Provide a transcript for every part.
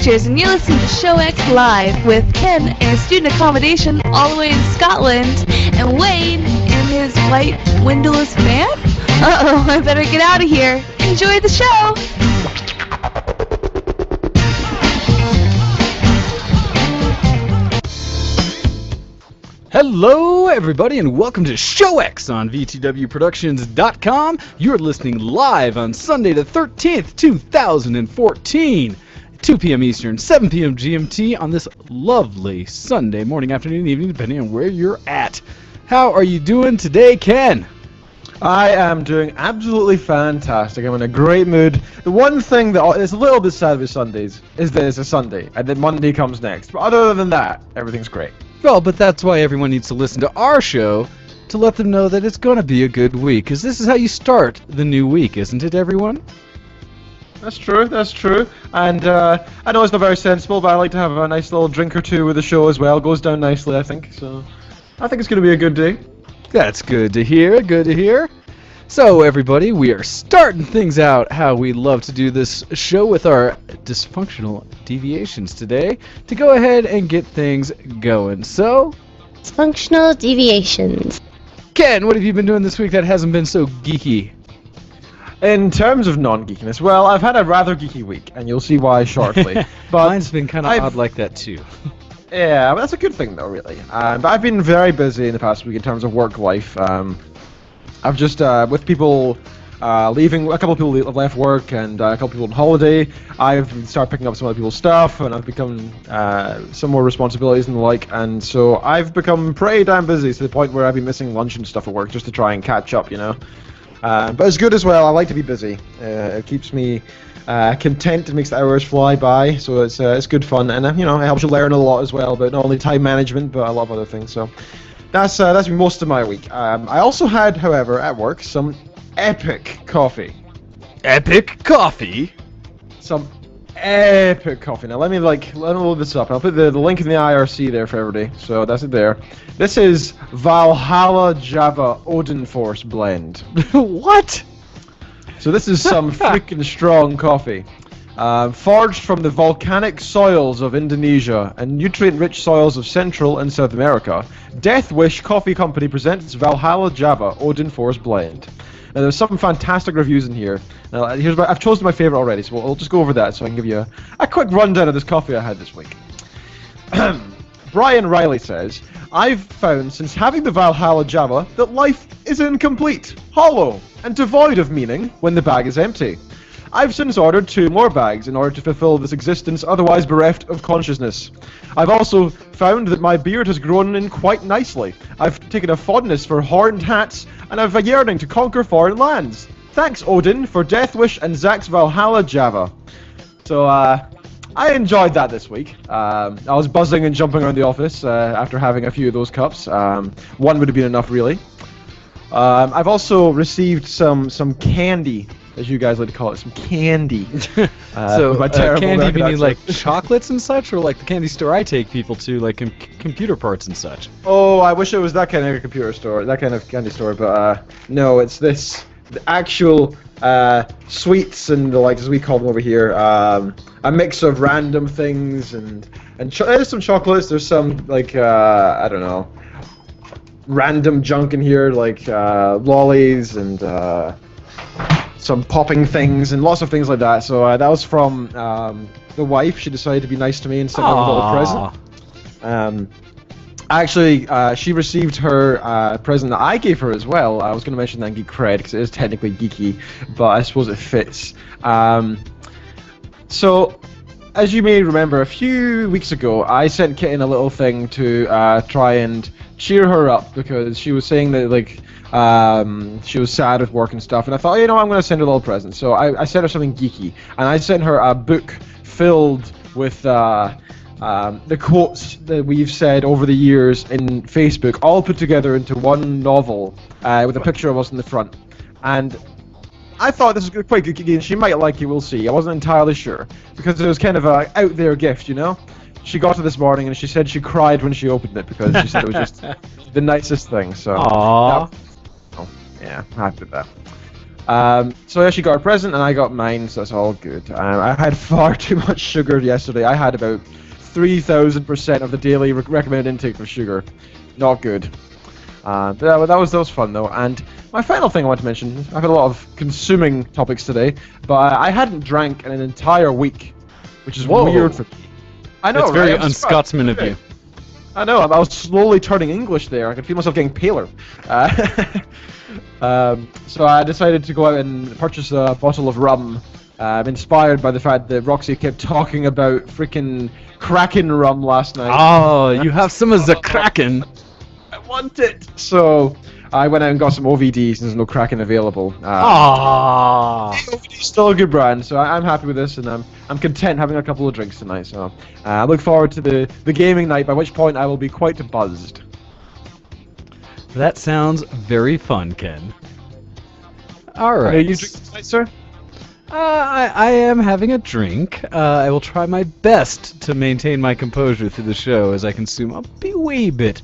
Adventures, and you're listening to Show X Live with Ken in his student accommodation all the way in Scotland, and Wayne in his white windowless van? Uh-oh, I better get out of here. Enjoy the show! Hello, everybody, and welcome to Show X on VTWProductions.com. You're listening live on Sunday the 13th, 2014, 2 p.m. Eastern, 7 p.m. GMT on this lovely Sunday morning, afternoon, evening, depending on where you're at. How are you doing today, Ken? I am doing absolutely fantastic. I'm in a great mood. The one thing that is a little bit sad with Sundays is that it's a Sunday, and then Monday comes next. But other than that, everything's great. Well, but that's why everyone needs to listen to our show to let them know that it's going to be a good week, because this is how you start the new week, isn't it, everyone? That's true, that's true. And I know it's not very sensible, but I like to have a nice little drink or two with the show as well. Goes down nicely, I think. So I think it's going to be a good day. That's good to hear, good to hear. So, everybody, we are starting things out how we love to do this show with our dysfunctional deviations today to go ahead and get things going. So, Dysfunctional deviations. Ken, what have you been doing this week that hasn't been so geeky? In terms of non-geekiness, well, I've had a rather geeky week, and you'll see why shortly. But mine's been kind of odd like that, too. Yeah, but that's a good thing, though, really. But I've been very busy in the past week in terms of work life. I've just, with people leaving, a couple of people have left work and a couple of people on holiday, I've started picking up some other people's stuff, and I've become some more responsibilities and the like, and so I've become pretty damn busy to the point where I've been missing lunch and stuff at work just to try and catch up, you know. But it's good as well. I like to be busy. It keeps me content and makes the hours fly by, so it's good fun, and you know, it helps you learn a lot as well, but not only time management, but a lot of other things, so. That's been most of my week. I also had, however, at work, some epic coffee. Epic coffee? Some epic coffee. Now let me load this up. I'll put the link in the IRC there for everybody. So that's it there. This is Valhalla Java Odin Force blend. What? So this is some freaking strong coffee. Forged from the volcanic soils of Indonesia and nutrient-rich soils of Central and South America, Death Wish Coffee Company presents Valhalla Java Odin Force Blend. Now there's some fantastic reviews in here. Now I've chosen my favorite already, so we'll just go over that so I can give you a quick rundown of this coffee I had this week. Brian Riley says, I've found since having the Valhalla Java that life is incomplete, hollow, and devoid of meaning when the bag is empty. I've since ordered 2 more bags in order to fulfill this existence otherwise bereft of consciousness. I've also found that my beard has grown in quite nicely. I've taken a fondness for horned hats, and I've a yearning to conquer foreign lands. Thanks, Odin, for Death Wish and Zach's Valhalla Java. So, I enjoyed that this week. I was buzzing and jumping around the office after having a few of those cups. One would have been enough, really. I've also received some candy, as you guys like to call it, some candy. Candy meaning like chocolates and such, or like the candy store I take people to, like computer parts and such? Oh, I wish it was that kind of computer store, that kind of candy store, but no, it's the actual sweets and the like, as we call them over here. A mix of random things and there's some chocolates. There's some like I don't know, random junk in here like lollies and some popping things and lots of things like that. So that was from the wife. She decided to be nice to me and sent me a little present. Actually, she received her present that I gave her as well. I was going to mention that in Geek Cred because it is technically geeky, but I suppose it fits. So, as you may remember, a few weeks ago, I sent Kitten a little thing to try and cheer her up because she was saying that like she was sad with work and stuff, and I thought, you know, I'm going to send her a little present. So I sent her something geeky, and I sent her a book filled with the quotes that we've said over the years in Facebook, all put together into one novel with a picture of us in the front. And I thought this was quite good, and she might like it, we'll see. I wasn't entirely sure, because it was kind of a out there gift, you know? She got it this morning, and she said she cried when she opened it, because she said it was just the nicest thing, so... Aww. Yeah, happy with that. So yeah, she got her present and I got mine, so that's all good. I had far too much sugar yesterday. I had about 3,000% of the daily recommended intake of sugar. Not good. But that was fun though. And my final thing I want to mention, I've had a lot of consuming topics today, but I hadn't drank in an entire week, which is weird for me. I know, That's very right? un-Scotsman of you. I know, I was slowly turning English there. I could feel myself getting paler. So I decided to go out and purchase a bottle of rum, inspired by the fact that Roxy kept talking about freaking Kraken rum last night. Oh, you have some of the Kraken. I want it! So I went out and got some OVD since there's no Kraken available. OVD is still a good brand, so I'm happy with this, and I'm content having a couple of drinks tonight. So I look forward to the gaming night, by which point I will be quite buzzed. That sounds very fun, Ken. All right. Are you drinking tonight, sir? I am having a drink. I will try my best to maintain my composure through the show as I consume a wee bit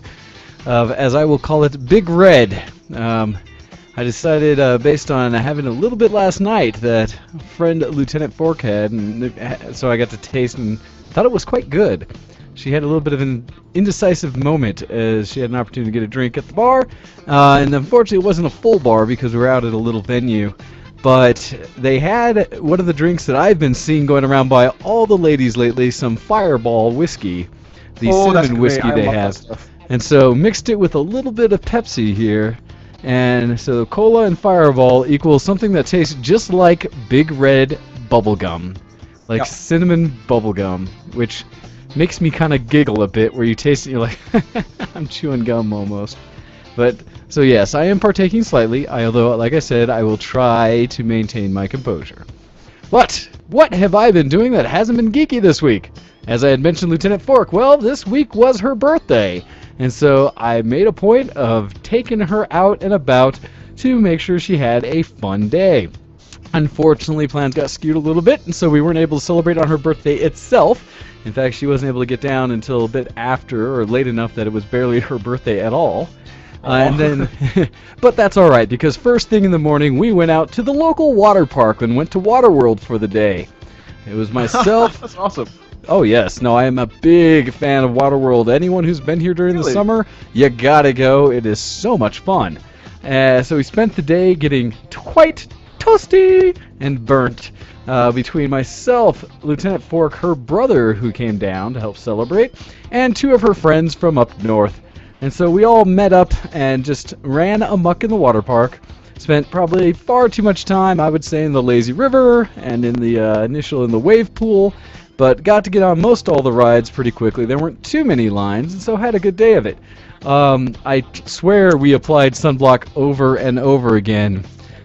of, as I will call it, Big Red. I decided, based on having a little bit last night, that friend Lieutenant Fork had, and so I got to taste and thought it was quite good. She had a little bit of an indecisive moment as she had an opportunity to get a drink at the bar, and unfortunately it wasn't a full bar because we were out at a little venue. But they had one of the drinks that I've been seeing going around by all the ladies lately, some Fireball whiskey, the cinnamon whiskey they have. And so mixed it with a little bit of Pepsi here, and so Cola and Fireball equals something that tastes just like Big Red bubblegum, like cinnamon bubblegum, which makes me kind of giggle a bit, where you taste it and you're like, I'm chewing gum almost. But, so yes, I am partaking slightly, although, like I said, I will try to maintain my composure. But, what have I been doing that hasn't been geeky this week? As I had mentioned Lieutenant Fork, well, this week was her birthday, and so I made a point of taking her out and about to make sure she had a fun day. Unfortunately, plans got skewed a little bit, and so we weren't able to celebrate on her birthday itself. In fact, she wasn't able to get down until a bit after, or late enough that it was barely her birthday at all. And then, but that's all right, because first thing in the morning, we went out to the local water park and went to Waterworld for the day. It was myself. That's awesome. Oh yes, no, I am a big fan of Waterworld. Anyone who's been here during the summer, you gotta go. It is so much fun. So we spent the day getting quite toasty and burnt between myself, Lieutenant Fork, her brother who came down to help celebrate, and two of her friends from up north. And so we all met up and just ran amok in the water park. Spent probably far too much time, I would say, in the lazy river and in the in the wave pool, but got to get on most all the rides pretty quickly. There weren't too many lines, and so had a good day of it. I swear we applied sunblock over and over again,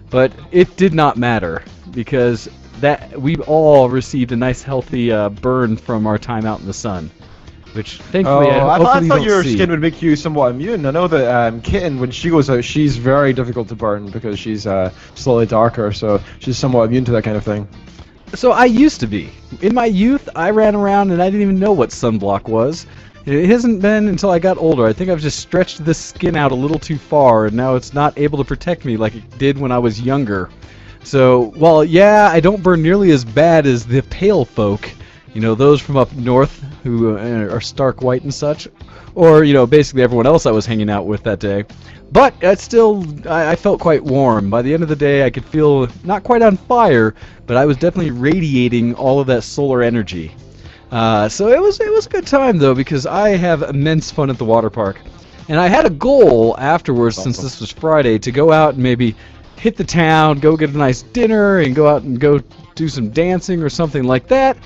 but it did not matter because that we all received a nice healthy burn from our time out in the sun. Which, thankfully, I thought your see. skin would make you somewhat immune. I know that Kitten, when she goes out, she's very difficult to burn because she's slightly darker, so she's somewhat immune to that kind of thing. So I used to be. In my youth, I ran around and I didn't even know what sunblock was. It hasn't been until I got older. I think I've just stretched the skin out a little too far, and now it's not able to protect me like it did when I was younger. So, well, yeah, I don't burn nearly as bad as the pale folk. You know, those from up north who are stark white and such, or, you know, basically everyone else I was hanging out with that day. But I felt quite warm. By the end of the day, I could feel not quite on fire, but I was definitely radiating all of that solar energy. So it was a good time, though, because I have immense fun at the water park. And I had a goal afterwards, since this was Friday, to go out and maybe hit the town, go get a nice dinner, and go out and go do some dancing or something like that.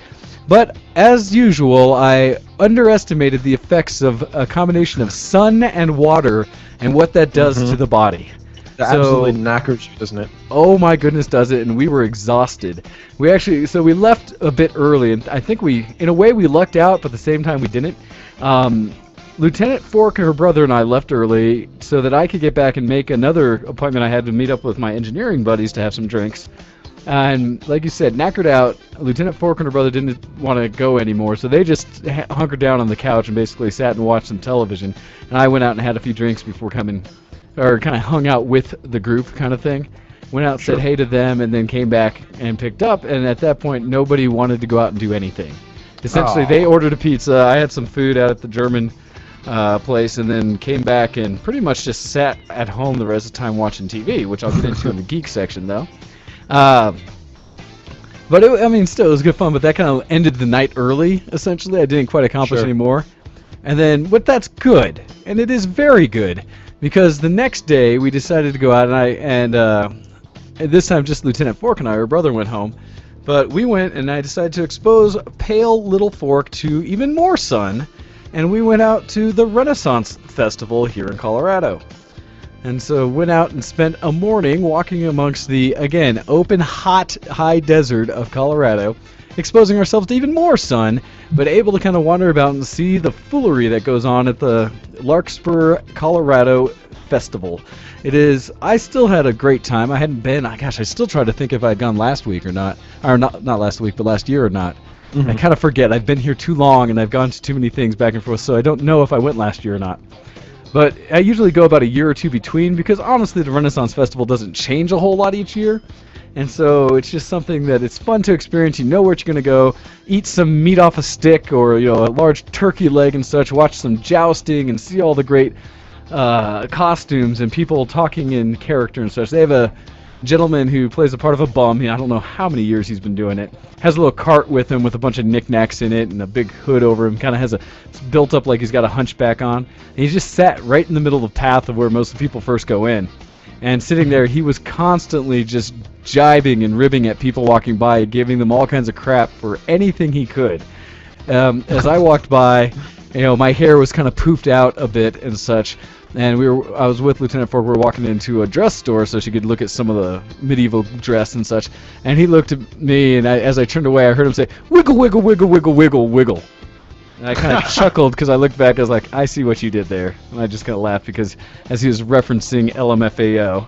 But, as usual, I underestimated the effects of a combination of sun and water and what that does to the body. That absolutely knackers you, doesn't it? Oh my goodness, does it, and we were exhausted. We left a bit early, and I think in a way we lucked out, but at the same time we didn't. Lieutenant Fork and her brother and I left early so that I could get back and make another appointment I had to meet up with my engineering buddies to have some drinks. And like you said, knackered out, Lieutenant Fork and her brother didn't want to go anymore, so they just hunkered down on the couch and basically sat and watched some television. And I went out and had a few drinks before coming, or kind of hung out with the group kind of thing. went out, said hey to them, and then came back and picked up. And at that point, nobody wanted to go out and do anything. Essentially, they ordered a pizza. I had some food out at the German place, and then came back and pretty much just sat at home the rest of the time watching TV, which I'll get into in the geek section, though. But still, it was good fun. But that kind of ended the night early. Essentially, I didn't quite accomplish any more. And then, but that's good, and it is very good, because the next day we decided to go out, and this time just Lieutenant Fork and I, her brother, went home. But we went, and I decided to expose pale little Fork to even more sun, and we went out to the Renaissance Festival here in Colorado. And so went out and spent a morning walking amongst the, again, open, hot, high desert of Colorado, exposing ourselves to even more sun, but able to kind of wander about and see the foolery that goes on at the Larkspur, Colorado Festival. I still had a great time. I hadn't been, I still try to think if I had gone last week or not. Or not last week, but last year or not. Mm-hmm. I kind of forget. I've been here too long, and I've gone to too many things back and forth, so I don't know if I went last year or not. But I usually go about a year or two between, because honestly the Renaissance Festival doesn't change a whole lot each year. And so it's just something that it's fun to experience. You know where you're going to go, eat some meat off a stick, or a large turkey leg and such, watch some jousting, and see all the great costumes and people talking in character and such. They have a gentleman who plays the part of a bum. I don't know how many years he's been doing it. Has a little cart with him with a bunch of knickknacks in it and a big hood over him. Kind of has it's built up like he's got a hunchback on. And he just sat right in the middle of the path of where most of the people first go in. And sitting there, he was constantly just jibing and ribbing at people walking by, giving them all kinds of crap for anything he could. As I walked by, my hair was kind of poofed out a bit and such. And I was with Lieutenant Fork. We were walking into a dress store so she could look at some of the medieval dress and such. And he looked at me, and as I turned away, I heard him say, "Wiggle, wiggle, wiggle, wiggle, wiggle, wiggle." And I kind of chuckled because I looked back. I was like, "I see what you did there." And I just kind of laughed because as he was referencing LMFAO.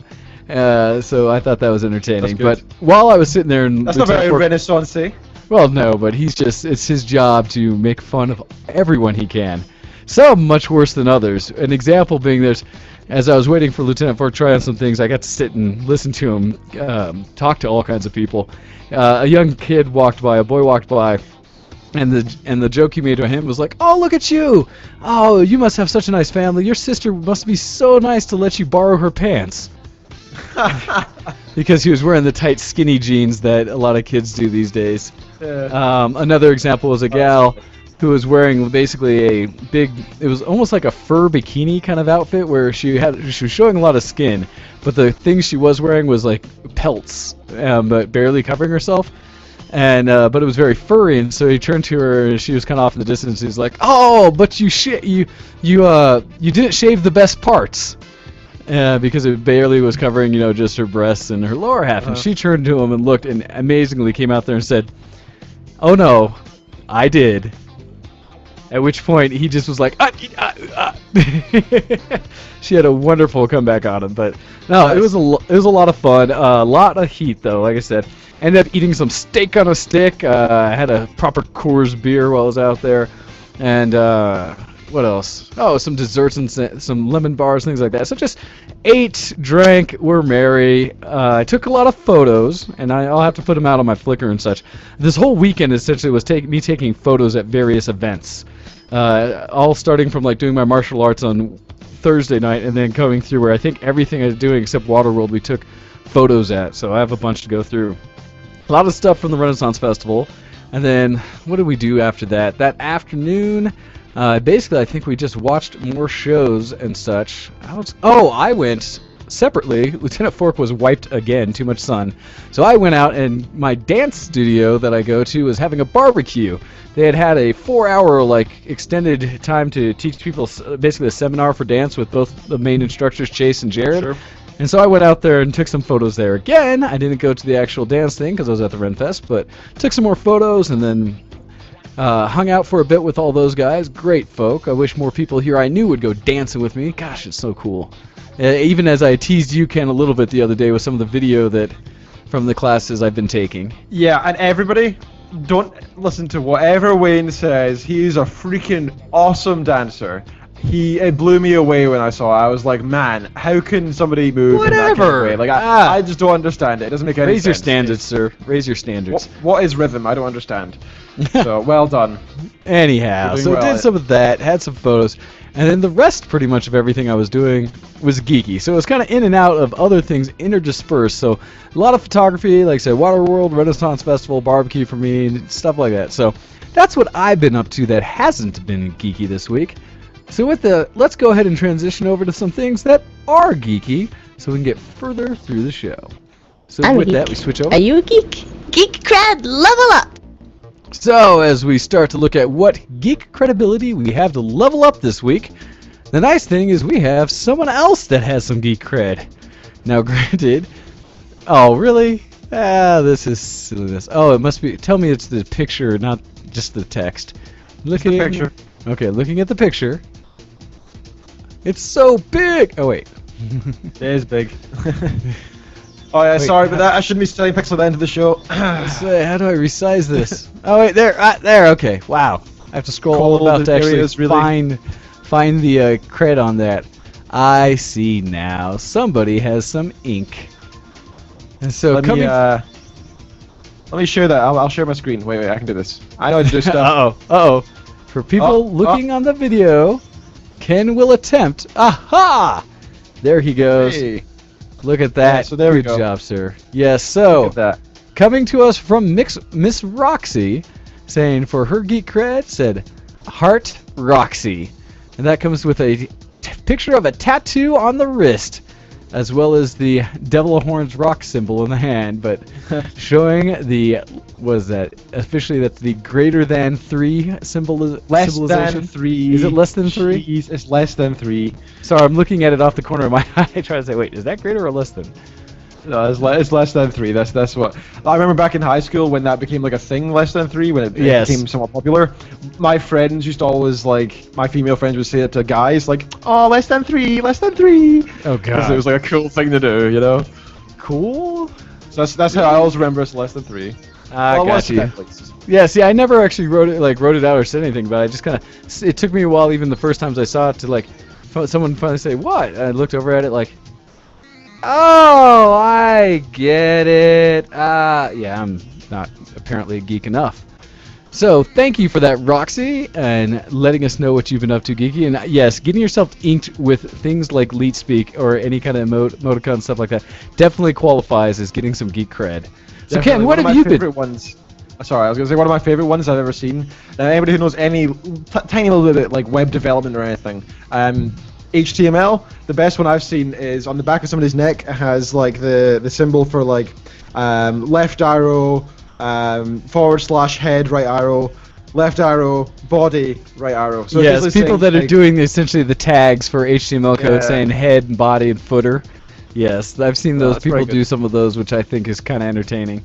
So I thought that was entertaining. But while I was sitting there, and that's not very Renaissance-y. Well, no, but it's his job to make fun of everyone he can. Some much worse than others. An example being as I was waiting for Lieutenant Fork to try on some things, I got to sit and listen to him talk to all kinds of people. A young kid walked by, a boy walked by, and the joke he made to him was like, "Oh, look at you! Oh, you must have such a nice family. Your sister must be so nice to let you borrow her pants." Because he was wearing the tight, skinny jeans that a lot of kids do these days. Another example was a gal who was wearing basically it was almost like a fur bikini kind of outfit where she was showing a lot of skin, but the thing she was wearing was like pelts, but barely covering herself. And but it was very furry, and so he turned to her, and she was kind of off in the distance. He's like, "Oh, but you didn't shave the best parts." Because it barely was covering, just her breasts and her lower half. And she turned to him and looked, and amazingly came out there and said, "Oh no, I did." At which point he just was like, She had a wonderful comeback on him, but no, it was a lot of fun. A lot of heat though, like I said. Ended up eating some steak on a stick. I had a proper Coors beer while I was out there, and what else? Oh, some desserts and some lemon bars, things like that. So just ate, drank, were merry. I took a lot of photos, and I'll have to put them out on my Flickr and such. This whole weekend essentially was me taking photos at various events. All starting from like doing my martial arts on Thursday night, and then going through where I think everything I was doing except Waterworld we took photos at. So I have a bunch to go through. A lot of stuff from the Renaissance Festival. And then what did we do after that? That afternoon, basically I think we just watched more shows and such. I went separately. Lieutenant Fork was wiped again, too much sun. So I went out, and my dance studio that I go to was having a barbecue. They had a 4-hour extended time to teach people basically a seminar for dance with both the main instructors, Chase and Jared. Sure. And so I went out there and took some photos there again. I didn't go to the actual dance thing because I was at the Renfest, but took some more photos and then hung out for a bit with all those guys. Great folk. I wish more people here I knew would go dancing with me. Gosh, it's so cool. Even as I teased you, Ken, a little bit the other day with some of the video from the classes I've been taking. Yeah, and everybody, don't listen to whatever Wayne says. He's a freaking awesome dancer. it blew me away when I saw it. I was like, man, how can somebody move in that kind of Whatever. way? Like, I just don't understand it. It doesn't make any Raise your sense. standards, sir. Raise your standards. What is rhythm? I don't understand. So, well done. Anyhow, You're doing so well. did some of that, had some photos, and then the rest pretty much of everything I was doing was geeky. So it was kind of in and out of other things interdispersed. So a lot of photography, like I said, Waterworld, Renaissance Festival, barbecue for me, and stuff like that. So that's what I've been up to that hasn't been geeky this week. So let's go ahead and transition over to some things that are geeky so we can get further through the show. So I'm a with geek. that, we switch over. Are you a geek? Geek cred, level up! So, as we start to look at what geek credibility we have to level up this week, the nice thing is we have someone else that has some geek cred. Now, granted, oh, really? This is silliness. Oh, it must be, tell me it's the picture, not just the text. Looking the picture. Okay, looking at the picture. It's so big! Oh, wait. It is big. Oh yeah, Wait, sorry about that. I shouldn't be saying pixel at the end of the show. So, how do I resize this? Oh, wait, there, okay. Wow. I have to scroll all Cold about to actually areas, really. find the cred on that. I see now. Somebody has some ink. And so let me share that. I'll share my screen. Wait, I can do this. I know how to do stuff. Uh-oh. For people looking on the video, Ken will attempt. Aha! There he goes. Hey. Look at that. Yeah, so there we Good go. job, sir. Yes, so Look at that. coming to us from Miss Roxy, saying for her geek cred, said Heart Roxy. And that comes with a picture of a tattoo on the wrist, as well as the Devil of Horns rock symbol in the hand, but showing the, was that, officially that's the greater than 3 Less symbolization? than 3. Is it less than 3? Jeez, it's less than 3. Sorry, I'm looking at it off the corner of my eye, trying to say, wait, is that greater or less than? No, it's less than 3. That's what I remember back in high school when that became like a thing. Less than 3 when it Yes. became somewhat popular. My friends used to always my female friends would say it to guys like, "Oh, less than 3, less than 3." Oh, Because it was like a cool thing to do, you know. Cool. So that's how I always remember it's less than 3. I Well, got less you. than, at least. Yeah, see, I never actually wrote it out or said anything, but I just kind of, it took me a while, even the first times I saw it, to someone finally say, what? And I looked over at it like, oh, I get it. Yeah, I'm not apparently geek enough. So, thank you for that, Roxy, and letting us know what you've been up to, Geeky. And yes, getting yourself inked with things like Leet Speak or any kind of emoticon stuff like that definitely qualifies as getting some geek cred. So, Ken, Definitely what one of have my you favorite been? ones. Sorry, I was gonna say one of my favorite ones I've ever seen. Anybody who knows any tiny little bit like web development or anything, HTML. The best one I've seen is on the back of somebody's neck. It has like the symbol for like left arrow, /head, right arrow, left arrow, body, right arrow. So Yes, basically people saying, that are like, doing essentially the tags for HTML code Yeah. saying head, and body, and footer. Yes, I've seen those that's people very good. do some of those, which I think is kind of entertaining.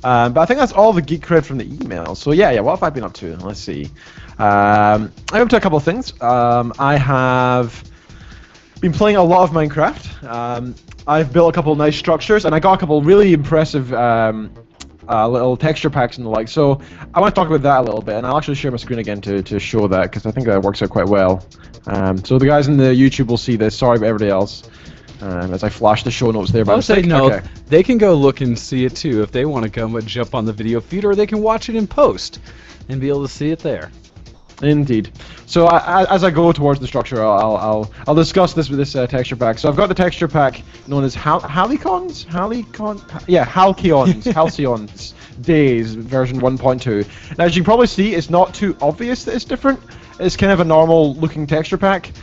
But I think that's all the geek cred from the email. So yeah, what have I been up to? Let's see. I'm up to a couple of things. I have been playing a lot of Minecraft. I've built a couple of nice structures, and I got a couple really impressive little texture packs and the like. So I want to talk about that a little bit, and I'll actually share my screen again to show that, because I think that works out quite well. So the guys in the YouTube will see this. Sorry about everybody else. As I flash the show notes there by I'll say mistake. no. Okay. They can go look and see it too if they want to come and jump on the video feed, or they can watch it in post and be able to see it there. Indeed. So as I go towards the structure, I'll discuss this with this texture pack. So I've got the texture pack known as Halcyons, Halcyons Days version 1.2. Now, as you can probably see, it's not too obvious that it's different. It's kind of a normal looking texture pack.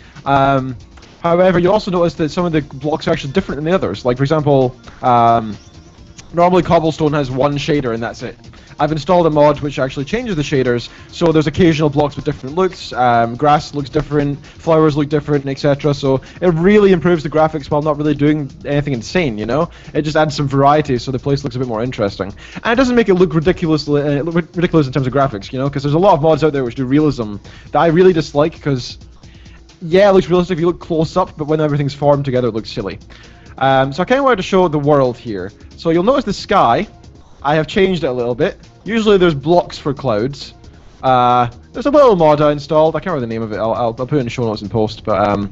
However, you also notice that some of the blocks are actually different than the others. Like, for example, normally cobblestone has one shader and that's it. I've installed a mod which actually changes the shaders, so there's occasional blocks with different looks, grass looks different, flowers look different, etc. So it really improves the graphics while not really doing anything insane, you know? It just adds some variety so the place looks a bit more interesting. And it doesn't make it look ridiculous in terms of graphics, you know? Because there's a lot of mods out there which do realism that I really dislike, because yeah, it looks realistic if you look close up, but when everything's formed together it looks silly. So I kind of wanted to show the world here. So you'll notice the sky, I have changed it a little bit. Usually there's blocks for clouds, There's a little mod I installed. I can't remember the name of it. I'll put it in the show notes in post. But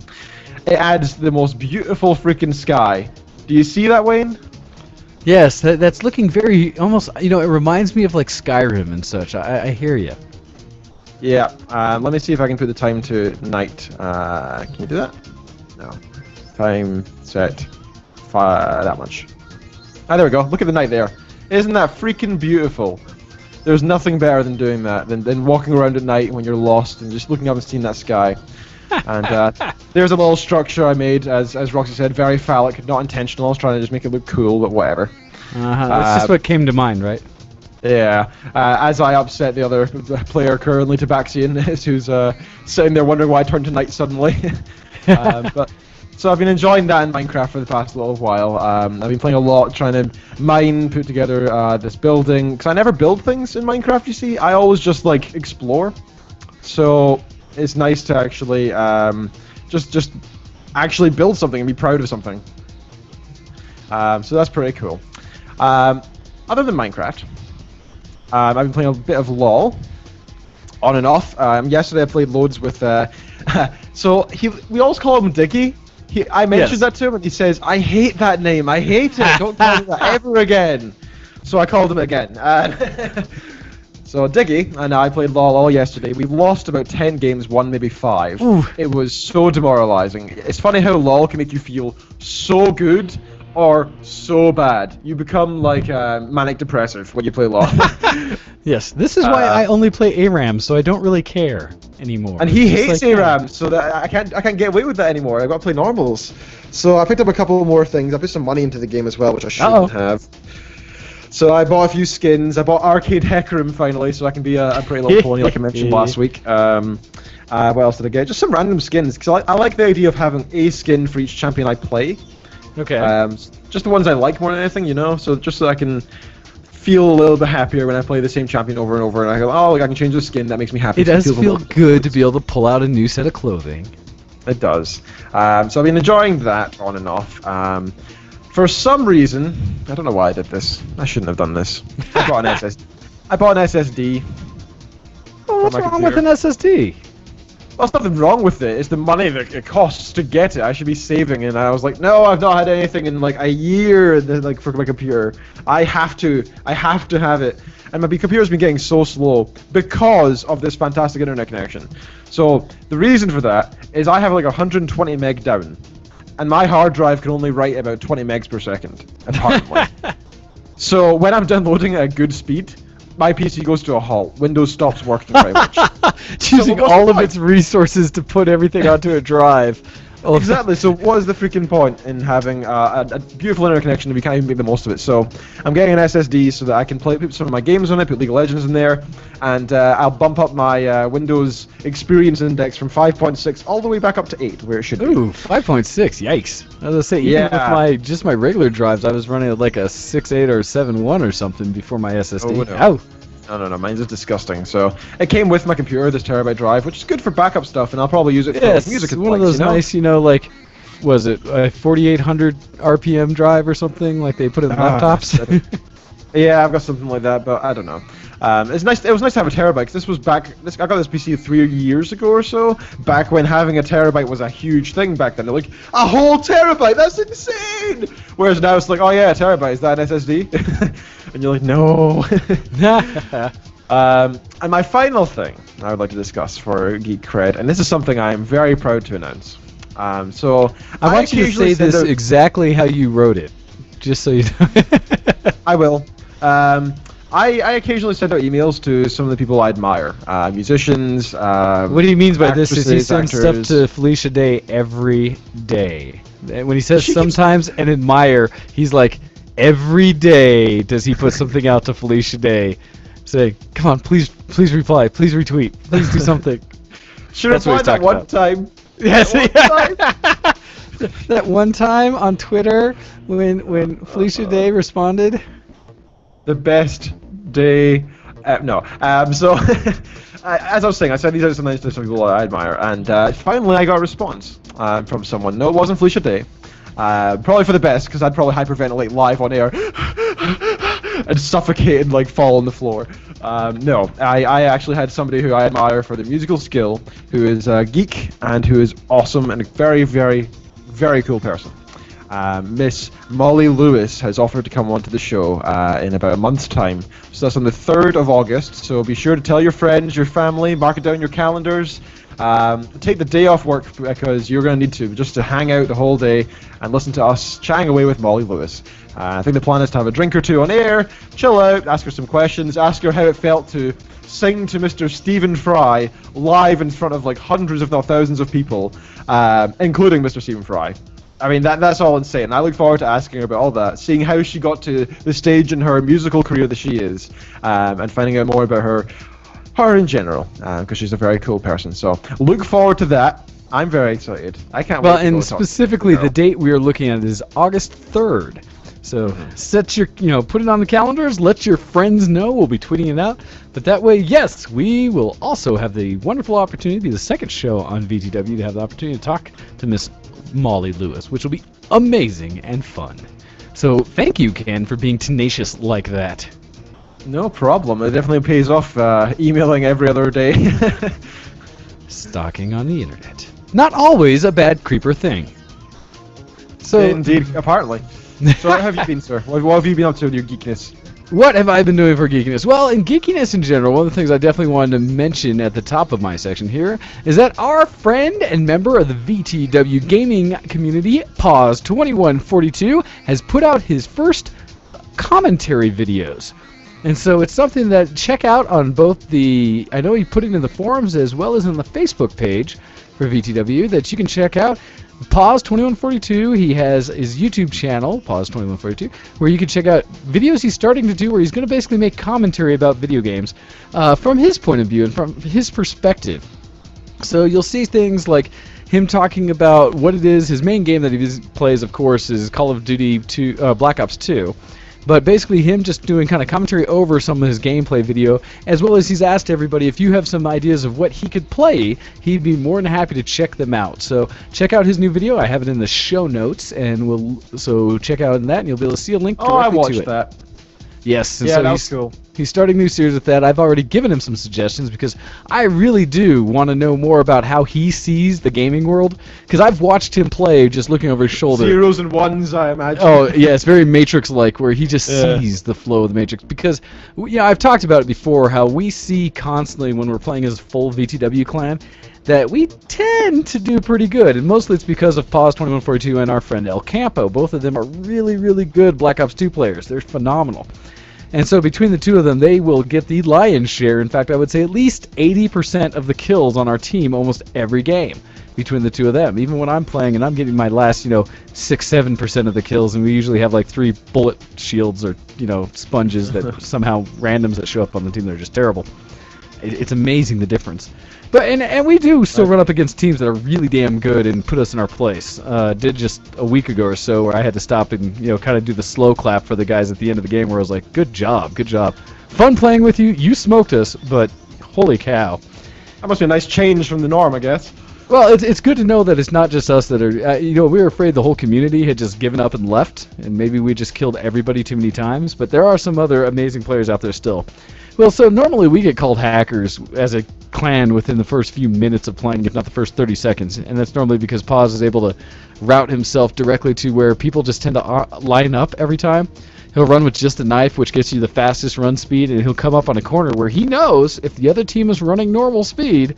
it adds the most beautiful freaking sky. Do you see that, Wayne? Yes, that's looking very almost. It reminds me of like Skyrim and such. I hear you. Yeah. Let me see if I can put the time to night. Can you do that? No. Time set. That much. Ah, there we go. Look at the night there. Isn't that freaking beautiful? There's nothing better than doing that, than walking around at night when you're lost and just looking up and seeing that sky. And there's a little structure I made, as Roxy said, very phallic, not intentional. I was trying to just make it look cool, but whatever. That's just what came to mind, right? Yeah. As I upset the other player currently, Tabaxian, who's sitting there wondering why I turned to night suddenly. So I've been enjoying that in Minecraft for the past little while. I've been playing a lot, trying to mine, put together this building. Because I never build things in Minecraft, you see. I always just, like, explore. So it's nice to actually just actually build something and be proud of something. So that's pretty cool. Other than Minecraft, I've been playing a bit of LoL, on and off. Yesterday I played loads with... so we always call him Diggy. I mentioned that to him, and he says, "I hate that name. I hate it. Don't call me that ever again." So I called him again. So Diggy and I played LoL all yesterday. We lost about 10 games, won maybe 5. Ooh. It was so demoralizing. It's funny how LoL can make you feel so good or so bad. You become like manic depressive when you play LoL. Yes, this is why I only play ARAM, so I don't really care anymore. And he hates like, ARAM, so that I can't get away with that anymore. I've got to play normals. So I picked up a couple more things. I put some money into the game as well, which I shouldn't have. So I bought a few skins. I bought Arcade Hecarim finally, so I can be a pretty little pony like I mentioned last week. What else did I get? Just some random skins, because I like the idea of having a skin for each champion I play. Okay. Just the ones I like more than anything, so just so I can feel a little bit happier when I play the same champion over and over, and I go, oh, I can change the skin, that makes me happy. It does feel good to be able to pull out a new set of clothing. It does. So I've been enjoying that on and off. For some reason, I don't know why I did this. I shouldn't have done this. I bought an SSD. Oh, what's wrong with an SSD? Well, there's nothing wrong with it. It's the money that it costs to get it. I should be saving, and I was like, no, I've not had anything in like a year. Like for my computer, I have to have it. And my computer's been getting so slow because of this fantastic internet connection. So the reason for that is I have like 120 meg down, and my hard drive can only write about 20 megs per second, apparently. So when I'm downloading at a good speed, my PC goes to a halt. Windows stops working very much. Using all of its resources to put everything onto a drive. Oh, exactly. So what is the freaking point in having a beautiful internet connection if you can't even make the most of it? So I'm getting an SSD so that I can put some of my games on it, put League of Legends in there, and I'll bump up my Windows Experience Index from 5.6 all the way back up to 8, where it should be. Ooh, 5.6. Yikes. I was gonna say, even with my regular drives, I was running at like a 6.8 or 7.1 or something before my SSD. Oh, no. No, mine's just disgusting. So it came with my computer, this terabyte drive, which is good for backup stuff, and I'll probably use it for music. It's one of those nice, like, was it a 4,800 RPM drive or something like they put in laptops? Yeah, I've got something like that, but I don't know. It's nice. It was nice to have a terabyte. 'Cause this was back. I got this PC 3 years ago or so. Back when having a terabyte was a huge thing. Back then, they're like, a whole terabyte. That's insane. Whereas now it's like, oh yeah, a terabyte. Is that an SSD? And you're like, no. And my final thing I would like to discuss for Geek Cred, and this is something I am very proud to announce. So I want you to say this exactly how you wrote it, just so you know. I will. I occasionally send out emails to some of the people I admire, musicians. What do you mean by this? Is he sends stuff actors. to Felicia Day every day? And when he says sometimes and admire, he's like, every day does he put something out to Felicia Day, saying, "Come on, please reply, please retweet, please do something." Should have replied that one time. Yes, that one time on Twitter when Felicia Day responded. The best day. No. So, as I was saying, I sent these out sometimes to some people I admire, and finally I got a response from someone. No, it wasn't Felicia Day. Probably for the best, because I'd probably hyperventilate live on air. and suffocate and like fall on the floor. No, I actually had somebody who I admire for their musical skill, who is a geek and who is awesome and a very, very, very cool person. Miss Molly Lewis has offered to come onto the show in about a month's time. So that's on the 3rd of August. So be sure to tell your friends, your family, mark it down in your calendars. Take the day off work because you're going to need to, just to hang out the whole day and listen to us chatting away with Molly Lewis. I think the plan is to have a drink or two on air, chill out, ask her some questions, ask her how it felt to sing to Mr. Stephen Fry live in front of like hundreds if not thousands of people, including Mr. Stephen Fry. I mean, that's all insane. I look forward to asking her about all that, seeing how she got to the stage in her musical career that she is, and finding out more about her in general, because she's a very cool person. So look forward to that. I'm very excited. I can't wait. Well, and specifically, the date we are looking at is August 3rd. So set your, put it on the calendars. Let your friends know. We'll be tweeting it out. But that way, yes, we will also have the wonderful opportunity, the second show on VTW, to have the opportunity to talk to Miss Molly Lewis, which will be amazing and fun. So thank you, Ken, for being tenacious like that. No problem. It definitely pays off emailing every other day. Stalking on the internet. Not always a bad creeper thing. So indeed, apparently. So how have you been, sir? What have you been up to with your geekiness? What have I been doing for geekiness? Well, in geekiness in general, one of the things I definitely wanted to mention at the top of my section here is that our friend and member of the VTW gaming community, Pause2142, has put out his first commentary videos. And so it's something that check out on both the, I know he put it in the forums as well as in the Facebook page for VTW that you can check out. Pause2142, he has his YouTube channel, Pause2142, where you can check out videos he's starting to do where he's going to basically make commentary about video games from his point of view and from his perspective. So you'll see things like him talking about what it is. His main game that he plays, of course, is Call of Duty 2, Black Ops 2. But basically him just doing kind of commentary over some of his gameplay video, as well as he's asked everybody if you have some ideas of what he could play, he'd be more than happy to check them out. So check out his new video. I have it in the show notes, and so check out that, and you'll be able to see a link directly to it. I watched that. Yes, and yeah, so that was cool. He's starting a new series with that. I've already given him some suggestions because I really do want to know more about how he sees the gaming world. Because I've watched him play just looking over his shoulder. Zeros and ones, I imagine. Oh, yeah, it's very Matrix-like where he just sees the flow of the Matrix. Because, I've talked about it before, how we see constantly when we're playing as a full VTW clan that we tend to do pretty good. And mostly it's because of Pause2142 and our friend El Campo. Both of them are really, really good Black Ops 2 players. They're phenomenal. And so between the two of them, they will get the lion's share. In fact, I would say at least 80% of the kills on our team almost every game between the two of them. Even when I'm playing and I'm getting my last, 6-7% of the kills, and we usually have like 3 bullet shields or, sponges that somehow randoms that show up on the team that are just terrible. It's amazing the difference. But and we do still run up against teams that are really damn good and put us in our place. Did just a week ago or so where I had to stop and kind of do the slow clap for the guys at the end of the game where I was like, good job, fun playing with you. You smoked us, but holy cow. That must be a nice change from the norm, I guess. Well, it's good to know that it's not just us that are, we were afraid the whole community had just given up and left, and maybe we just killed everybody too many times, but there are some other amazing players out there still. Well, so normally we get called hackers as a clan within the first few minutes of playing, if not the first 30 seconds, and that's normally because Paz is able to route himself directly to where people just tend to line up every time. He'll run with just a knife, which gets you the fastest run speed, and he'll come up on a corner where he knows if the other team is running normal speed,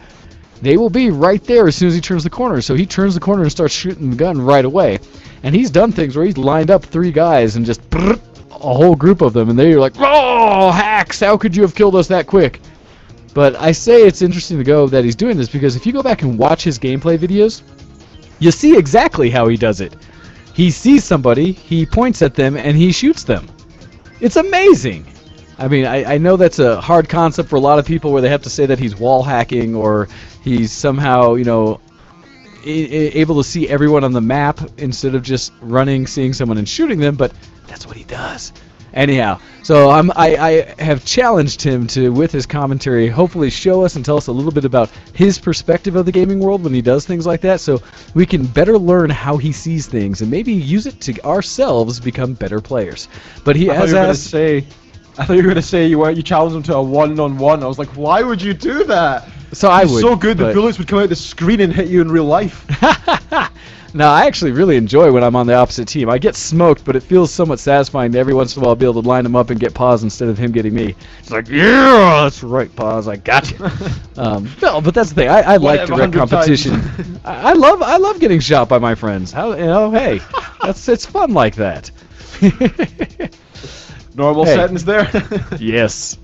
they will be right there as soon as he turns the corner. So he turns the corner and starts shooting the gun right away. And he's done things where he's lined up 3 guys and just a whole group of them, and they're like, oh, hacks, how could you have killed us that quick? But I say it's interesting to go that he's doing this because if you go back and watch his gameplay videos, you see exactly how he does it. He sees somebody, he points at them, and he shoots them. It's amazing. I mean, I know that's a hard concept for a lot of people where they have to say that he's wall hacking or he's somehow, able to see everyone on the map instead of just running, seeing someone and shooting them, but that's what he does. Anyhow, so I have challenged him to, with his commentary, hopefully show us and tell us a little bit about his perspective of the gaming world when he does things like that, so we can better learn how he sees things and maybe use it to ourselves become better players. But he has asked. I thought you were going to say you challenged him to a one-on-one. I was like, why would you do that? So I He's would. so good, the but- bullets would come out the screen and hit you in real life. No, I actually really enjoy when I'm on the opposite team. I get smoked, but it feels somewhat satisfying to every once in a while be able to line him up and get Paz instead of him getting me. It's like, yeah, that's right, Paz, I got you. No, but that's the thing. I like direct 100 competition. times. I love getting shot by my friends. Hey, it's fun like that. Normal Hey. sentence there. Yes.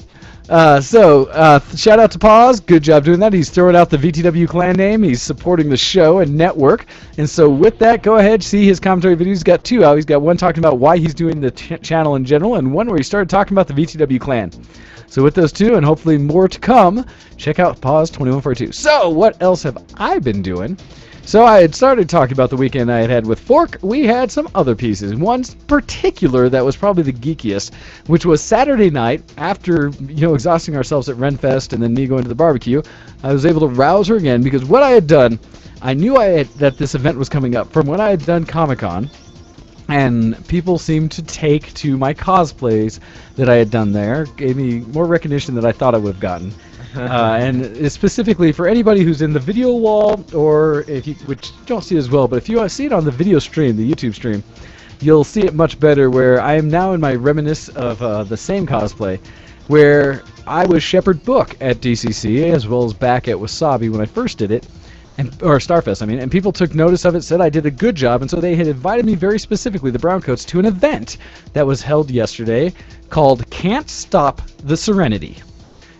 Shout out to Paz. Good job doing that. He's throwing out the VTW clan name. He's supporting the show and network. And so with that, go ahead, see his commentary video. He's got two out. He's got one talking about why he's doing the channel in general, and one where he started talking about the VTW clan. So with those two, and hopefully more to come, check out Paz 2142. So what else have I been doing? So I had started talking about the weekend I had with Fork. We had some other pieces. One particular that was probably the geekiest, which was Saturday night after exhausting ourselves at Renfest and then me going to the barbecue. I was able to rouse her again because what I had done, I knew that this event was coming up from when I had done Comic-Con, and people seemed to take to my cosplays that I had done there, gave me more recognition than I thought I would have gotten. And specifically for anybody who's in the video wall, or which you don't see as well, but if you see it on the video stream, the YouTube stream, you'll see it much better, where I am now in my reminisce of the same cosplay, where I was Shepherd Book at DCC, as well as back at Wasabi when I first did it, or Starfest, and people took notice of it, said I did a good job, and so they had invited me very specifically, the Browncoats, to an event that was held yesterday called Can't Stop the Serenity.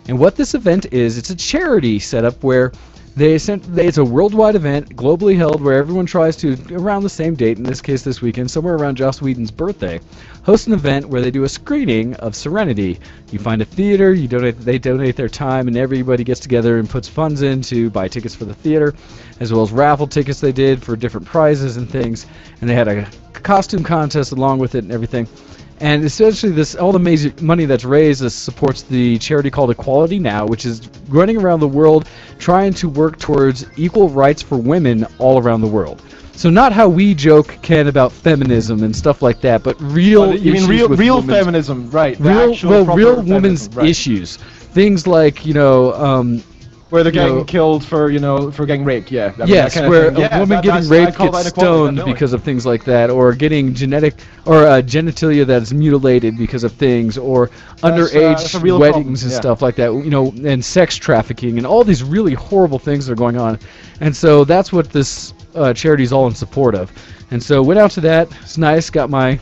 And what this event is, it's a charity setup where it's a worldwide event, globally held, where everyone tries to, around the same date, in this case this weekend, somewhere around Joss Whedon's birthday, host an event where they do a screening of Serenity. You find a theater, they donate their time, and everybody gets together and puts funds in to buy tickets for the theater, as well as raffle tickets they did for different prizes and things. And they had a costume contest along with it and everything. And essentially, all the major money that's raised supports the charity called Equality Now, which is running around the world trying to work towards equal rights for women all around the world. So not how we joke, Ken, about feminism and stuff like that, but real you mean issues with real women's- feminism, right? the real actual proper women's feminism, right. issues. Things like, Where they're getting know- killed for getting raped, yeah. I mean, yes, that kind of where thing. a woman that- getting that's- I raped call gets that equality, stoned definitely. because of things like that, or getting genitalia that is mutilated because of things, or that's a underage real weddings problem, and yeah. stuff like that, and sex trafficking and all these really horrible things that are going on. And so that's what this charity is all in support of. And so went out to that. It's nice. Got my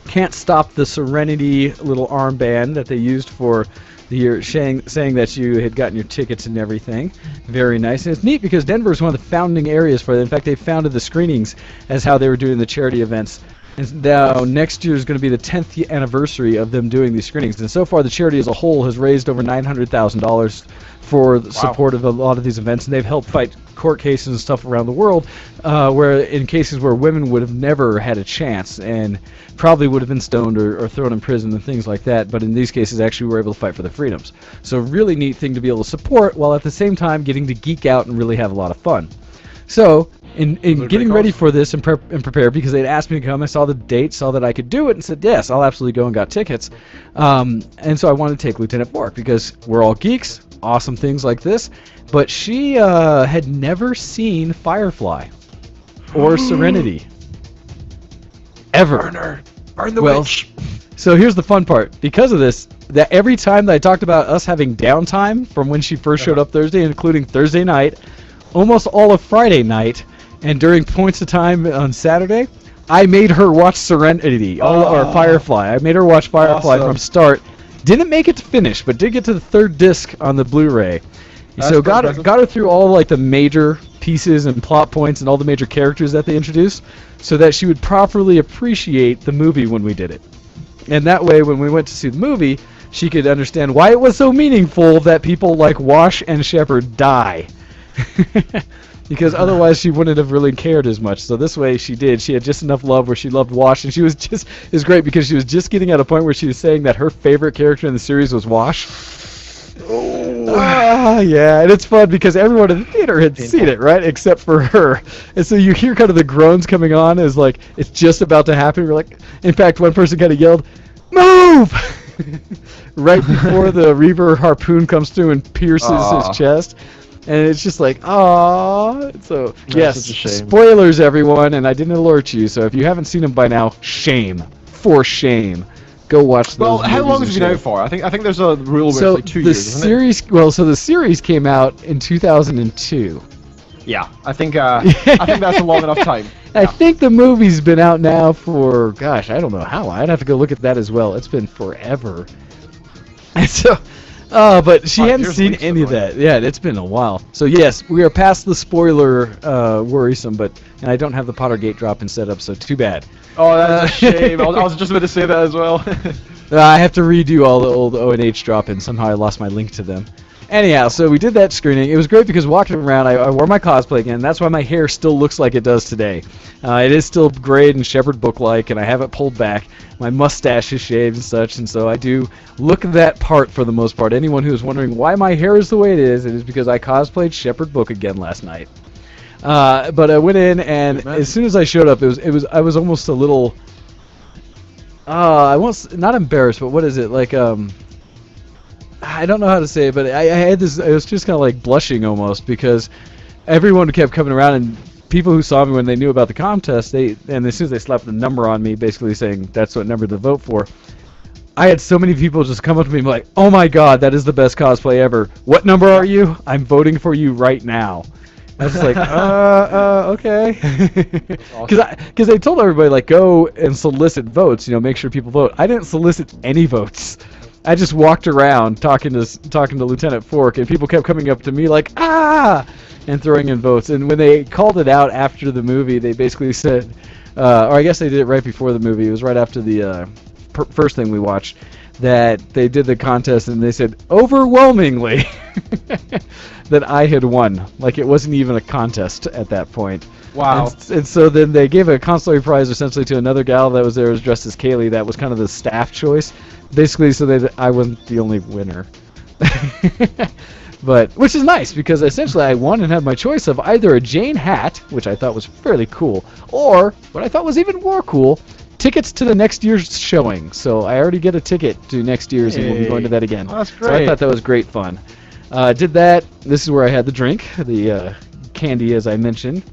Can't Stop the Serenity little armband that they used for the saying that you had gotten your tickets and everything. Very nice. And it's neat because Denver is one of the founding areas for it. In fact, they founded the screenings as how they were doing the charity events. And now next year is going to be the 10th anniversary of them doing these screenings. And so far, the charity as a whole has raised over $900,000 for the support of a lot of these events. And they've helped fight court cases and stuff around the world, where in cases where women would have never had a chance and probably would have been stoned or thrown in prison and things like that. But in these cases, actually, were able to fight for their freedoms. So really neat thing to be able to support, while at the same time getting to geek out and really have a lot of fun. So in getting ready for this and prepare, because they'd asked me to come, I saw the date, saw that I could do it, and said, yes, I'll absolutely go, and got tickets. And so I wanted to take Lieutenant Fork, because we're all geeks, awesome things like this, but she had never seen Firefly or Serenity. Ever. Burn her. Burn the Well, witch. So here's the fun part. Because of this, that every time that I talked about us having downtime from when she first showed up Thursday, including Thursday night, almost all of Friday night, and during points of time on Saturday, I made her watch Serenity, or Firefly. I made her watch Firefly Awesome. from start. Didn't make it to finish, but did get to the third disc on the Blu-ray. That's So got impressive. her through all like the major pieces and plot points and all the major characters that they introduced, so that she would properly appreciate the movie when we did it. And that way, when we went to see the movie, she could understand why it was so meaningful that people like Wash and Shepard die. Because otherwise she wouldn't have really cared as much. So this way she did. She had just enough love where she loved Wash, and she was just, it was great because she was just getting at a point where she was saying that her favorite character in the series was Wash. Yeah, and it's fun because everyone in the theater had seen it, right? Except for her. And so you hear kind of the groans coming on as like it's just about to happen. You're like, in fact, one person kind of yelled, "Move!" right before the Reaver harpoon comes through and pierces Aw. his chest. And it's just like, ah. So, yes, such a shame. spoilers, everyone, and I didn't alert you, so if you haven't seen them by now, shame. For shame. Go watch those Well, how movies long has it been and out for? I think there's a rule where So it's like 2 the years, isn't series, so the series came out in 2002. it? Yeah, I think that's a long enough time. I think the movie's been out now for, gosh, I don't know how. I'd have to go look at that as well. It's been forever. And so, but she 5 hadn't years seen at least, any of anyway. that. Yeah, it's been a while. So yes, we are past the spoiler worrisome, and I don't have the Pottergate drop-in set up, so too bad. Oh, that's a shame. I was just about to say that as well. I have to redo all the old O&H drop-ins. Somehow I lost my link to them. Anyhow, so we did that screening. It was great because walking around, I wore my cosplay again. That's why my hair still looks like it does today. It is still grayed and Shepherd Book-like, and I have it pulled back. My mustache is shaved and such, and so I do look that part for the most part. Anyone who is wondering why my hair is the way it is because I cosplayed Shepherd Book again last night. But I went in, and as soon as I showed up, I was almost a little, I was not embarrassed, but what is it, like, I don't know how to say it, but I had this, I was just kind of like blushing almost, because everyone kept coming around, and people who saw me when they knew about the contest, and as soon as they slapped the number on me, basically saying that's what number to vote for, I had so many people just come up to me and be like, oh my god, that is the best cosplay ever. What number are you? I'm voting for you right now. I was just like, okay. Because they told everybody, like, go and solicit votes, make sure people vote. I didn't solicit any votes. I just walked around talking to Lieutenant Fork, and people kept coming up to me like, ah, and throwing in votes. And when they called it out after the movie, they basically said, or I guess they did it right before the movie. It was right after the first thing we watched, that they did the contest, and they said overwhelmingly that I had won. Like, it wasn't even a contest at that point. Wow. And so then they gave a consolatory prize essentially to another gal that was there, was dressed as Kaylee. That was kind of the staff choice, basically, so that I wasn't the only winner. But which is nice, because essentially I won and had my choice of either a Jane hat, which I thought was fairly cool, or what I thought was even more cool, tickets to the next year's showing. So I already get a ticket to next year's, and we'll be going to that again. Oh, that's So I great. thought that was great fun. Did that. This is where I had the drink, the candy, as I mentioned.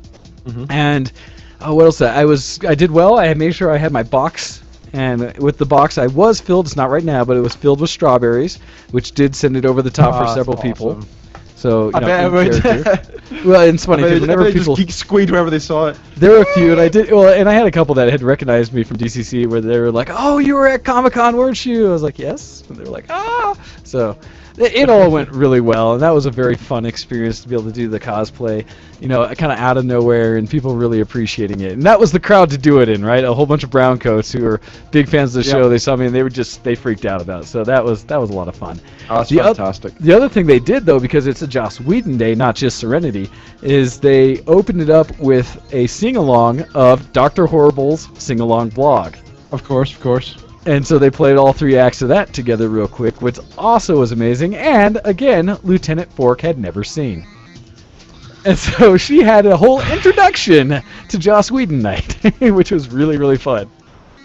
Mhm. And what else? I did well. I had made sure I had my box, and with the box I was filled. It's not right now, but it was filled with strawberries, which did send it over the top for that's several people. awesome. So I bet it in would. character. Well, it's funny because whenever they people, just geek squeed wherever they saw it. there were a few, and I did well, and I had a couple that had recognized me from DCC, where they were like, "Oh, you were at Comic-Con, weren't you?" I was like, "Yes," and they were like, "Ah." So it all went really well, and that was a very fun experience to be able to do the cosplay, kind of out of nowhere, and people really appreciating it. And that was the crowd to do it in, right? A whole bunch of brown coats who were big fans of the show. Yep. They saw me, and they freaked out about it. So that was a lot of fun. Oh, that's The oth- fantastic. The other thing they did, though, because it's a Joss Whedon Day, not just Serenity, is they opened it up with a sing-along of Dr. Horrible's sing-along blog. Of course. And so they played all 3 acts of that together real quick, which also was amazing, and, again, Lieutenant Fork had never seen. And so she had a whole introduction to Joss Whedon Night, which was really, really fun.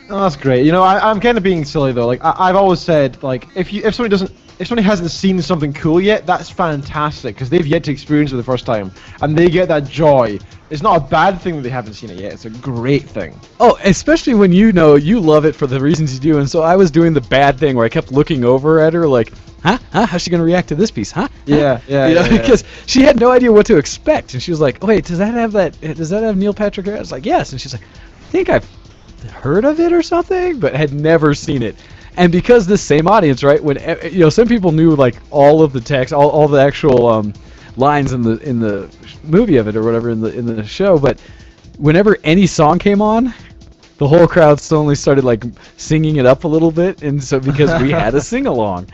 Oh, that's great. I'm kind of being silly though. Like I've always said, like if somebody hasn't seen something cool yet, that's fantastic because they've yet to experience it the first time, and they get that joy. It's not a bad thing that they haven't seen it yet. It's a great thing. Oh, especially when you love it for the reasons you do. And so I was doing the bad thing where I kept looking over at her like, huh? How's she going to react to this piece? Huh? Yeah. Because she had no idea what to expect. And she was like, wait, does that have Neil Patrick Harris? I was like, yes. And she's like, I think I've heard of it or something, but had never seen it. And because this same audience, right, when some people knew like all of the text, all the actual lines in the movie of it or whatever in the show, but whenever any song came on, the whole crowd suddenly started like singing it up a little bit, and so because we had a sing along.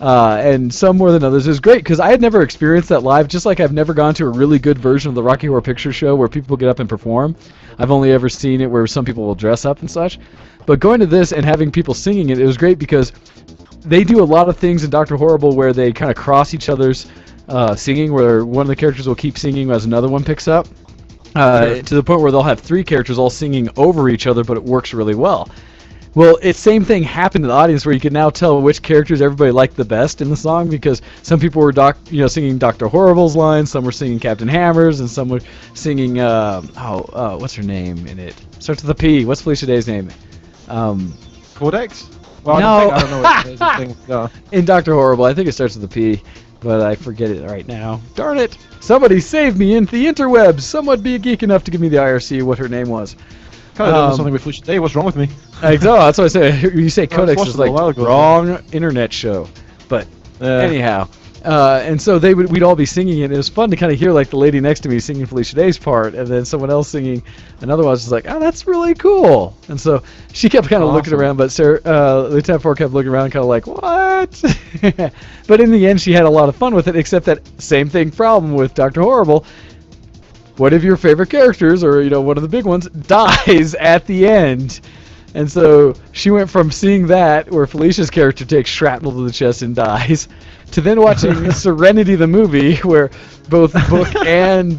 And some more than others. It was great because I had never experienced that live, just like I've never gone to a really good version of the Rocky Horror Picture Show where people get up and perform. I've only ever seen it where some people will dress up and such. But going to this and having people singing it, it was great because they do a lot of things in Dr. Horrible where they kind of cross each other's singing, where one of the characters will keep singing as another one picks up, to the point where they'll have 3 characters all singing over each other, but it works really well. Well, same thing happened in the audience where you could now tell which characters everybody liked the best in the song because some people were singing Dr. Horrible's lines, some were singing Captain Hammer's, and some were singing what's her name in it? Starts with a P. What's Felicia Day's name? Codex? Well, No. I don't know what it is. I think, no. In Dr. Horrible, I think it starts with a P, but I forget it right now. Darn it! Somebody save me in the interwebs! Someone be a geek enough to give me the IRC what her name was. Kind of done something with Felicia Day. What's wrong with me? That's what I say. You say Codex watched is it a like while ago. wrong internet show, but anyhow. And so we'd all be singing it. It was fun to kind of hear like the lady next to me singing Felicia Day's part, and then someone else singing another one. Was like, oh, that's really cool. And so she kept kind of looking around, but Lieutenant Four kept looking around, kind of like, what? But in the end, she had a lot of fun with it. Except that same problem with Dr. Horrible. One of your favorite characters, or one of the big ones, dies at the end. And so she went from seeing that, where Felicia's character takes shrapnel to the chest and dies, to then watching Serenity the movie, where both Book and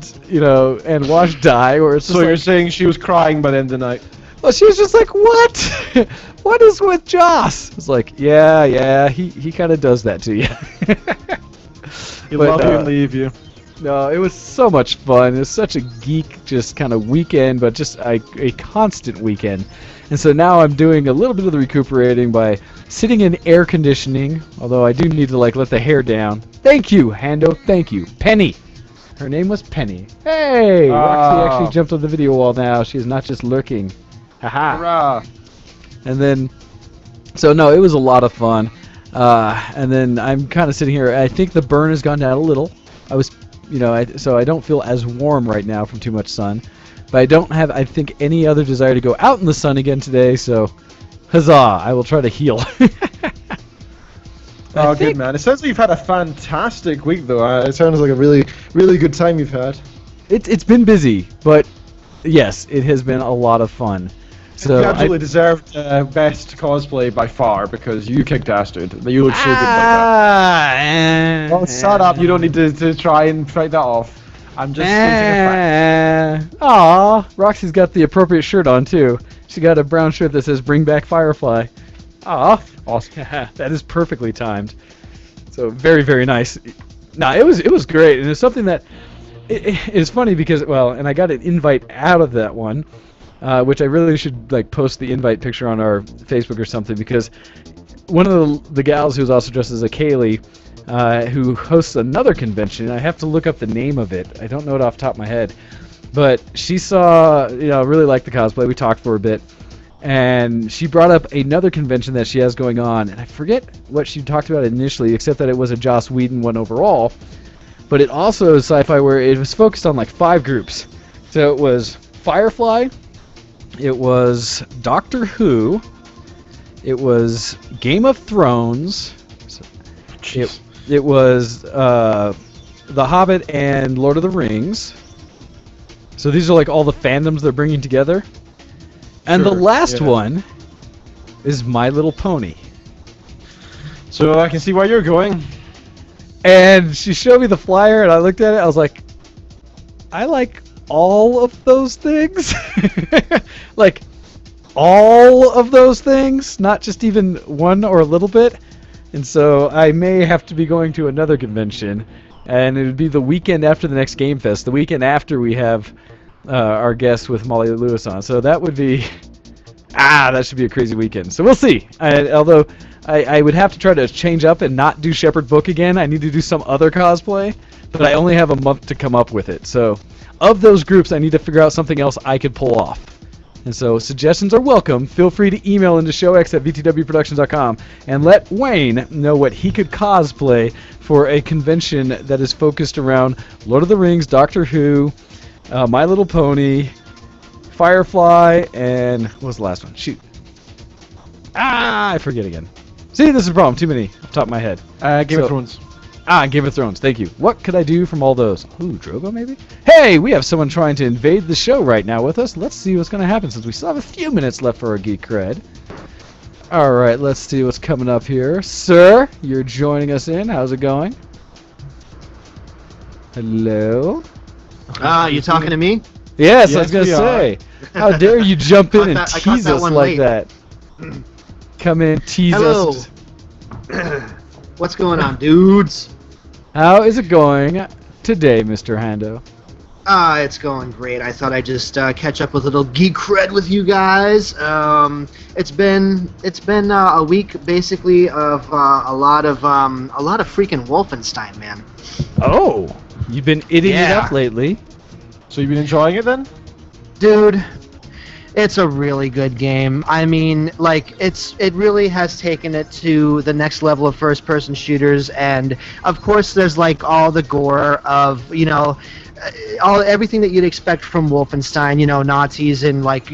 Wash die. Where it's just So you're saying she was crying by the end of the night? well, she was just like, what? What is with Joss? It's like, yeah, he kind of does that to you. He'll love you and leave you. No, it was so much fun. It was such a geek just kind of weekend, but just a constant weekend. And so now I'm doing a little bit of the recuperating by sitting in air conditioning, although I do need to let the hair down. Thank you, Hando. Thank you. Penny. Her name was Penny. Hey! Roxy actually jumped on the video wall now. She is not just lurking. Haha. Hurrah. And then, so no, it was a lot of fun. And then I'm kind of sitting here. I think the burn has gone down a little. I was so I don't feel as warm right now from too much sun. But I don't have, I think, any other desire to go out in the sun again today, so huzzah, I will try to heal. Oh, good man. It sounds like you've had a fantastic week, though. It sounds like a really, really good time you've had. It's been busy, but yes, it has been a lot of fun. So you absolutely deserved best cosplay by far because you kicked ass, dude. You look so good like that. Well, shut up. You don't need to try and fight that off. I'm just stating a fact. Aw, Roxy's got the appropriate shirt on too. She got a brown shirt that says "Bring Back Firefly." Aw, awesome. That is perfectly timed. So very, very nice. Nah, it was great, and it's something that it's funny because and I got an invite out of that one. Which I really should post the invite picture on our Facebook or something, because one of the gals who's also dressed as a Kaylee, who hosts another convention, I have to look up the name of it. I don't know it off the top of my head, but she saw, really liked the cosplay. We talked for a bit, and she brought up another convention that she has going on, and I forget what she talked about initially, except that it was a Joss Whedon one overall, but it also is sci-fi where it was focused on 5 groups. So it was Firefly. It was Doctor Who. It was Game of Thrones. It was The Hobbit and Lord of the Rings. So these are all the fandoms they're bringing together. And the last one is My Little Pony. So I can see why you're going. And she showed me the flyer, and I looked at it. I was like, I like all of those things. All of those things, not just even one or a little bit. And so I may have to be going to another convention, and it would be the weekend after the next Game Fest, the weekend after we have our guest with Molly Lewis on. So that would be that should be a crazy weekend. So we'll see. Although I would have to try to change up and not do Shepherd Book again. I need to do some other cosplay, but I only have a month to come up with it. So of those groups, I need to figure out something else I could pull off. And so suggestions are welcome. Feel free to email into showx@vtwproductions.com and let Wayne know what he could cosplay for a convention that is focused around Lord of the Rings, Doctor Who, My Little Pony, Firefly, and what was the last one? Shoot. I forget again. See, this is a problem. Too many off the top of my head. Game of Thrones. Game of Thrones. Thank you. What could I do from all those? Ooh, Drogo maybe? Hey, we have someone trying to invade the show right now with us. Let's see what's going to happen since we still have a few minutes left for our Geek Cred. All right, let's see what's coming up here. Sir, you're joining us in. How's it going? Hello? You talking to me? Yes, I Yes, was going to we are. say. How dare you jump in and I caught tease that us one like late. that? Come in, tease Hello. us. What's going on, dudes? How is it going today, Mr. Hando? It's going great. I thought I'd just catch up with a little geek cred with you guys. It's been a week basically of a lot of freaking Wolfenstein, man. Oh, you've been eating it Yeah. up lately. So you've been enjoying it then? Dude, it's a really good game. I mean, like, it really has taken it to the next level of first-person shooters, and of course there's like all the gore of, everything that you'd expect from Wolfenstein, Nazis and like,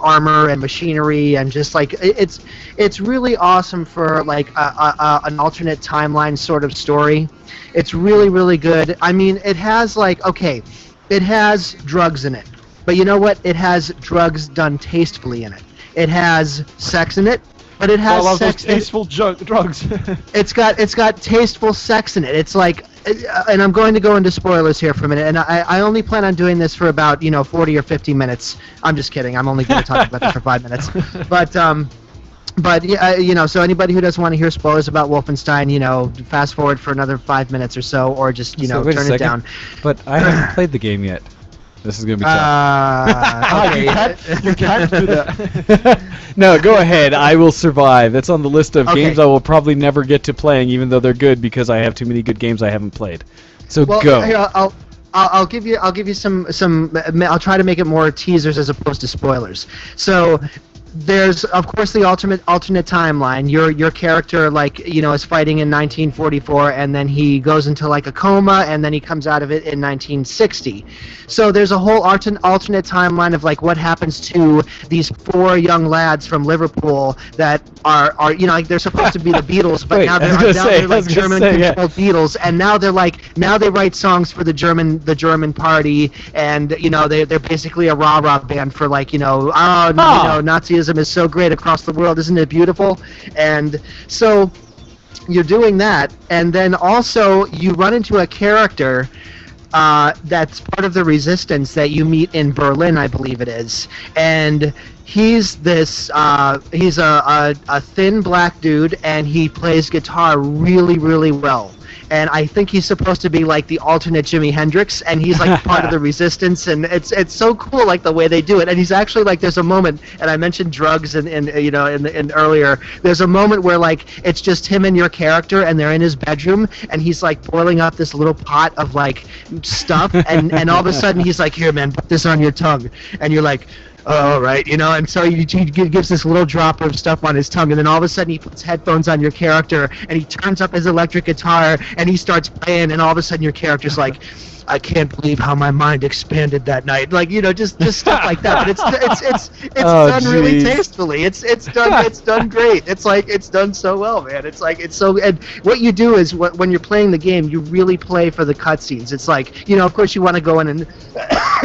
armor and machinery, and just like it's really awesome for like an alternate timeline sort of story. It's really, really good. I mean, it has like, okay, it has drugs in it. But you know what? It has drugs done tastefully in it. It has sex in it, but it has I love sex. those tasteful drugs. It's got tasteful sex in it. It's like, and I'm going to go into spoilers here for a minute. And I only plan on doing this for about 40 or 50 minutes. I'm just kidding. I'm only going to talk about this for 5 minutes. But yeah, so anybody who doesn't want to hear spoilers about Wolfenstein, fast forward for another 5 minutes or so, or just So wait a turn it second. down. But I haven't played the game yet. This is gonna be tough. Okay. You can't do that. No, go ahead. I will survive. That's on the list of Okay. games I will probably never get to playing, even though they're good, because I have too many good games I haven't played. So Well, go. here, I'll give you some. I'll try to make it more teasers as opposed to spoilers. So there's of course the alternate timeline. Your character is fighting in 1944, and then he goes into like a coma, and then he comes out of it in 1960. So there's a whole alternate timeline of like what happens to these 4 young lads from Liverpool that are like they're supposed to be the Beatles, but Wait, now I was they're gonna say- I like was gonna German say, yeah. controlled Beatles, and now they write songs for the German party, and they're basically a rah-rah band for like Nazism is so great across the world, isn't it beautiful? And so you're doing that, and then also you run into a character that's part of the resistance that you meet in Berlin, I believe it is, and he's this he's a thin black dude, and he plays guitar really, really well. And I think he's supposed to be like the alternate Jimi Hendrix, and he's like part of the resistance, and it's so cool like the way they do it. And he's actually like, there's a moment, and I mentioned drugs in earlier. There's a moment where like it's just him and your character, and they're in his bedroom, and he's like boiling up this little pot of like stuff, and all of a sudden he's like, here man, put this on your tongue, and you're like, oh, right, and so he gives this little drop of stuff on his tongue, and then all of a sudden he puts headphones on your character, and he turns up his electric guitar, and he starts playing, and all of a sudden your character's like, I can't believe how my mind expanded that night. Like, just stuff like that. But it's Oh, done really jeez. tastefully. It's done great. It's like it's done so well, man. It's like it's so. And what you do is when you're playing the game, you really play for the cutscenes. It's like of course you want to go in and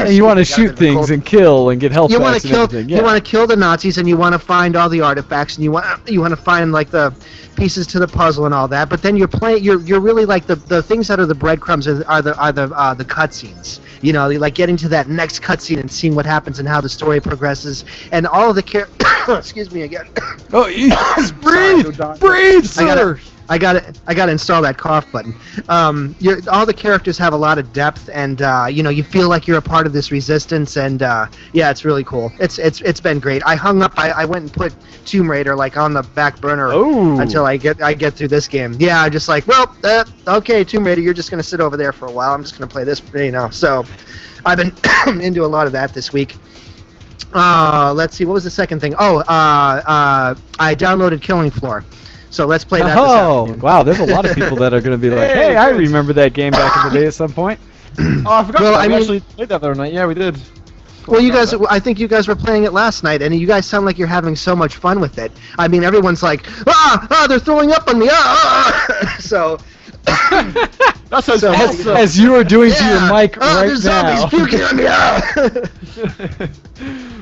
You want to shoot things and kill and get health you want packs to and kill everything. Yeah. you want to kill the Nazis, and you want to find all the artifacts, and you want to find like the pieces to the puzzle and all that. But then you're really like the things that are the breadcrumbs are the cutscenes. Like getting to that next cutscene and seeing what happens and how the story progresses, and all of the excuse me again. Oh, breathe, breathe, sir. I gotta install that cough button. All the characters have a lot of depth, and you feel like you're a part of this resistance, and yeah, it's really cool. It's been great. I hung up. I went and put Tomb Raider like on the back burner until I get through this game. Yeah, I'm just like, well, okay, Tomb Raider, you're just gonna sit over there for a while. I'm just gonna play this, So I've been into a lot of that this week. Let's see, what was the second thing? I downloaded Killing Floor. So let's play that this afternoon. Wow, there's a lot of people that are going to be like, hey, I remember that game back in the day at some point. Oh, I forgot. Well, We actually played that the other night. Yeah, we did. Well, I think you guys were playing it last night, and you guys sound like you're having so much fun with it. I mean, everyone's like, they're throwing up on me, So... That sounds So- awesome. As you are doing to your mic right there's now. zombies puking on me,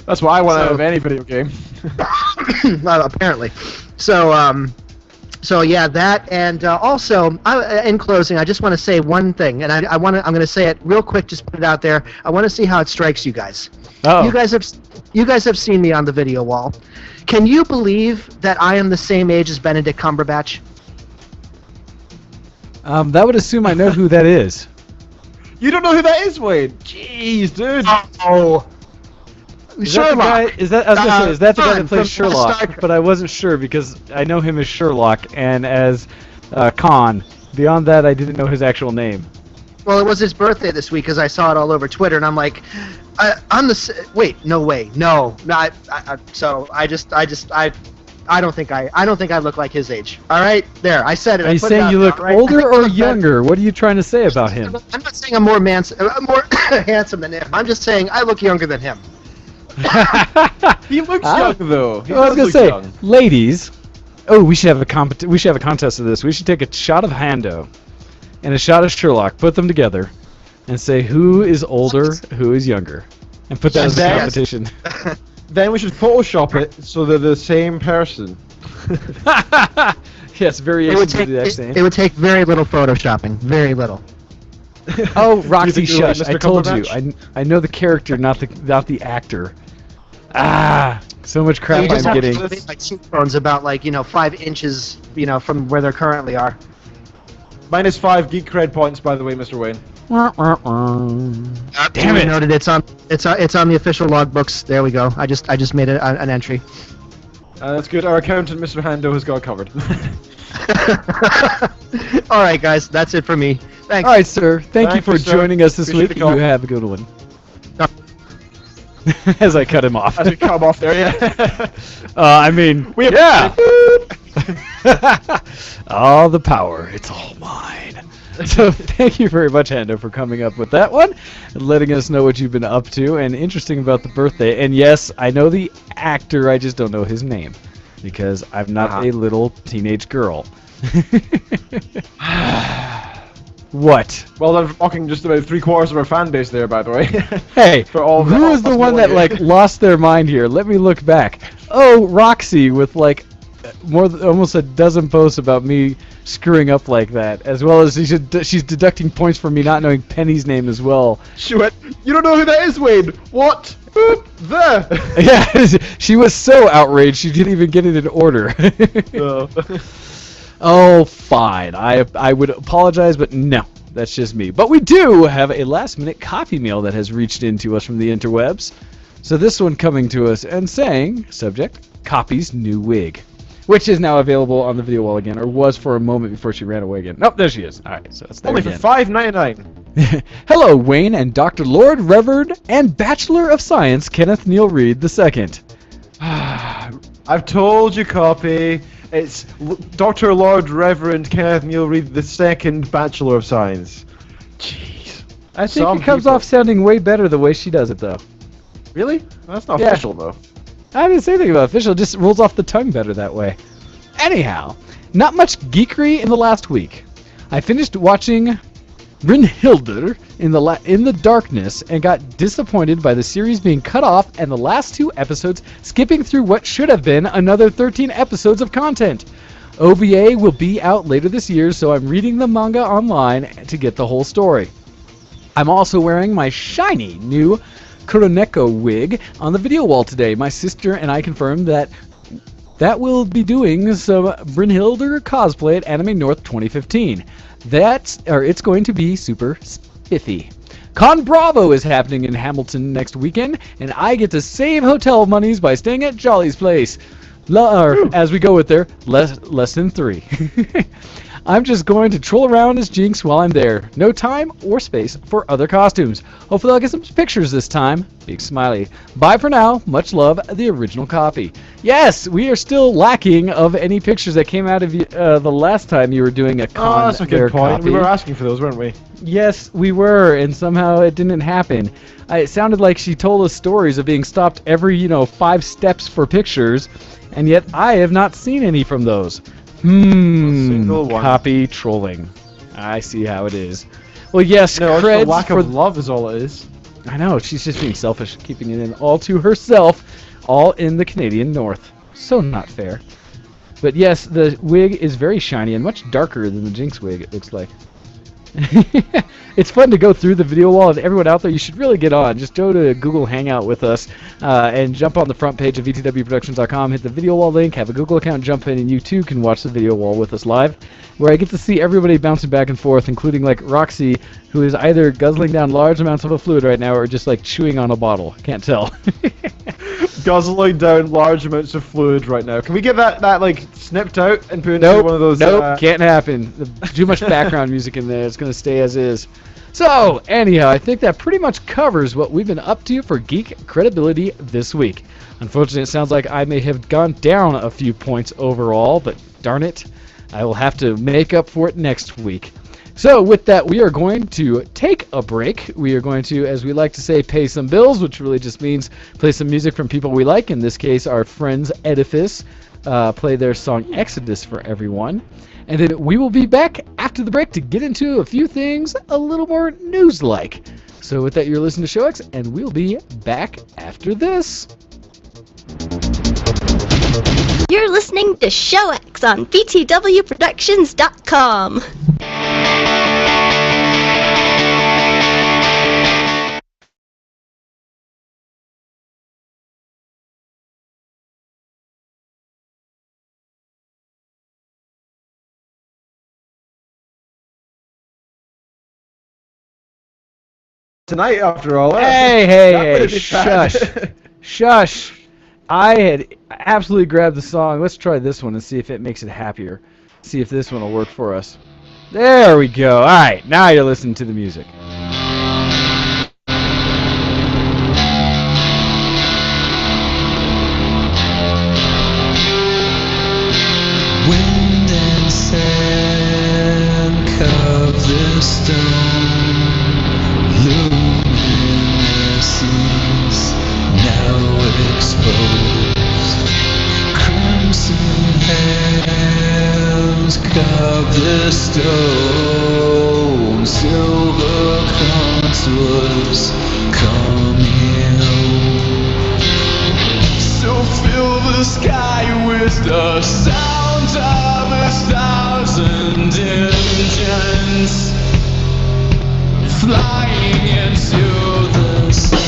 That's what I want out So- of any video game. Well, apparently. So, So yeah, that, and also, in closing, I just want to say one thing, and I'm going to say it real quick. Just put it out there. I want to see how it strikes you guys. Oh. You guys have seen me on the video wall. Can you believe that I am the same age as Benedict Cumberbatch? That would assume I know who that is. You don't know who that is, Wade? Jeez, dude. Oh. Sherlock. Is that the guy that plays from Sherlock? Star Trek. But I wasn't sure because I know him as Sherlock and as Khan. Beyond that, I didn't know his actual name. Well, it was his birthday this week because I saw it all over Twitter, and I'm like, wait, no way, no, so I don't think I look like his age. All right, there, I said it. Are you saying you look older or younger? What are you trying to say about him? I'm not saying I'm more handsome than him. I'm just saying I look younger than him. He looks young though. I was gonna say, ladies. Oh, we should have a We should have a contest of this. We should take a shot of Hando and a shot of Sherlock. Put them together, and say who is older, who is younger, and put that as a competition. Then we should Photoshop it so they're the same person. Yes, variations of the exact same. It would take very little photoshopping. Very little. Oh, Roxy, shush! Mr. I told you. Cumberbatch? I know the character, not the actor. So much crap You just I'm have getting. to make my cheekbones about 5 inches, from where they currently are. -5 geek cred points, by the way, Mr. Wayne. Damn it! Noted. It's on the official logbooks. There we go. I just made an entry. That's good. Our accountant, Mr. Hando, has got it covered. All right, guys. That's it for me. Thanks. All right, sir. Thank you for sir. joining us this Appreciate week. the call. You have a good one. As I cut him off. As we cut him off there, yeah. I mean, We have all the power. It's all mine. So thank you very much, Hando, for coming up with that one and letting us know what you've been up to and interesting about the birthday. And yes, I know the actor. I just don't know his name because I'm not a little teenage girl. What? Well, I'm mocking just about 3/4 of our fan base there, by the way. Hey, For all who was the one that lost their mind here? Let me look back. Oh, Roxy with almost a dozen posts about me screwing up like that, as well as she's deducting points for me not knowing Penny's name as well. Shit. You don't know who that is, Wade. What? Boop. There. Yeah, she was so outraged she didn't even get it in order. Oh. Oh, fine. I would apologize, but no, that's just me. But we do have a last-minute copy mail that has reached into us from the interwebs. So this one coming to us and saying, subject, Copy's new wig, which is now available on the video wall again, or was for a moment before she ran away again. Nope, there she is. All right, so it's there Only for again. $5.99. Hello, Wayne and Dr. Lord Reverend and Bachelor of Science Kenneth Neil Reed II. I've told you, Copy. It's Dr. Lord Reverend Kenneth Neil Reed II, Bachelor of Science. Jeez. I think it comes off sounding way better the way she does it, though. Really? That's not Yeah. official, though. I didn't say anything about official, it just rolls off the tongue better that way. Anyhow, not much geekery in the last week. I finished watching Brynhildr in the darkness and got disappointed by the series being cut off and the last 2 episodes skipping through what should have been another 13 episodes of content. OVA will be out later this year, so I'm reading the manga online to get the whole story. I'm also wearing my shiny new Kuroneko wig on the video wall today. My sister and I confirmed that we'll be doing some Brynhildr cosplay at Anime North 2015. It's going to be super spiffy. Con Bravo is happening in Hamilton next weekend, and I get to save hotel monies by staying at Jolly's place. As we go with there, less than 3. I'm just going to troll around as Jinx while I'm there. No time or space for other costumes. Hopefully I'll get some pictures this time. Big smiley. Bye for now. Much love, the original copy. Yes, we are still lacking of any pictures that came out of the last time you were doing a con. Oh, that's a good point. copy. We were asking for those, weren't we? Yes, we were, and somehow it didn't happen. It sounded like she told us stories of being stopped every, 5 steps for pictures, and yet I have not seen any from those. Single one. Copy trolling. I see how it is. Well, yes, No, it's creds the lack for of love is all it is. I know, she's just being selfish, keeping it in all to herself, all in the Canadian North. So not fair. But yes, the wig is very shiny and much darker than the Jinx wig, it looks like. It's fun to go through the video wall, and everyone out there, you should really get on. Just go to Google Hangout with us and jump on the front page of vtwproductions.com, hit the video wall link, have a Google account, jump in, and you too can watch the video wall with us live, where I get to see everybody bouncing back and forth, including like Roxy, who is either guzzling down large amounts of a fluid right now or just like chewing on a bottle. Can't tell. Guzzling down large amounts of fluid right now. Can we get that like snipped out and put into one of those? Nope, can't happen. Too much background music in there. It's going to stay as is. So, anyhow, I think that pretty much covers what we've been up to for Geek Credibility this week. Unfortunately, it sounds like I may have gone down a few points overall, but darn it, I will have to make up for it next week. So with that, we are going to take a break. We are going to, as we like to say, pay some bills, which really just means play some music from people we like. In this case, our friends Edifice play their song Exodus for everyone. And then we will be back after the break to get into a few things a little more news-like. So with that, you're listening to ShowX, and we'll be back after this. You're listening to ShowX on VTWProductions.com. Tonight, after all. Hey, shush. Shush. I had absolutely grabbed the song. Let's try this one and see if it makes it happier. See if this one will work for us. There we go. All right, now you're listening to the music. Wind and sand carve the stone, luminescence now exposed. Crimson hands carve the stone, silver contours coming home. So fill the sky with the sound of 1,000 engines flying into the sun.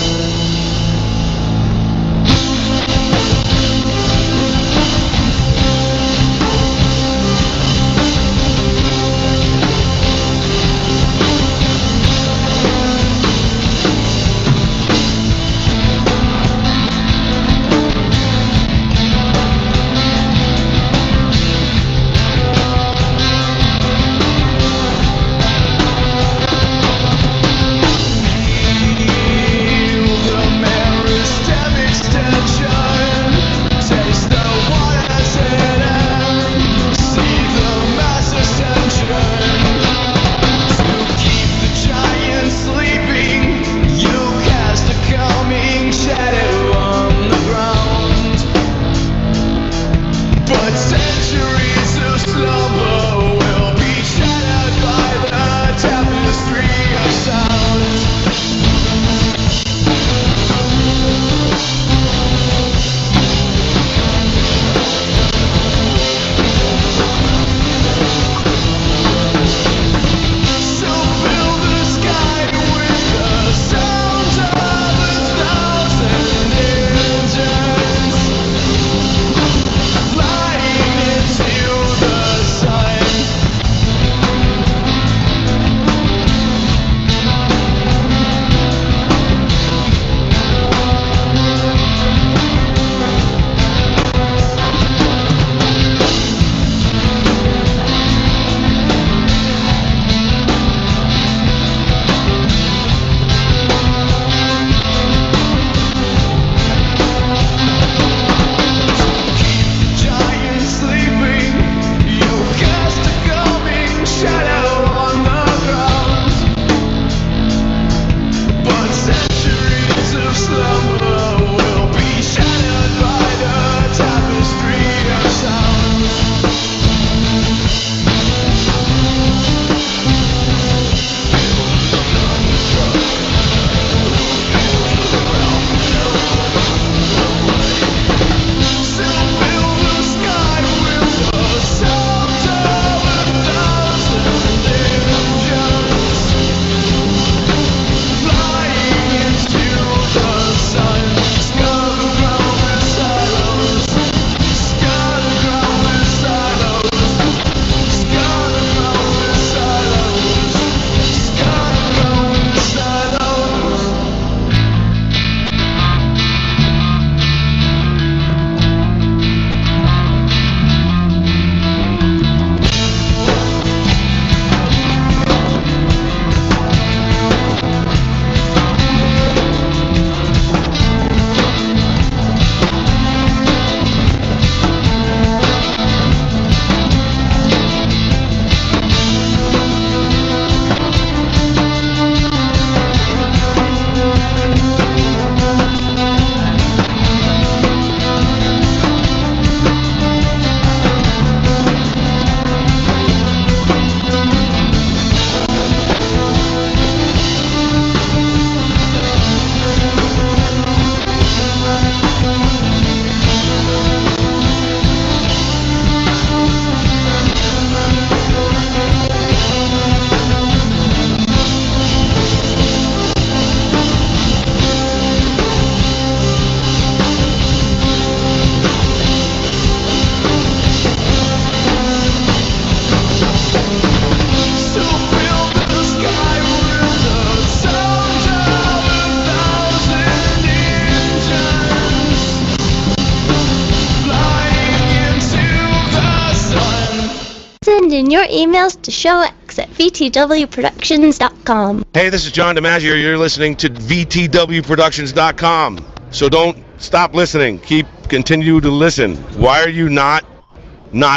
in your emails to showx@vtwproductions.com. Hey, this is John DiMaggio. You're listening to VTWProductions.com. So don't stop listening. Continue to listen. Why are you not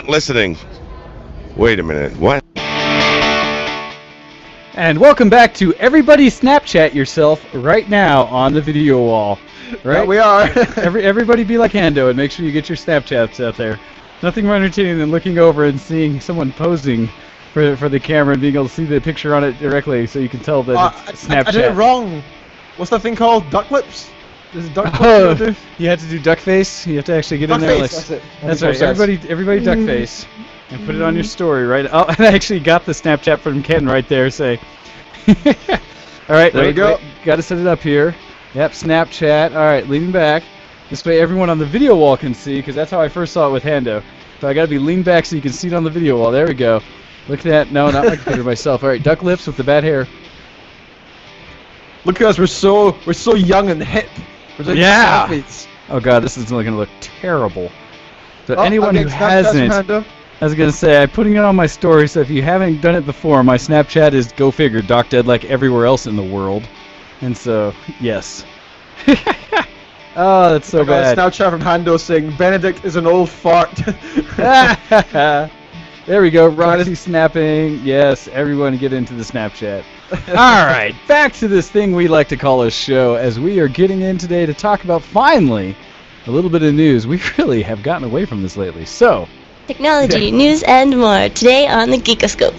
listening? Wait a minute. What? And welcome back to Everybody Snapchat Yourself right now on the video wall. Right? Yeah, we are. Everybody be like Hando and make sure you get your Snapchats out there. Nothing more entertaining than looking over and seeing someone posing for the camera and being able to see the picture on it directly so you can tell that it's Snapchat. I did it wrong. What's that thing called? Duck lips? Is it duck lips? Oh, you have to do duck face? You have to actually get Duck in there. face, Like, that's it. that's right. Everybody duck face. And put it on your story, right? Oh, and I actually got the Snapchat from Ken right there. Say, all right, there we go. Got to set it up here. Yep, Snapchat. All right, leaning back. This way everyone on the video wall can see, because that's how I first saw it with Hando. So I got to be leaned back so you can see it on the video wall. There we go. Look at that. No, not my computer, myself. All right, duck lips with the bad hair. Look at us. We're so young and hip. We're like Yeah. selfies. Oh god, this is going to look terrible. So Oh, anyone okay, who Snapchat's hasn't, Hando. I was going to say, I'm putting it on my story, so if you haven't done it before, my Snapchat is go figure, Doc Dead like everywhere else in the world. And so, yes. Oh, that's so I got bad. a Snapchat from Hando saying Benedict is an old fart. There we go, Roxy snapping. Yes, everyone get into the Snapchat. Alright, back to this thing we like to call a show, as we are getting in today to talk about, finally, a little bit of news. We really have gotten away from this lately. So, Technology, news, and more today on the Geekoscope.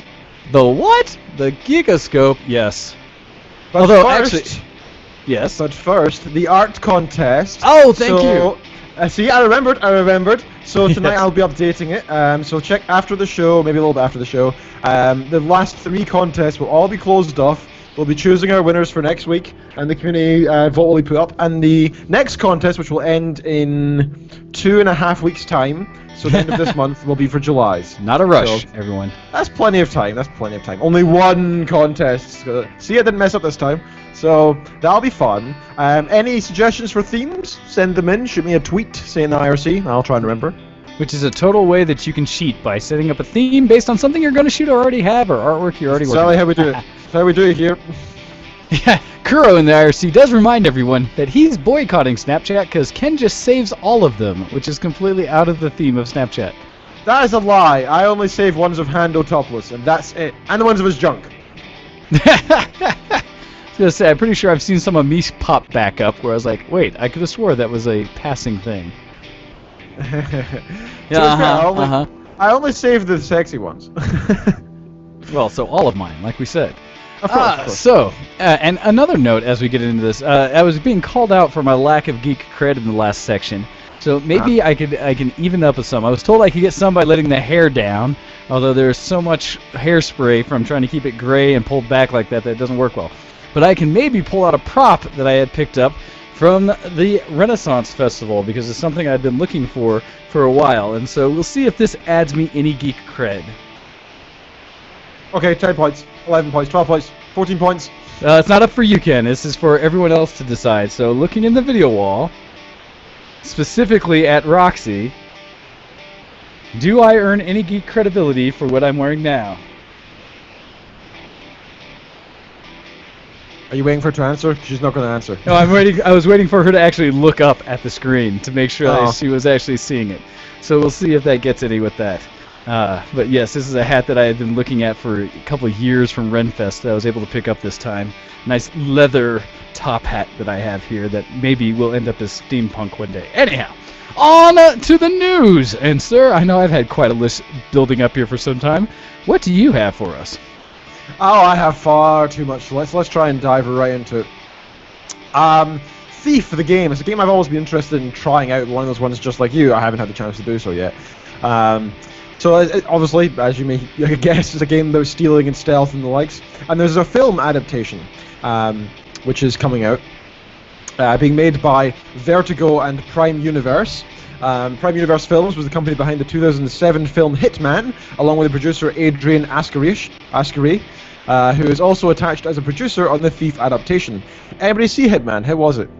the what? The Geekoscope, yes. But Although, first, actually, yes. But first, the art contest. Oh, thank you. See, I remembered. So tonight Yes. I'll be updating it. So check after the show, maybe a little bit after the show. The last 3 contests will all be closed off. We'll be choosing our winners for next week, and the community vote will be put up. And the next contest, which will end in 2.5 weeks' time, so the end of this month, will be for July's. Not a rush, So- everyone. That's plenty of time. Only 1 contest. See, I didn't mess up this time. So that'll be fun. Any suggestions for themes? Send them in. Shoot me a tweet saying the IRC. I'll try and remember. Which is a total way that you can cheat by setting up a theme based on something you're going to shoot or already have, or artwork you're already working Sally, on. how we do it? That's how we do it here. Yeah, Kuro in the IRC does remind everyone that he's boycotting Snapchat because Ken just saves all of them, which is completely out of the theme of Snapchat. That is a lie. I only save ones of Hando topless, and that's it. And the ones of his junk. I was going to say, I'm pretty sure I've seen some of me pop back up where I was like, wait, I could have swore that was a passing thing. I only save the sexy ones. Well, so all of mine, like we said. Of course. So, and another note as we get into this, I was being called out for my lack of geek cred in the last section. So maybe I can even up with some. I was told I could get some by letting the hair down, although there's so much hairspray from trying to keep it gray and pulled back like that that it doesn't work well. But I can maybe pull out a prop that I had picked up from the Renaissance Festival because it's something I've been looking for a while, and so we'll see if this adds me any geek cred. Okay, 10 points, 11 points, 12 points, 14 points. It's not up for you, Ken. This is for everyone else to decide. So looking in the video wall, specifically at Roxy, do I earn any geek credibility for what I'm wearing now? Are you waiting for her to answer? She's not going to answer. No, I'm waiting. I was waiting for her to actually look up at the screen to make sure Oh. that she was actually seeing it. So we'll see if that gets any with that. But yes, this is a hat that I had been looking at for a couple of years from Renfest that I was able to pick up this time. Nice leather top hat that I have here that maybe will end up as steampunk one day. Anyhow, on to the news. And sir, I know I've had quite a list building up here for some time. What do you have for us? Oh, I have far too much. Let's try and dive right into it. Thief, the game. It's a game I've always been interested in trying out. One of those ones just like you. I haven't had the chance to do so yet. So obviously, as you may guess, it's a game about stealing and stealth and the likes. And there's a film adaptation, which is coming out, being made by Vertigo and Prime Universe. Prime Universe Films was the company behind the 2007 film Hitman, along with the producer Adrian Ascari, who is also attached as a producer on the Thief adaptation. Everybody see Hitman? How was it?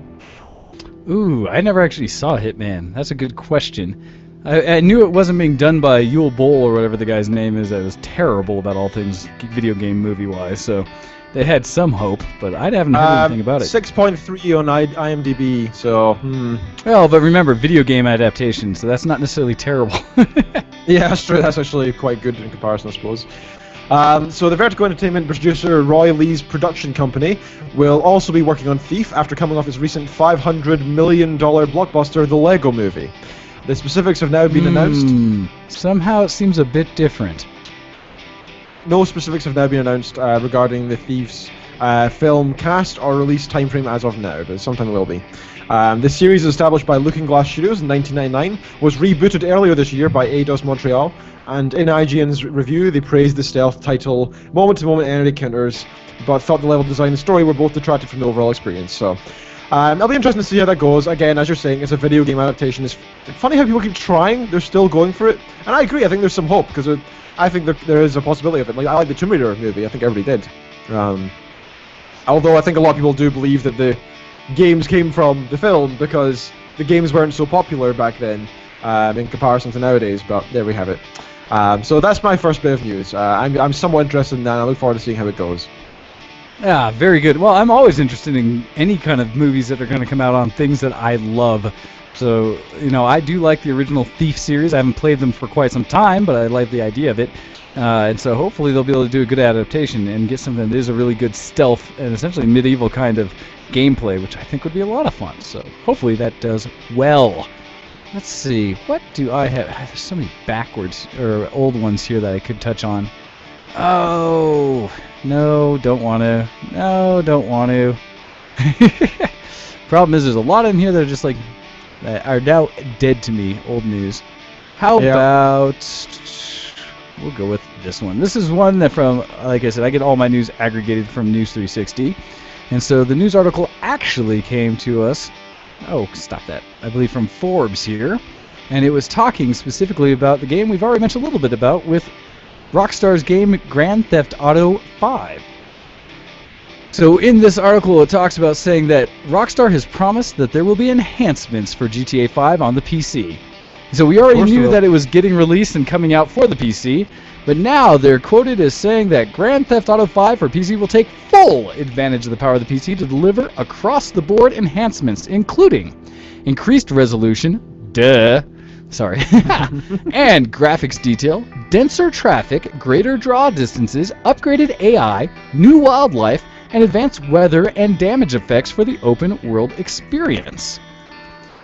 Ooh, I never actually saw Hitman. That's a good question. I knew it wasn't being done by Yul Boll or whatever the guy's name is. That was terrible about all things video game movie-wise. So they had some hope, but I haven't heard anything about it. 6.3 on IMDb. So. Well, but remember, video game adaptation, so that's not necessarily terrible. Yeah, that's true. That's actually quite good in comparison, I suppose. So the Vertigo Entertainment producer Roy Lee's production company will also be working on Thief after coming off its recent $500 million blockbuster, The Lego Movie. The specifics have now been announced. Somehow it seems a bit different. No specifics have now been announced regarding the Thief's film cast or release timeframe as of now, but sometime it will be. The series, established by Looking Glass Studios in 1999, was rebooted earlier this year by Eidos Montreal, and in IGN's review they praised the stealth title, moment-to-moment enemy counters, but thought the level design and story were both detracted from the overall experience. So it'll be interesting to see how that goes. Again, as you're saying, it's a video game adaptation. It's funny how people keep trying, they're still going for it, and I agree. I think there's some hope, because I think there is a possibility of it. Like, I like the Tomb Raider movie, I think everybody did. Although I think a lot of people do believe that the games came from the film because the games weren't so popular back then in comparison to nowadays, but there we have it. So that's my first bit of news. I'm somewhat interested in that, and I look forward to seeing how it goes. Yeah, very good. Well, I'm always interested in any kind of movies that are going to come out on things that I love. So, I do like the original Thief series. I haven't played them for quite some time, but I like the idea of it. And so hopefully they'll be able to do a good adaptation and get something that is a really good stealth and essentially medieval kind of gameplay, which I think would be a lot of fun. So hopefully that does well. Let's see, what do I have? There's so many backwards or old ones here that I could touch on. Oh, no, don't want to. No, don't want to. Problem is, there's a lot in here that are just like, that are now dead to me, old news. How about, we'll go with this one. This is one that from, like I said, I get all my news aggregated from News 360. And so the news article actually came to us, stop that, I believe from Forbes here. And it was talking specifically about the game we've already mentioned a little bit about with Rockstar's game Grand Theft Auto 5. So in this article it talks about saying that Rockstar has promised that there will be enhancements for GTA 5 on the PC. So we already knew that it was getting released and coming out for the PC, but now they're quoted as saying that Grand Theft Auto 5 for PC will take full advantage of the power of the PC to deliver across-the-board enhancements, including increased resolution, and graphics detail, denser traffic, greater draw distances, upgraded AI, new wildlife, and advanced weather and damage effects for the open world experience.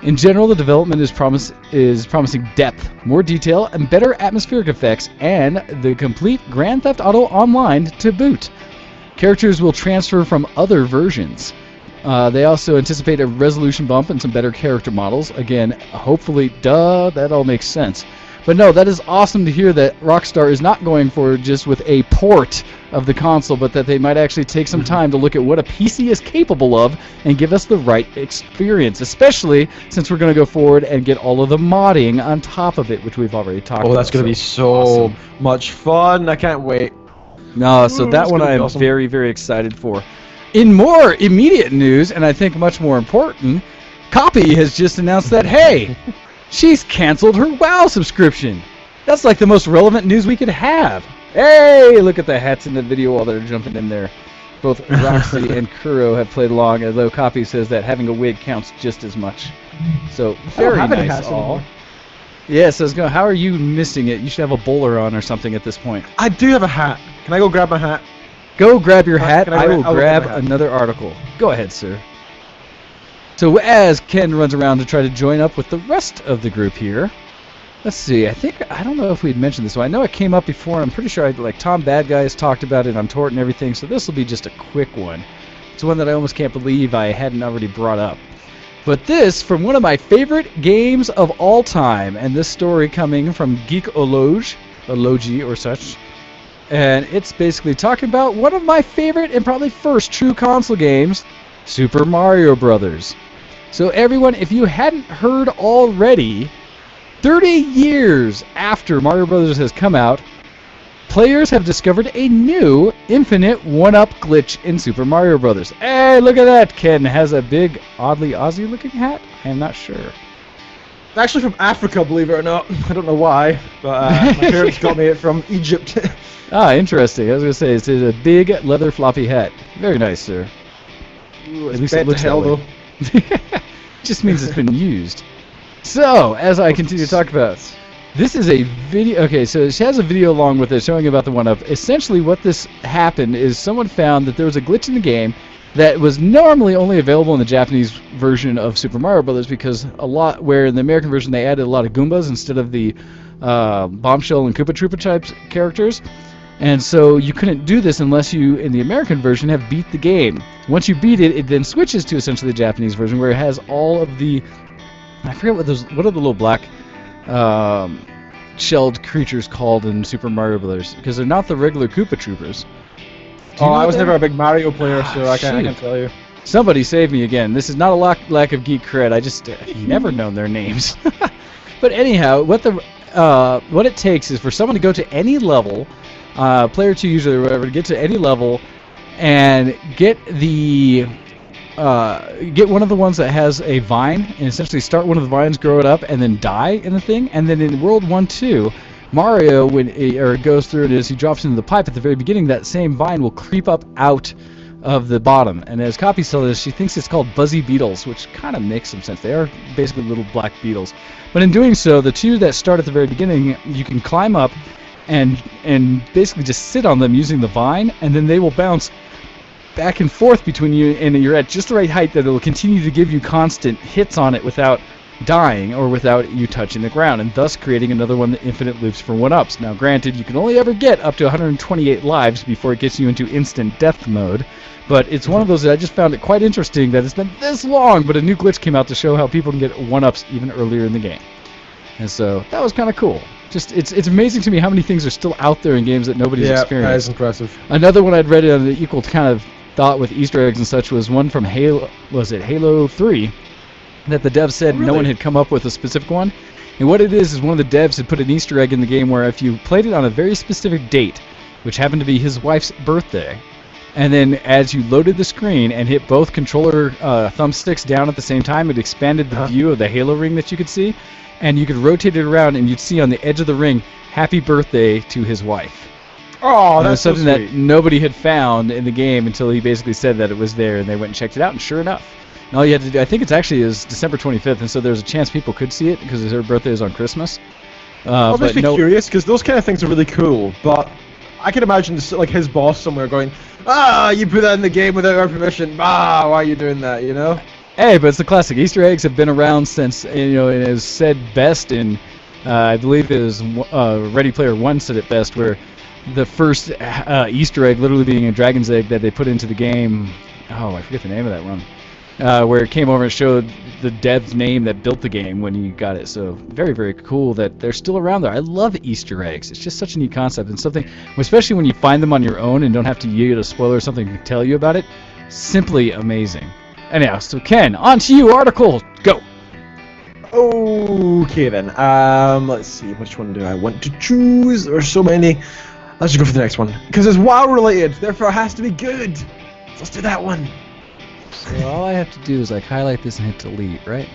In general, the development is promising depth, more detail, and better atmospheric effects, and the complete Grand Theft Auto Online to boot. Characters will transfer from other versions. They also anticipate a resolution bump and some better character models. Again, hopefully, that all makes sense. But no, that is awesome to hear that Rockstar is not going for just with a port of the console, but that they might actually take some time to look at what a PC is capable of and give us the right experience, especially since we're going to go forward and get all of the modding on top of it, which we've already talked about. Oh, that's going to be so much fun. I can't wait. No, so that one I am very, very excited for. In more immediate news, and I think much more important, Copy has just announced that, hey, she's canceled her WoW subscription. That's like the most relevant news we could have. Hey, look at the hats in the video while they're jumping in there. Both Roxy and Kuro have played along, although Copy says that having a wig counts just as much. So, very nice all. Yes, I was going, how are you missing it? You should have a bowler on or something at this point. I do have a hat. Can I go grab my hat? Go grab your hat. I will grab another article. Go ahead, sir. So as Ken runs around to try to join up with the rest of the group here, let's see, I don't know if we'd mentioned this one. I know it came up before, I'm pretty sure like Tom Bad Guy has talked about it on Tort and everything, so this will be just a quick one. It's one that I almost can't believe I hadn't already brought up. But this, from one of my favorite games of all time, and this story coming from Geekology or such, and it's basically talking about one of my favorite and probably first true console games, Super Mario Brothers. So everyone, if you hadn't heard already, 30 years after Mario Brothers has come out, players have discovered a new infinite one-up glitch in Super Mario Brothers. Hey, look at that! Ken has a big, oddly Aussie-looking hat? I'm not sure. Actually from Africa, believe it or not. I don't know why, but my parents got me it from Egypt. Ah, interesting. I was gonna say it's a big leather floppy hat. Very nice, sir. Ooh, At it's least bad it looks to hell, that way. though. Just means it's been used. So, as I continue to talk about, this is a video. Okay, so she has a video along with it showing about the 1-up. Essentially, what this happened is someone found that there was a glitch in the game that was normally only available in the Japanese version of Super Mario Brothers, because where in the American version they added a lot of Goombas instead of the Bombshell and Koopa Troopa types characters. And so you couldn't do this unless you, in the American version, have beat the game. Once you beat it, it then switches to essentially the Japanese version, where it has all of the... I forget what are the little black shelled creatures called in Super Mario Brothers, because they're not the regular Koopa Troopers. Oh, I was never a big Mario player, so I can't tell you. Somebody save me again. This is not a lack of geek cred. I just never known their names. But anyhow, what it takes is for someone to go to any level, player 2 usually or whatever, to get to any level and get one of the ones that has a vine and essentially start one of the vines, grow it up, and then die in the thing. And then in World 1-2, Mario, when it goes through it, as he drops into the pipe at the very beginning, that same vine will creep up out of the bottom. And as Copy saw this, she thinks it's called Buzzy Beetles, which kind of makes some sense. They are basically little black beetles. But in doing so, the two that start at the very beginning, you can climb up and basically just sit on them using the vine, and then they will bounce back and forth between you, and you're at just the right height that it will continue to give you constant hits on it without dying or without you touching the ground, and thus creating another one that infinite loops for 1-ups. Now granted, you can only ever get up to 128 lives before it gets you into instant death mode, but it's one of those that I just found it quite interesting that it's been this long, but a new glitch came out to show how people can get 1-ups even earlier in the game. And so that was kind of cool. Just it's amazing to me how many things are still out there in games that nobody's experienced. That is impressive. Another one I'd read on the equal kind of thought with Easter eggs and such was one from Halo 3, that the devs said no one had come up with a specific one. And what it is one of the devs had put an Easter egg in the game where if you played it on a very specific date, which happened to be his wife's birthday, and then as you loaded the screen and hit both controller thumbsticks down at the same time, it expanded the view of the Halo ring that you could see, and you could rotate it around and you'd see on the edge of the ring, "Happy birthday" to his wife. Oh, And it was that's something so sweet. that nobody had found in the game until he basically said that it was there, and they went and checked it out, and sure enough. And all you had to do, I think it's actually is December 25th, and so there's a chance people could see it because her birthday is on Christmas. I'll just But be curious, because those kind of things are really cool, but I can imagine like his boss somewhere going, you put that in the game without our permission, why are you doing that, you know? Hey, but it's the classic. Easter eggs have been around since, it is said best in, I believe it was Ready Player One said it best, where the first Easter egg literally being a dragon's egg that they put into the game, I forget the name of that one, where it came over and showed the dev's name that built the game when you got it. So very, very cool that they're still around there. I love Easter eggs. It's just such a neat concept, and something, especially when you find them on your own and don't have to get a spoiler or something to tell you about it, simply amazing. Anyhow, so Ken, on to you, article, go! Okay then, let's see, which one do I want to choose? There are so many. Let's just go for the next one, because it's WoW related, therefore it has to be good. So let's do that one. So all I have to do is highlight this and hit delete, right?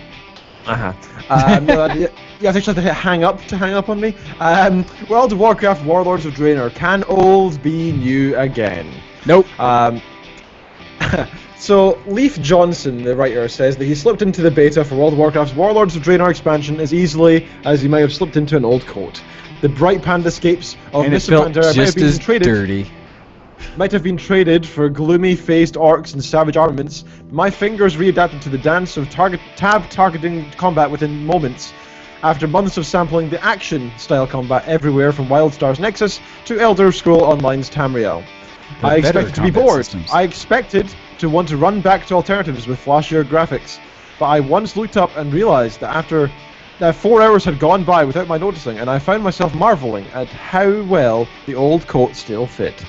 No, you actually have to hit hang up on me. World of Warcraft Warlords of Draenor, can old be new again? Nope. So, Leif Johnson, the writer, says that he slipped into the beta for World of Warcraft's Warlords of Draenor expansion as easily as he might have slipped into an old coat. The bright pandascapes of And it Mr. felt Pandora just as dirty. might have been traded for gloomy-faced orcs and savage armaments. My fingers readapted to the dance of targeting combat within moments. After months of sampling the action-style combat everywhere from WildStar's Nexus to Elder Scrolls Online's Tamriel. I expected to be bored. I expected to want to run back to alternatives with flashier graphics. But I once looked up and realized that after 4 hours had gone by without my noticing, and I found myself marveling at how well the old coat still fit.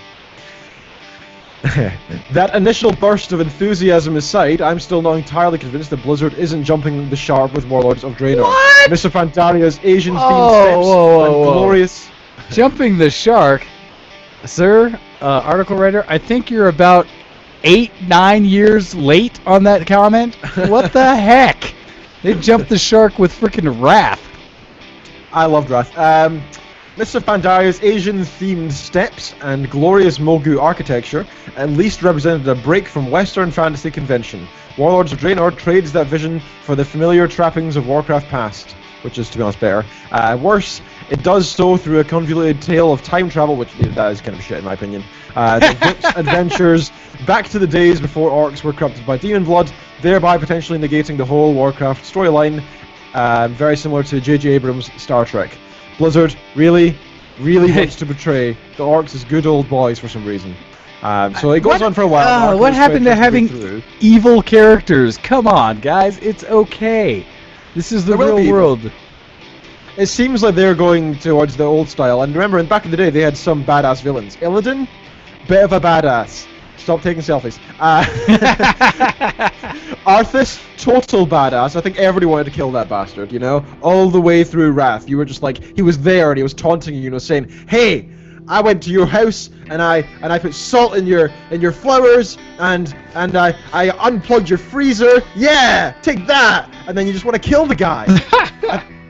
That initial burst of enthusiasm aside, I'm still not entirely convinced that Blizzard isn't jumping the shark with Warlords of Draenor. What? Mr. Pandaria's Asian themed steps whoa. and glorious... Jumping the shark, sir, article writer, I think you're about 8-9 years late on that comment. What the heck? They jumped the shark with freaking Wrath. I loved Wrath. Mists of Pandaria's Asian-themed steppes and glorious Mogu architecture at least represented a break from Western fantasy convention. Warlords of Draenor trades that vision for the familiar trappings of Warcraft past, which is, to be honest, better. Worse, it does so through a convoluted tale of time travel, which that is kind of shit in my opinion. The book's adventures back to the days before orcs were corrupted by demon blood, thereby potentially negating the whole Warcraft storyline, very similar to J.J. Abrams' Star Trek. Blizzard really wants to portray the orcs as good old boys for some reason. So it goes on for a while. What happened to having evil characters? Come on, guys, it's okay. This is the real world. It seems like they're going towards the old style. And remember, back in the day, they had some badass villains. Illidan, bit of a badass. Stop taking selfies. Arthas, total badass. I think everybody wanted to kill that bastard, you know? All the way through Wrath. You were just like, he was there and he was taunting you, saying, hey, I went to your house and I put salt in your flowers and I unplugged your freezer. Yeah, take that. And then you just want to kill the guy.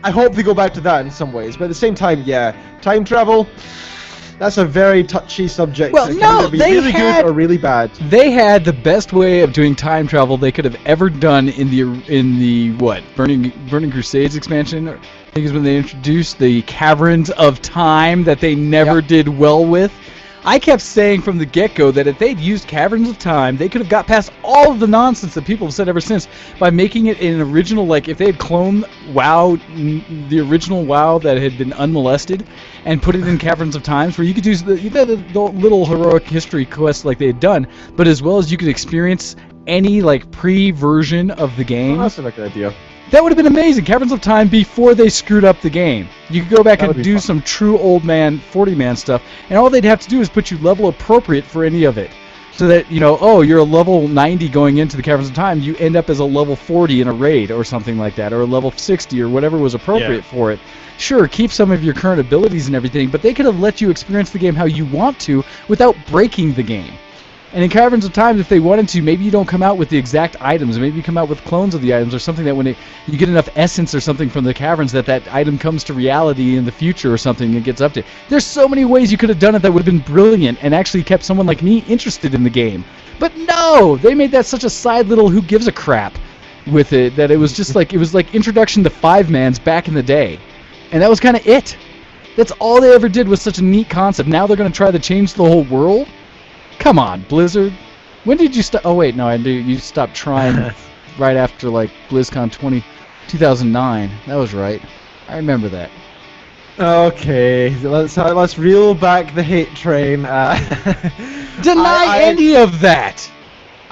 I hope they go back to that in some ways, but at the same time, yeah, time travel. That's a very touchy subject. Well, It can no, either be they really had- good or really bad. They had the best way of doing time travel they could have ever done in the what, Burning Crusades expansion. I think is when they introduced the Caverns of Time that they never did well with. I kept saying from the get-go that if they'd used Caverns of Time, they could have got past all of the nonsense that people have said ever since by making it an original, like if they had cloned WoW, the original WoW that had been unmolested, and put it in Caverns of Times, where you could use the little heroic history quests like they had done, but as well as you could experience any like pre-version of the game. Oh, that's a good idea. That would have been amazing. Caverns of Time before they screwed up the game. You could go back That would and be do fun. some true old man, 40-man stuff, and all they'd have to do is put you level appropriate for any of it. So that, oh, you're a level 90 going into the Caverns of Time, you end up as a level 40 in a raid or something like that, or a level 60 or whatever was appropriate for it. Sure, keep some of your current abilities and everything, but they could have let you experience the game how you want to without breaking the game. And in Caverns of Time, if they wanted to, maybe you don't come out with the exact items. Maybe you come out with clones of the items or something that when you get enough essence or something from the caverns that item comes to reality in the future or something and gets updated. There's so many ways you could have done it that would have been brilliant and actually kept someone like me interested in the game. But no! They made that such a side little who gives a crap with it that it was just like, it was like introduction to 5-mans back in the day. And that was kind of it. That's all they ever did was such a neat concept. Now they're going to try to change the whole world? Come on, Blizzard. When did you stop? Oh, wait, no, you stopped trying right after, like, BlizzCon 2009. That was right. I remember that. Okay, let's reel back the hate train. Deny any of that!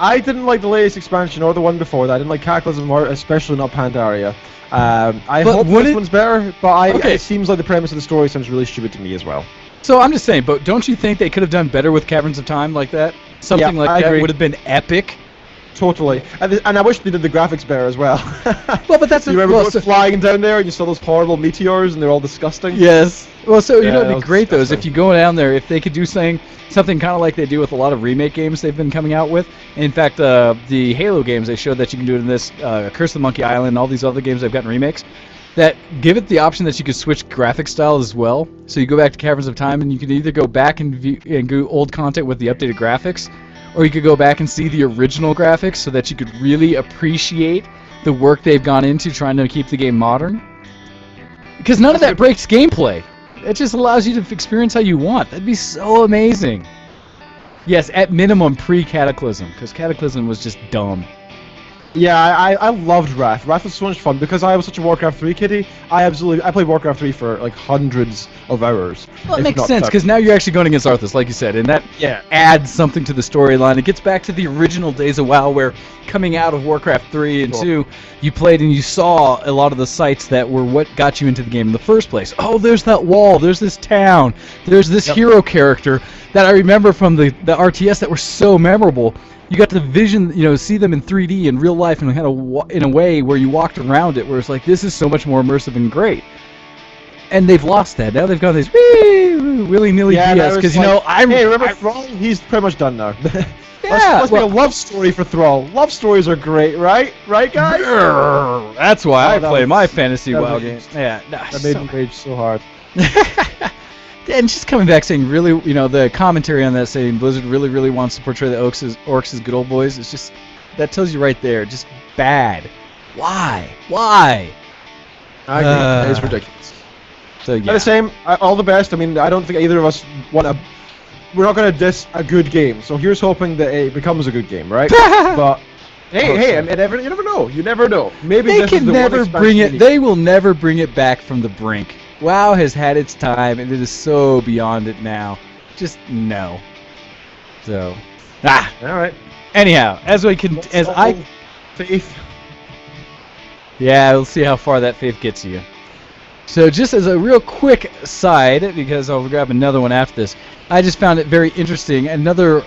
I didn't like the latest expansion or the one before that. I didn't like Cataclysm or especially not Pandaria. I hope this one's better, but it seems like the premise of the story sounds really stupid to me as well. So I'm just saying, but don't you think they could have done better with Caverns of Time like that? Something like I that agree. would have been epic. Totally. And I wish they did the graphics better as well. Well, but that's you remember those flying down there and you saw those horrible meteors and they're all disgusting? Yes. Well, so Yeah, it'd that be was great though, is if disgusting. you go down there, if they could do something kind of like they do with a lot of remake games they've been coming out with. In fact, the Halo games, they showed that you can do it in this Curse of the Monkey Island and all these other games they've gotten remakes. That give it the option that you could switch graphic style as well. So you go back to Caverns of Time and you can either go back and go old content with the updated graphics, or you could go back and see the original graphics so that you could really appreciate the work they've gone into trying to keep the game modern. Because none of that breaks gameplay. It just allows you to experience how you want. That'd be so amazing. Yes, at minimum pre-Cataclysm, because Cataclysm was just dumb. Yeah, I loved Wrath. Wrath was so much fun because I was such a Warcraft 3 kiddie. I played Warcraft 3 for like hundreds of hours. Well, it if makes not sense, because now you're actually going against Arthas, like you said, and that adds something to the storyline. It gets back to the original days of WoW, where coming out of Warcraft 3 and 2, you played and you saw a lot of the sites that were what got you into the game in the first place. Oh, there's that wall, there's this town, there's this hero character that I remember from the RTS that were so memorable. You got to vision, see them in 3D in real life and kind of in a way where you walked around it, where it's like, this is so much more immersive and great. And they've lost that. Now they've got this willy-nilly BS, because, hey, remember Thrall? He's pretty much done now. Let's make a love story for Thrall. Love stories are great, right? Right, guys? That's why I play my fantasy that WoW was- games. Yeah, That made me rage so hard. And just coming back saying, really, the commentary on that saying Blizzard really wants to portray the orcs as good old boys. It's just, that tells you right there, just bad. Why? I agree. It's ridiculous. So At yeah. the same, all the best. I mean, I don't think either of us want to. We're not going to diss a good game. So here's hoping that it becomes a good game, right? But hey, and you never know. You never know. Maybe They this is can the one never expansion bring we it. need. They will never bring it back from the brink. WoW has had its time, and it is so beyond it now. Just no. So, All right. anyhow, as I Faith. Yeah, we'll see how far that faith gets you. So just as a real quick side, because I'll grab another one after this, I just found it very interesting. Another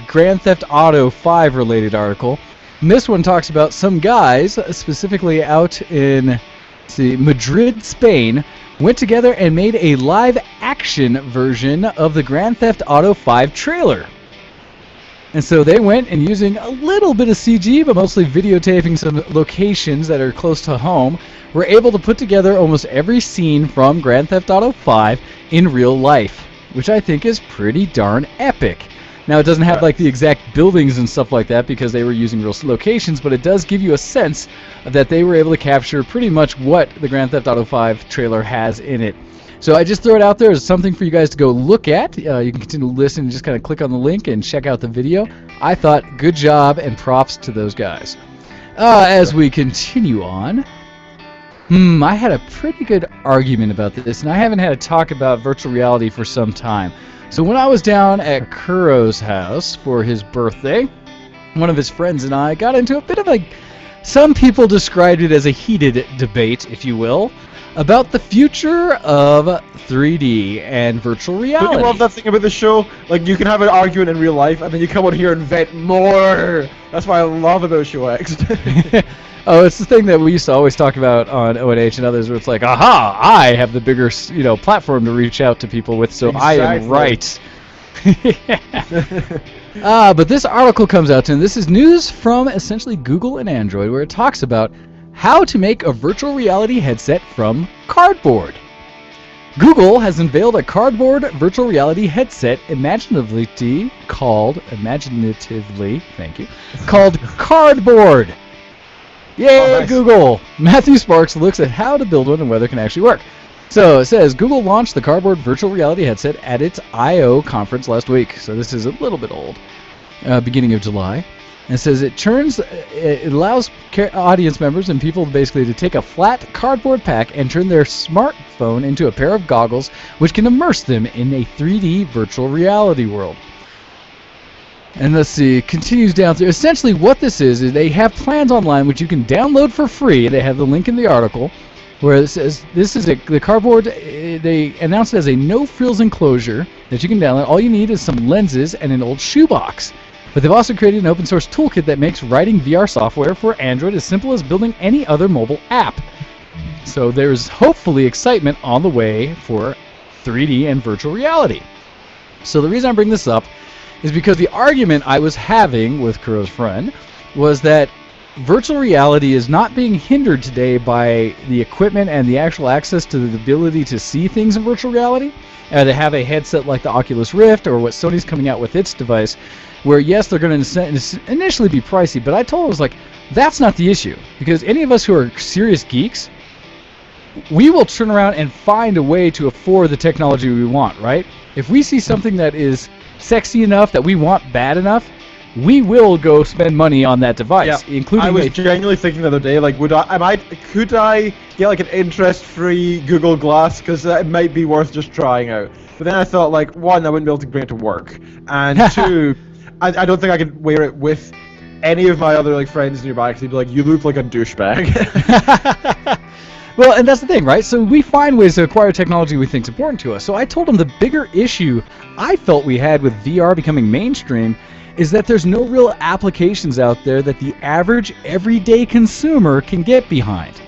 Grand Theft Auto 5 related article. And this one talks about some guys, specifically out in Madrid, Spain, went together and made a live action version of the Grand Theft Auto 5 trailer. And so they went and using a little bit of CG, but mostly videotaping some locations that are close to home, were able to put together almost every scene from Grand Theft Auto 5 in real life, which I think is pretty darn epic. Now, it doesn't have like the exact buildings and stuff like that because they were using real locations, but it does give you a sense that they were able to capture pretty much what the Grand Theft Auto 5 trailer has in it. So I just throw it out there as something for you guys to go look at. You can continue to listen and just kind of click on the link and check out the video. I thought, good job and props to those guys. As we continue on, I had a pretty good argument about this, and I haven't had a talk about virtual reality for some time. So when I was down at Kuro's house for his birthday, one of his friends and I got into a bit of some people described it as a heated debate, if you will, about the future of 3D and virtual reality. Don't you love that thing about the show? Like, you can have an argument in real life, and then you come out here and vent more. That's what I love about Show X. Oh, it's the thing that we used to always talk about on ONH and others, where it's like, aha, I have the bigger, platform to reach out to people with, so I am right. But this article comes out to, and this is news from essentially Google and Android, where it talks about how to make a virtual reality headset from cardboard. Google has unveiled a cardboard virtual reality headset imaginatively called Cardboard. Yay, Oh, nice. Google! Matthew Sparks looks at how to build one and whether it can actually work. So it says Google launched the cardboard virtual reality headset at its I/O conference last week. So this is a little bit old, beginning of July. And it says it allows audience members and people basically to take a flat cardboard pack and turn their smartphone into a pair of goggles, which can immerse them in a 3D virtual reality world. And let's see, it continues down through. Essentially what this is they have plans online which you can download for free. They have the link in the article where it says this is the cardboard. They announced it as a no-frills enclosure that you can download. All you need is some lenses and an old shoebox. But they've also created an open source toolkit that makes writing VR software for Android as simple as building any other mobile app. So there's hopefully excitement on the way for 3D and virtual reality. So the reason I bring this up is because the argument I was having with Kuro's friend was that virtual reality is not being hindered today by the equipment and the actual access to the ability to see things in virtual reality. To have a headset like the Oculus Rift or what Sony's coming out with its device, where yes, they're going to initially be pricey, but I told him, I was like, that's not the issue. Because any of us who are serious geeks, we will turn around and find a way to afford the technology we want, right? If we see something that is sexy enough, that we want bad enough, we will go spend money on that device, including. I was genuinely thinking the other day, like, could I get like an interest-free Google Glass, because it might be worth just trying out. But then I thought, like, one, I wouldn't be able to bring it to work, and two, I don't think I could wear it with any of my other friends nearby, because they'd be like, "You look like a douchebag." Well, and that's the thing, right? So we find ways to acquire technology we think is important to us. So I told him the bigger issue I felt we had with VR becoming mainstream is that there's no real applications out there that the average everyday consumer can get behind.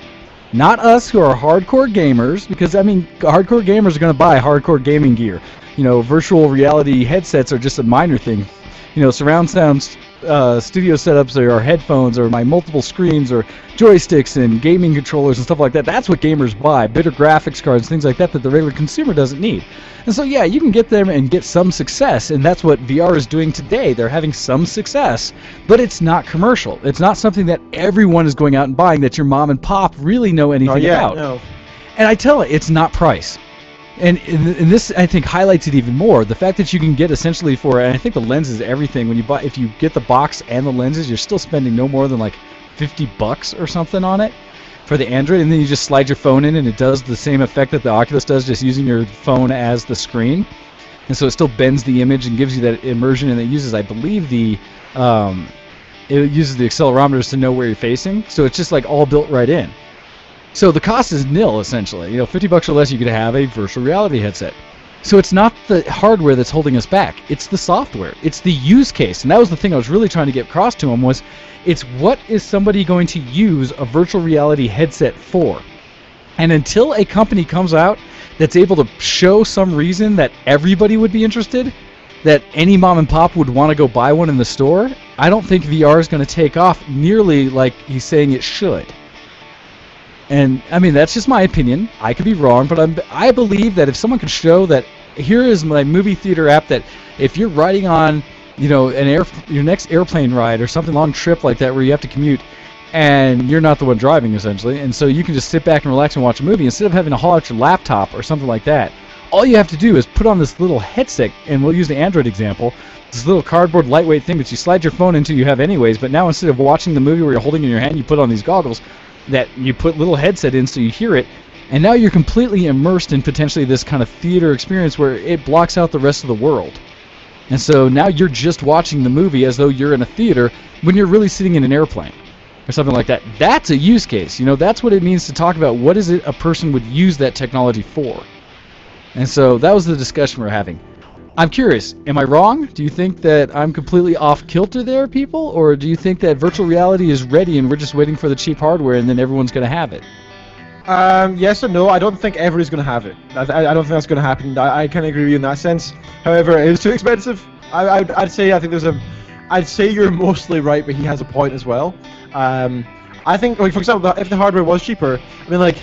Not us who are hardcore gamers, because hardcore gamers are going to buy hardcore gaming gear. Virtual reality headsets are just a minor thing surround sound studio setups or headphones or my multiple screens or joysticks and gaming controllers and stuff like that. That's what gamers buy, better graphics cards, things like that the regular consumer doesn't need. And so yeah, you can get them and get some success, and that's what VR is doing today. They're having some success, but it's not commercial. It's not something that everyone is going out and buying that your mom and pop really know anything about. No. And I tell it, it's not price. And this, I think, highlights it even more. The fact that you can get essentially for, and I think the lens is everything. When you buy, if you get the box and the lenses, you're still spending no more than like $50 or something on it for the Android, and then you just slide your phone in, and it does the same effect that the Oculus does, just using your phone as the screen. And so it still bends the image and gives you that immersion, and it uses, I believe, it uses the accelerometers to know where you're facing. So it's just like all built right in. So the cost is nil, essentially. $50 or less, you could have a virtual reality headset. So it's not the hardware that's holding us back. It's the software. It's the use case. And that was the thing I was really trying to get across to him was, it's what is somebody going to use a virtual reality headset for? And until a company comes out that's able to show some reason that everybody would be interested, that any mom and pop would want to go buy one in the store, I don't think VR is going to take off nearly like he's saying it should. And I mean, that's just my opinion. I could be wrong, but I believe that if someone could show that, here is my movie theater app, that if you're riding on, your next airplane ride or something long trip like that where you have to commute, and you're not the one driving essentially, and so you can just sit back and relax and watch a movie instead of having to haul out your laptop or something like that. All you have to do is put on this little headset, and we'll use the Android example. This little cardboard lightweight thing that you slide your phone into, you have anyways, but now instead of watching the movie where you're holding it in your hand, you put on these goggles that you put little headset in so you hear it, and now you're completely immersed in potentially this kind of theater experience where it blocks out the rest of the world. And so now you're just watching the movie as though you're in a theater when you're really sitting in an airplane or something like that. That's a use case. That's what it means to talk about what is it a person would use that technology for. And so that was the discussion we're having. I'm curious, am I wrong? Do you think that I'm completely off kilter there, people? Or do you think that virtual reality is ready and we're just waiting for the cheap hardware and then everyone's going to have it? Yes and no. I don't think everybody's going to have it. I don't think that's going to happen. I kind of agree with you in that sense. However, it is too expensive. I'd say you're mostly right, but he has a point as well. I think, like, for example, if the hardware was cheaper, I mean, like,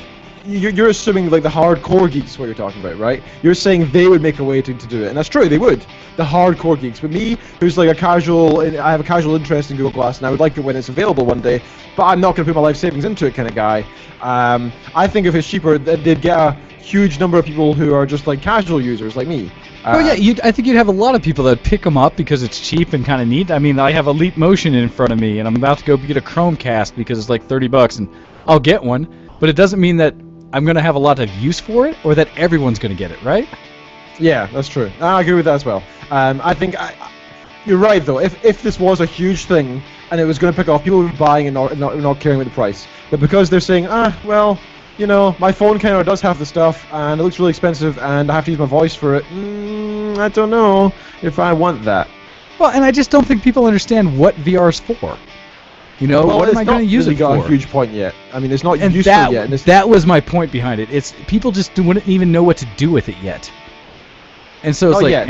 you're assuming like the hardcore geeks is what you're talking about, right? You're saying they would make a way to do it, and that's true, they would. The hardcore geeks. But me, who's like I have a casual interest in Google Glass, and I would like it when it's available one day, but I'm not going to put my life savings into it kind of guy. I think if it's cheaper, they'd get a huge number of people who are just like casual users like me. I think you'd have a lot of people that pick them up because it's cheap and kind of neat. I mean, I have a Leap Motion in front of me, and I'm about to go get a Chromecast because it's like $30, and I'll get one. But it doesn't mean that I'm going to have a lot of use for it, or that everyone's going to get it, right? Yeah, that's true. I agree with that as well. I think you're right, though. If this was a huge thing, and it was going to pick off, people would be buying and not caring about the price. But because they're saying, my phone camera does have the stuff, and it looks really expensive, and I have to use my voice for it, I don't know if I want that. Well, and I just don't think people understand what VR is for. What am I going to use it for? It's not got a huge point yet. I mean, it's not useful yet. And that was my point behind it. It's people just wouldn't even know what to do with it yet. And so it's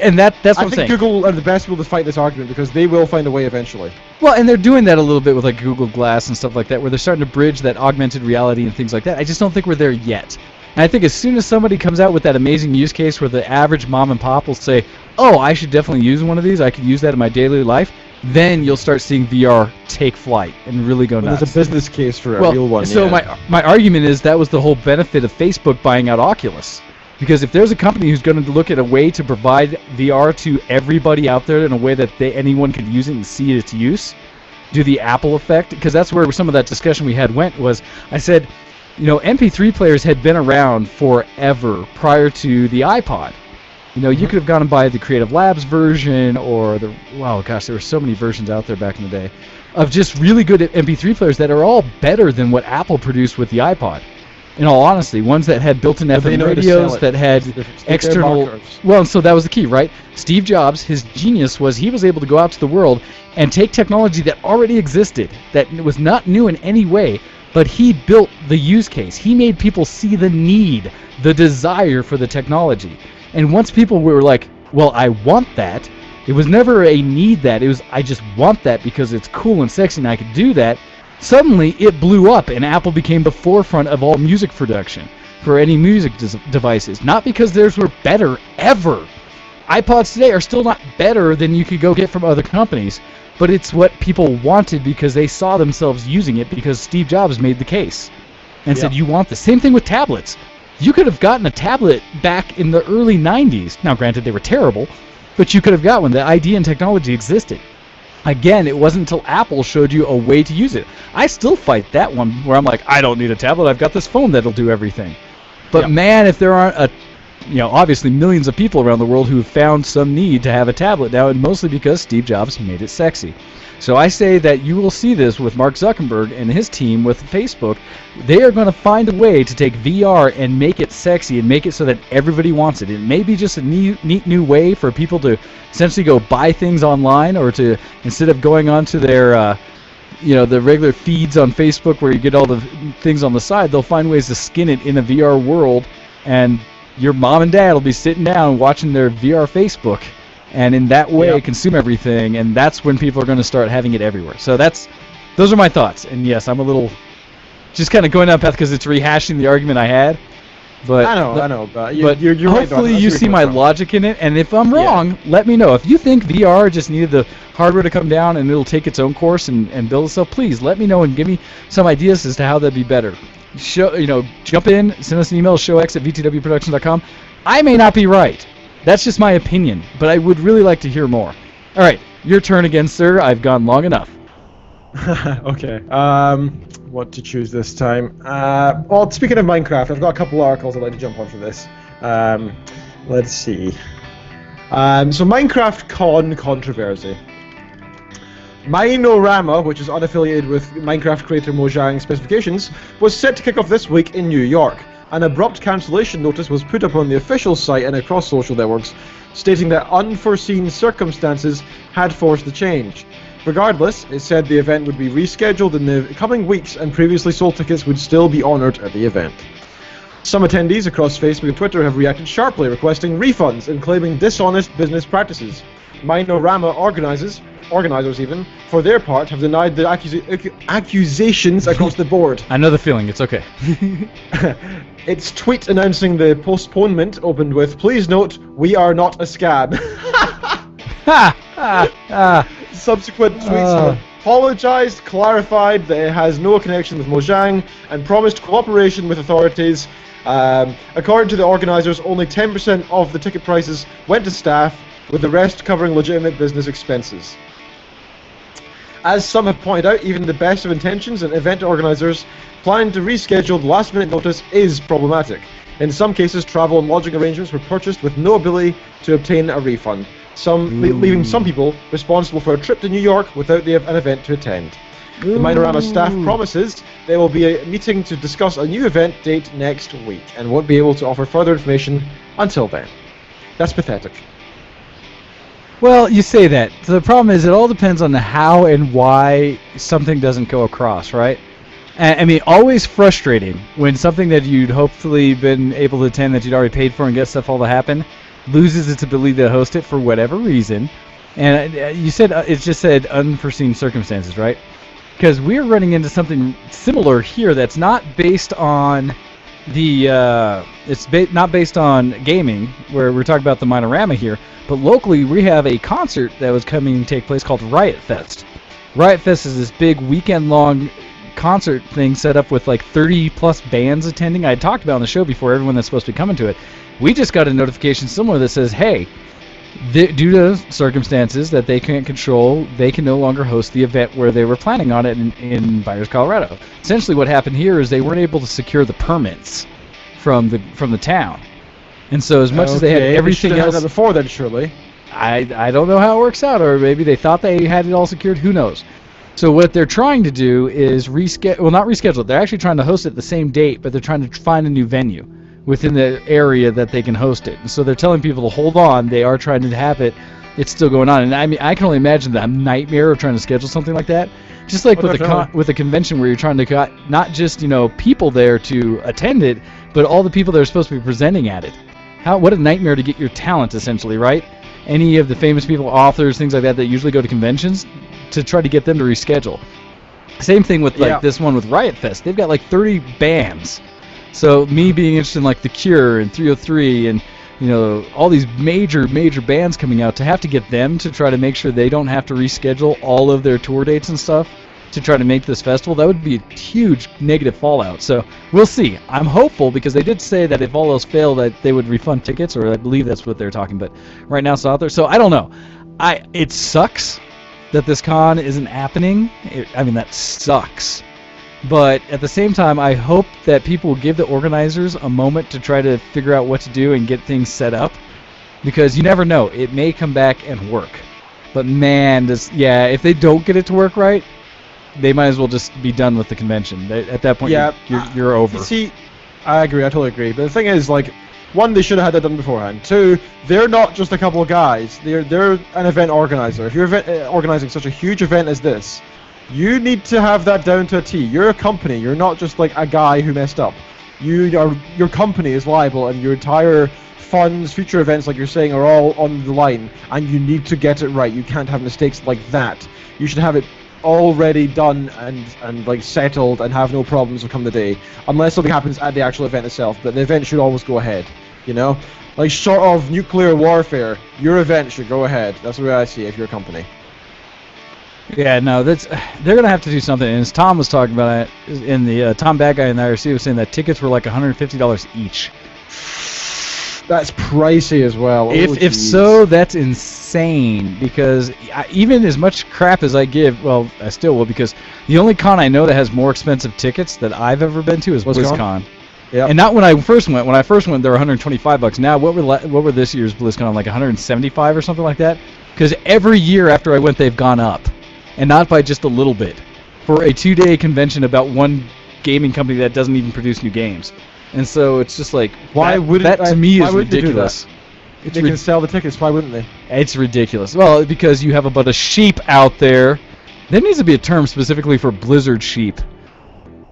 And that's what I'm saying. I think Google are the best people to fight this argument because they will find a way eventually. Well, and they're doing that a little bit with like Google Glass and stuff like that, where they're starting to bridge that augmented reality and things like that. I just don't think we're there yet. And I think as soon as somebody comes out with that amazing use case where the average mom and pop will say, oh, I should definitely use one of these, I could use that in my daily life, then you'll start seeing VR take flight and really go nuts. There's a business case for a real one. So my argument is that was the whole benefit of Facebook buying out Oculus. Because if there's a company who's going to look at a way to provide VR to everybody out there in a way that anyone could use it and see its use, do the Apple effect, because that's where some of that discussion we had went, was I said, MP3 players had been around forever prior to the iPod. You could have gone and buy the Creative Labs version or there were so many versions out there back in the day of just really good MP3 players that are all better than what Apple produced with the iPod. In all honesty, ones that had built-in FM radios, that had external... Well, so that was the key, right? Steve Jobs, his genius was he was able to go out to the world and take technology that already existed, that was not new in any way, but he built the use case. He made people see the need, the desire for the technology. And once people were like, well, I want that, It was never a need that. It was, I just want that because it's cool and sexy and I could do that. Suddenly, it blew up, and Apple became the forefront of all music production for any music devices. Not because theirs were better, ever. iPods today are still not better than you could go get from other companies, but it's what people wanted because they saw themselves using it because Steve Jobs made the case and said, you want the same thing with tablets. You could have gotten a tablet back in the early 90s. Now, granted, they were terrible, but you could have got one. The idea and technology existed. Again, it wasn't until Apple showed you a way to use it. I still fight that one where I'm like, I don't need a tablet. I've got this phone that'll do everything. But man, if there aren't obviously millions of people around the world who have found some need to have a tablet now, and mostly because Steve Jobs made it sexy. So I say that you will see this with Mark Zuckerberg and his team with Facebook. They are going to find a way to take VR and make it sexy and make it so that everybody wants it. It may be just a neat new way for people to essentially go buy things online, or to, instead of going onto their the regular feeds on Facebook where you get all the things on the side, they'll find ways to skin it in a VR world, and your mom and dad will be sitting down watching their VR Facebook, and in that way consume everything, and that's when people are going to start having it everywhere. So those are my thoughts, and yes, I'm a little just kind of going down that path because it's rehashing the argument I had. But I know, but you're hopefully right, you see my logic in it, and if I'm wrong, let me know. If you think VR just needed the hardware to come down and it'll take its own course and build itself, please let me know and give me some ideas as to how that'd be better. Jump in, send us an email, showx@vtwproductions.com. I may not be right. That's just my opinion, but I would really like to hear more. All right, your turn again, sir. I've gone long enough. Okay. What to choose this time? Well, speaking of Minecraft, I've got a couple articles I'd like to jump on for this. Let's see. So Minecraft Con controversy. Minorama, which is unaffiliated with Minecraft creator Mojang Specifications, was set to kick off this week in New York. An abrupt cancellation notice was put up on the official site and across social networks, stating that unforeseen circumstances had forced the change. Regardless, it said the event would be rescheduled in the coming weeks and previously sold tickets would still be honoured at the event. Some attendees across Facebook and Twitter have reacted sharply, requesting refunds and claiming dishonest business practices. Minorama organizers even, for their part, have denied the accusations across the board. I know the feeling, it's okay. Its tweet announcing the postponement opened with, "Please note, we are not a scam." Subsequent tweets have apologized, clarified that it has no connection with Mojang, and promised cooperation with authorities. According to the organizers, only 10% of the ticket prices went to staff, with the rest covering legitimate business expenses. As some have pointed out, even the best of intentions and event organizers planning to reschedule the last-minute notice is problematic. In some cases, travel and lodging arrangements were purchased with no ability to obtain a refund, leaving some people responsible for a trip to New York without an event to attend. The Minorama staff promises they will be meeting to discuss a new event date next week and won't be able to offer further information until then. That's pathetic. Well, you say that. So the problem is it all depends on how and why something doesn't go across, right? I mean, always frustrating when something that you'd hopefully been able to attend, that you'd already paid for and get stuff all to happen, loses its ability to host it for whatever reason. And you said it just said unforeseen circumstances, right? Because we're running into something similar here that's not based on not based on gaming, where we're talking about the Minorama here, but locally we have a concert that was coming to take place called Riot Fest. Riot Fest is this big weekend-long concert thing set up with like 30-plus bands attending. I had talked about on the show before, everyone that's supposed to be coming to it. We just got a notification similar that says, hey, due to circumstances that they can't control, they can no longer host the event where they were planning on it in Byers, Colorado. Essentially what happened here is they weren't able to secure the permits from the town. And so as much as they had everything else... Had that before then, surely. I don't know how it works out, or maybe they thought they had it all secured, who knows. So what they're trying to do is not reschedule it. They're actually trying to host it the same date, but they're trying to find a new venue within the area that they can host it. And so they're telling people to hold on. They are trying to have it. It's still going on. And I mean, I can only imagine the nightmare of trying to schedule something like that. Just like with a convention where you're trying to got not just, people there to attend it, but all the people that are supposed to be presenting at it. What a nightmare to get your talent, essentially, right? any of the famous people, authors, things like that, that usually go to conventions, to try to get them to reschedule. Same thing with like this one with Riot Fest. They've got like 30 bands. So me being interested in like The Cure and 303 and all these major bands coming out, to have to get them to try to make sure they don't have to reschedule all of their tour dates and stuff to try to make this festival, that would be a huge negative fallout. So we'll see. I'm hopeful, because they did say that if all else failed that they would refund tickets, or I believe that's what they're talking, but right now it's out there. So I don't know. It sucks that this con isn't happening. That sucks. But at the same time, I hope that people will give the organizers a moment to try to figure out what to do and get things set up, because you never know. It may come back and work. But man, if they don't get it to work right, they might as well just be done with the convention. At that point, you're over. See, I agree. I totally agree. But the thing is, like, one, they should have had that done beforehand. Two, they're not just a couple of guys. They're an event organizer. If you're organizing such a huge event as this, you need to have that down to a T. You're a company. You're not just like a guy who messed up. Your company is liable, and your entire funds, future events, like you're saying, are all on the line, and you need to get it right. You can't have mistakes like that. You should have it already done and like settled and have no problems will come the day, unless something happens at the actual event itself. But the event should always go ahead, like short of nuclear warfare, your event should go ahead. That's the way I see it if you're a company. Yeah, no, they're gonna have to do something. And as Tom was talking about it in the Tom Bad Guy in the IRC was saying that tickets were like $150 each. That's pricey as well. If so, that's insane, because even as much crap as I give, well, I still will, because the only con I know that has more expensive tickets that I've ever been to is BlizzCon. Yeah. And not when I first went. When I first went, they were $125. Now, what were this year's BlizzCon, like $175 or something like that? Because every year after I went, they've gone up, and not by just a little bit. For a 2-day convention about one gaming company that doesn't even produce new games. And so it's just like, that to me is ridiculous. They can sell the tickets, why wouldn't they? It's ridiculous. Well, because you have a bunch of sheep out there. There needs to be a term specifically for Blizzard sheep.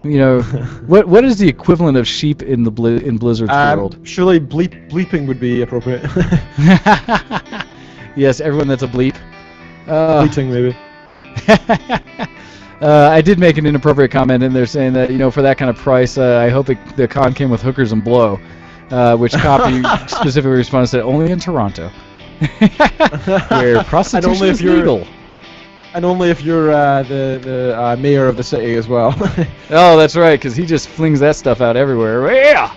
What is the equivalent of sheep in Blizzard's world? Surely bleeping would be appropriate. Yes, everyone that's a bleep. Bleating, maybe. I did make an inappropriate comment in there saying that, for that kind of price, I hope the con came with hookers and blow, which Copy specifically responded and said, only in Toronto, where prostitution is legal. And only if you're the mayor of the city as well. Oh, that's right, because he just flings that stuff out everywhere. Yeah!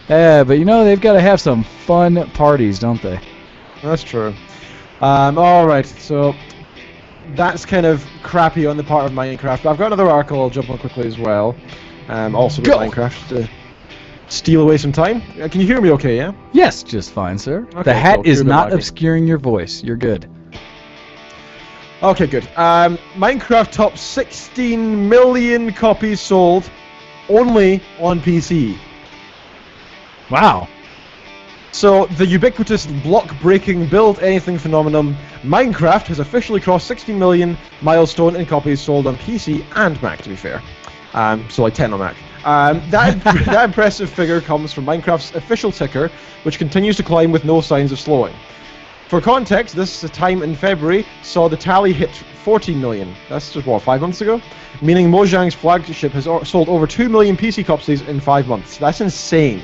But they've got to have some fun parties, don't they? That's true. All right, so that's kind of crappy on the part of Minecraft, but I've got another article I'll jump on quickly as well. Also with Minecraft to steal away some time. Can you hear me okay, yeah? Yes, just fine, sir. Okay, the hat cool. is not obscuring your voice. You're good. Okay, good. Minecraft tops 16 million copies sold only on PC. Wow. So, the ubiquitous block-breaking build anything phenomenon, Minecraft has officially crossed 16 million milestone in copies sold on PC and Mac, to be fair. So like 10 on Mac. That impressive figure comes from Minecraft's official ticker, which continues to climb with no signs of slowing. For context, this time in February saw the tally hit 14 million. That's just, 5 months ago? Meaning Mojang's flagship has sold over 2 million PC copies in 5 months. That's insane.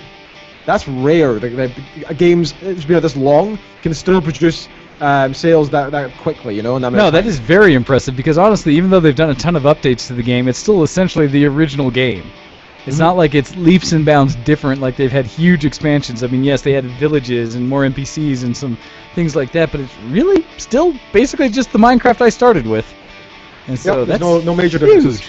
That's rare. Games that's been this long can still produce sales that quickly, that is very impressive, because honestly, even though they've done a ton of updates to the game, it's still essentially the original game. It's not like it's leaps and bounds different, like they've had huge expansions. I mean, yes, they added villages and more NPCs and some things like that, but it's really still basically just the Minecraft I started with. And so that's no major differences.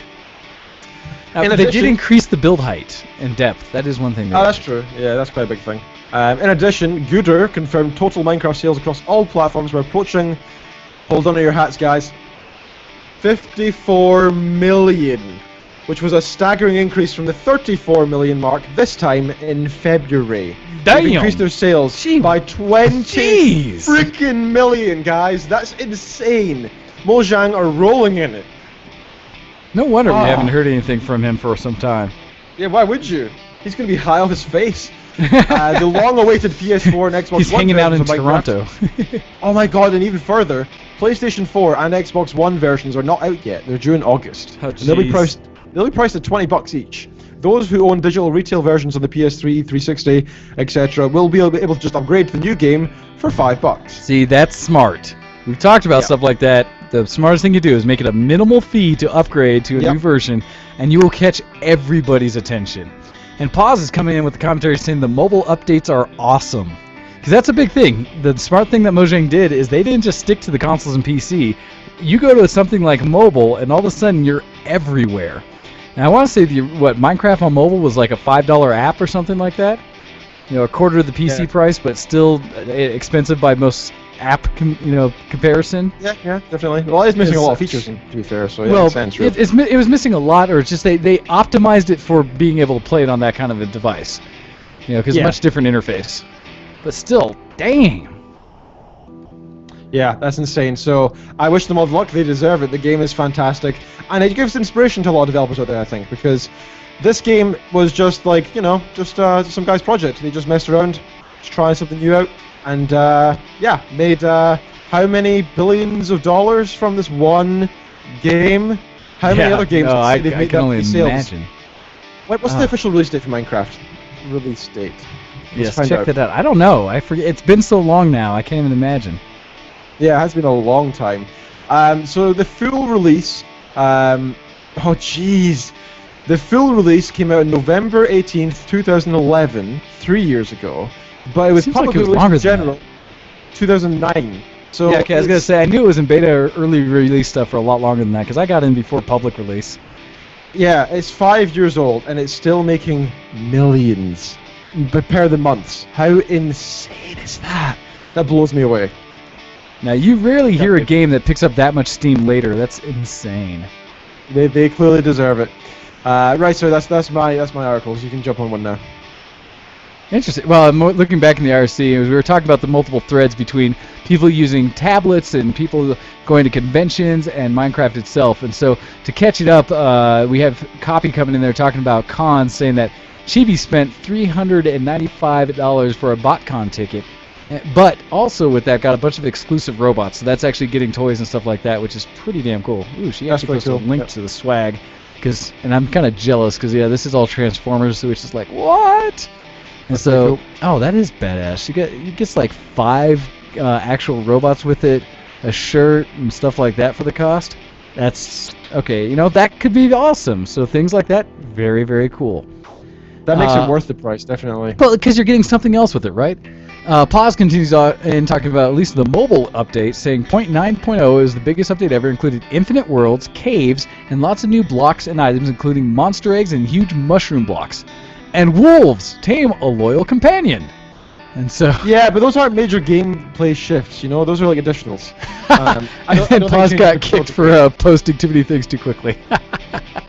They did increase the build height and depth. That is one thing. That's true. Yeah, that's quite a big thing. In addition, Gooder confirmed total Minecraft sales across all platforms were approaching, hold on to your hats guys, 54 million, which was a staggering increase from the 34 million mark this time in February. Damn! They've increased their sales by 20 freaking million, guys. That's insane. Mojang are rolling in it. No wonder we haven't heard anything from him for some time. Yeah, why would you? He's going to be high off his face. The long-awaited PS4 and Xbox He's One hanging out in versions of Minecraft. Toronto. Oh my god, and even further, PlayStation 4 and Xbox One versions are not out yet. They're due in August. Oh, And they'll be jeez. priced at $20 each. Those who own digital retail versions of the PS3, 360, etc., will be able to just upgrade to the new game for $5. See, that's smart. We've talked about stuff like that. The smartest thing to do is make it a minimal fee to upgrade to a new version, and you will catch everybody's attention. And Pause is coming in with the commentary saying the mobile updates are awesome. Because that's a big thing. The smart thing that Mojang did is they didn't just stick to the consoles and PC. You go to something like mobile, and all of a sudden you're everywhere. And I want to say, Minecraft on mobile was like a $5 app or something like that? You know, a quarter of the PC price, but still expensive by most app comparison. Yeah, definitely. Well, it's missing a lot of features, to be fair, so yeah, Well, makes sense, really. it was missing a lot, or it's just they optimized it for being able to play it on that kind of a device. You know, because it's a much different interface. But still, dang. Yeah, that's insane. So I wish them all the luck. They deserve it. The game is fantastic, and it gives inspiration to a lot of developers out there, I think, because this game was just like, you know, just some guy's project. They just messed around, just trying something new out, and made how many billions of dollars from this one game? How many other games I they've made can that only many sales? imagine. What's the official release date for Minecraft? Release date. Yes, find check out. that out. I don't know. I forget. It's been so long now. I can't even imagine. Yeah, it has been a long time. So the full release, the full release came out on November 18th, 2011, 3 years ago, but it was Seems like it publicly was released longer in than general, 2009. So Yeah, okay, I was gonna say I knew it was in beta or early release stuff for a lot longer than that because I got in before public release. yeah, it's 5 years old and it's still making millions. Prepare the months. How insane is that? That blows me away. Now you rarely hear a game that picks up that much steam later. That's insane. They clearly deserve it. Right, so that's my articles. You can jump on one now. Interesting. Well, looking back in the IRC, we were talking about the multiple threads between people using tablets and people going to conventions and Minecraft itself. And so to catch it up, we have Copy coming in there talking about cons, saying that Chibi spent $395 for a BotCon ticket, but also with that got a bunch of exclusive robots. So that's actually getting toys and stuff like that, which is pretty damn cool. Ooh, she That's actually pretty posted a cool, link yep. to the swag, and I'm kind of jealous because this is all Transformers, which is like what? And so, oh, that is badass. He gets like 5 actual robots with it, a shirt and stuff like that for the cost. That's okay. You know, that could be awesome. So things like that, very, very cool. That makes it worth the price, definitely. Well, because you're getting something else with it, right? Pause continues on in talking about at least the mobile update, saying 0.9.0 is the biggest update ever, included infinite worlds, caves, and lots of new blocks and items, including monster eggs and huge mushroom blocks. And wolves, tame a loyal companion. And so Yeah, but those aren't major gameplay shifts, you know? Those are like additionals. I don't and Pause think got it's kicked for posting too many things too quickly.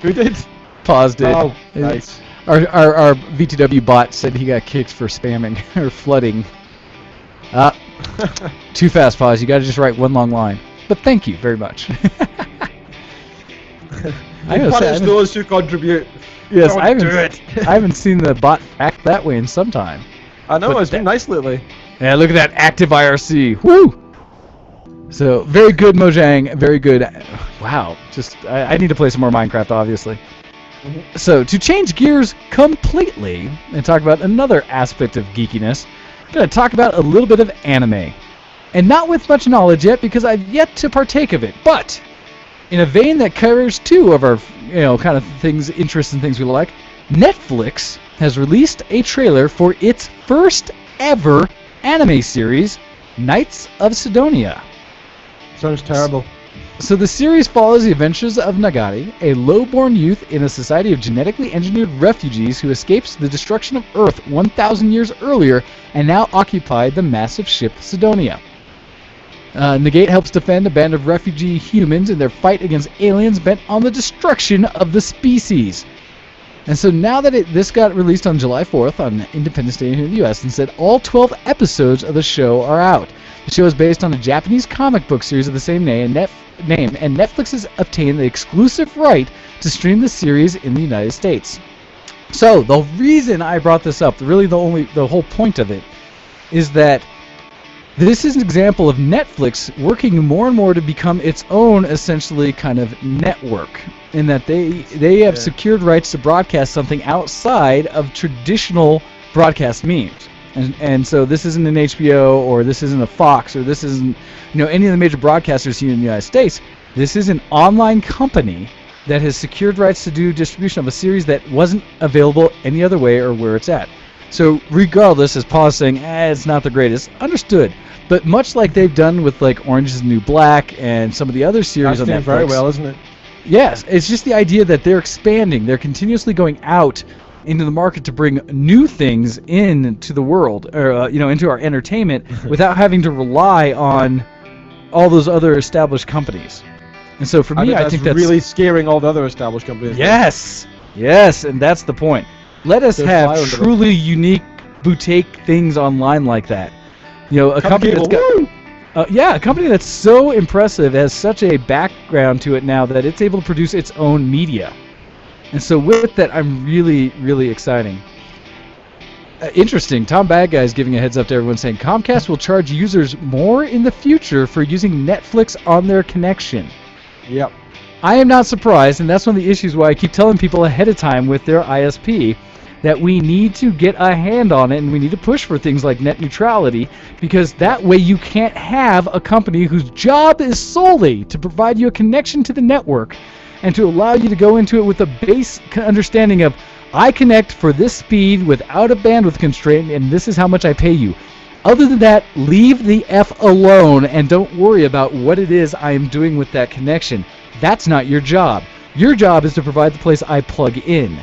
Who did? Pause did. Oh, nice. Our VTW bot said he got kicked for spamming or flooding. Too fast, Pause. You got to just write one long line. But thank you very much. I gotta say, Punish those who contribute. yes, Don't I do haven't. it. I haven't seen the bot act that way in some time. I know, But it's been nice lately. Yeah, look at that active IRC. Woo! So very good, Mojang. Very good. Wow. I need to play some more Minecraft, obviously. So to change gears completely and talk about another aspect of geekiness, I'm going to talk about a little bit of anime. And not with much knowledge yet because I've yet to partake of it. But in a vein that covers two of our, kind of things, interests and things we like, Netflix has released a trailer for its first ever anime series, Knights of Sidonia. Sounds terrible. So the series follows the adventures of Nagari, a low-born youth in a society of genetically engineered refugees who escapes the destruction of Earth 1,000 years earlier and now occupy the massive ship Sidonia. Nagate helps defend a band of refugee humans in their fight against aliens bent on the destruction of the species. And so now that this got released on July 4th on Independence Day here in the U.S., and said all 12 episodes of the show are out. The show is based on a Japanese comic book series of the same name, and Netflix has obtained the exclusive right to stream the series in the United States. So the reason I brought this up, really the whole point of it, is that this is an example of Netflix working more and more to become its own, essentially, kind of network, in that they have secured rights to broadcast something outside of traditional broadcast means. And so this isn't an HBO, or this isn't a Fox, or this isn't any of the major broadcasters here in the United States. This is an online company that has secured rights to do distribution of a series that wasn't available any other way or where it's at. So regardless, as Paul is saying, it's not the greatest, understood. But much like they've done with like Orange is the New Black and some of the other series on Netflix. Very well, isn't it? Yes, it's just the idea that they're expanding. They're continuously going out into the market to bring new things into the world, or into our entertainment, without having to rely on all those other established companies. And so for me, I think that's really scaring all the other established companies. Yes, and that's the point. Let us have truly unique boutique things online like that. A company that's got a company that's so impressive, has such a background to it now that it's able to produce its own media. And so with that, I'm really, really exciting. Interesting. Tom Bad Guy is giving a heads up to everyone, saying Comcast will charge users more in the future for using Netflix on their connection. Yep. I am not surprised, and that's one of the issues why I keep telling people ahead of time with their ISP that we need to get a hand on it, and we need to push for things like net neutrality, because that way you can't have a company whose job is solely to provide you a connection to the network and to allow you to go into it with a base understanding of, I connect for this speed without a bandwidth constraint, and this is how much I pay you. Other than that, leave the F alone and don't worry about what it is I am doing with that connection. That's not your job. Your job is to provide the place I plug in.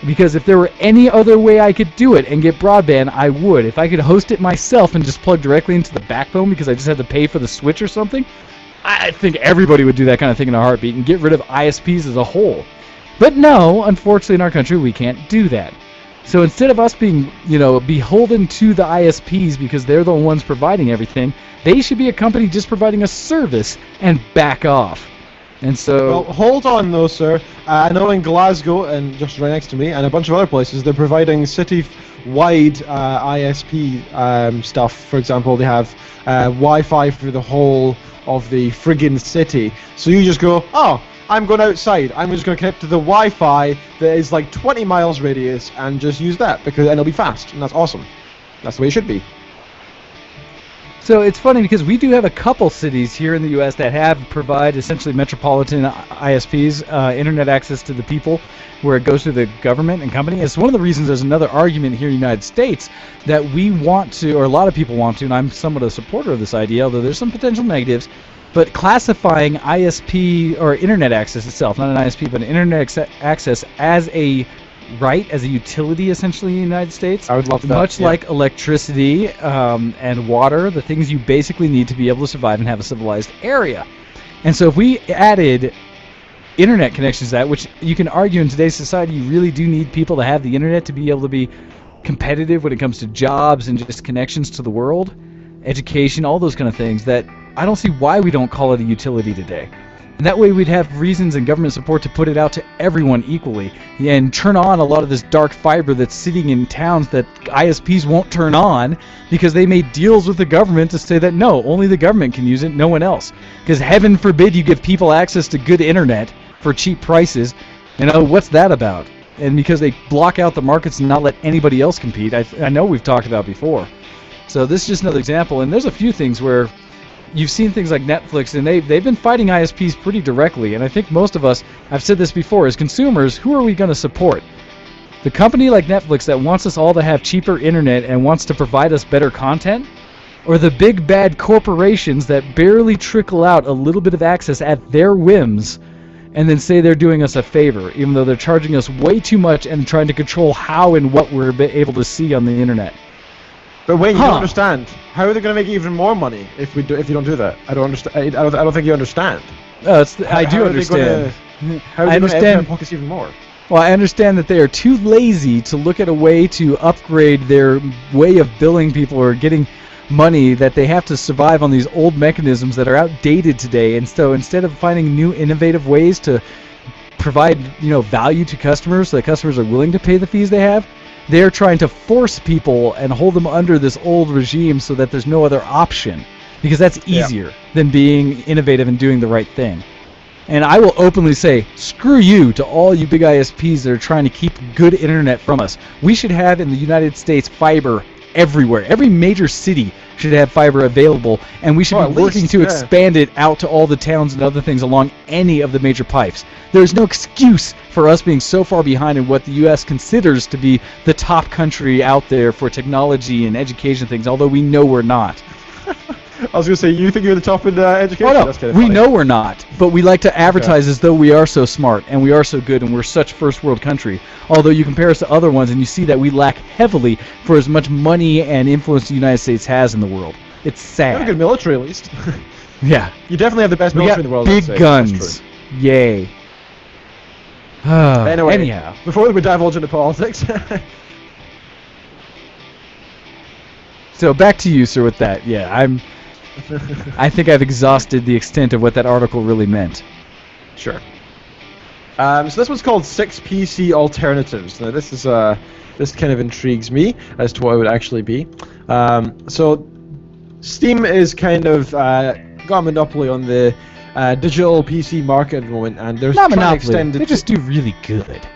Because if there were any other way I could do it and get broadband, I would. If I could host it myself and just plug directly into the backbone because I just had to pay for the switch or something, I think everybody would do that kind of thing in a heartbeat and get rid of ISPs as a whole. But no, unfortunately in our country we can't do that. So instead of us being, beholden to the ISPs because they're the ones providing everything, they should be a company just providing a service and back off. And so... Well, hold on though, sir. I know in Glasgow, and just right next to me, and a bunch of other places, they're providing city-wide ISP stuff. For example, they have Wi-Fi for the whole of the friggin' city. So you just go, I'm going outside. I'm just going to connect to the Wi-Fi that is like 20 miles radius and just use that, and it'll be fast, and that's awesome. That's the way it should be. So it's funny because we do have a couple cities here in the U.S. that provide essentially metropolitan ISPs, internet access to the people, where it goes through the government and company. It's one of the reasons there's another argument here in the United States that we want to, or a lot of people want to, and I'm somewhat a supporter of this idea, although there's some potential negatives, but classifying ISP, or internet access itself, not an ISP, but an internet access as a right, as a utility essentially in the United States. I would love that. Much like electricity and water, the things you basically need to be able to survive and have a civilized area. And so if we added internet connections to that, which you can argue in today's society you really do need people to have the internet to be able to be competitive when it comes to jobs and just connections to the world, education, all those kind of things, that I don't see why we don't call it a utility today. And that way we'd have reasons and government support to put it out to everyone equally and turn on a lot of this dark fiber that's sitting in towns that ISPs won't turn on because they made deals with the government to say that no, only the government can use it, no one else. Because heaven forbid you give people access to good internet for cheap prices. What's that about? And because they block out the markets and not let anybody else compete, I know we've talked about before. So this is just another example, and there's a few things where you've seen things like Netflix, and they've been fighting ISPs pretty directly, and I think most of us, I've said this before, as consumers, who are we going to support? The company like Netflix that wants us all to have cheaper internet and wants to provide us better content? Or the big bad corporations that barely trickle out a little bit of access at their whims and then say they're doing us a favor, even though they're charging us way too much and trying to control how and what we're able to see on the internet? But wait, you don't understand. How are they going to make even more money if you don't do that? I don't understand. I don't think you understand. I do understand. How are they going to pocket even more? Well, I understand that they are too lazy to look at a way to upgrade their way of billing people or getting money, that they have to survive on these old mechanisms that are outdated today. And so instead of finding new innovative ways to provide value to customers so that customers are willing to pay the fees they have. They're trying to force people and hold them under this old regime so that there's no other option, because that's easier than being innovative and doing the right thing. And I will openly say, screw you to all you big ISPs that are trying to keep good internet from us. We should have in the United States fiber everywhere. Every major city should have fiber available, and we should be working to expand it out to all the towns and other things along any of the major pipes. There's no excuse for us being so far behind in what the U.S. considers to be the top country out there for technology and education things, although we know we're not. I was going to say, you think you're the top in education? Oh, no, That's kind of we funny. know we're not, but we like to advertise as though we are so smart and we are so good and we're such first world country. Although you compare us to other ones and you see that we lack heavily for as much money and influence the United States has in the world. It's sad. You have a good military, at least. Yeah. You definitely have the best We military got in the world. big I'd say. guns. That's true. Yay. Anyway, Anyhow. before we divulge into politics, So back to you, sir, with that. Yeah, I think I've exhausted the extent of what that article really meant. sure. So this one's called 6 PC Alternatives. Now this is this kind of intrigues me as to what it would actually be. So Steam is kind of got a monopoly on the digital PC market at the moment, and there's Not trying to monopoly. extend it. They just do really good.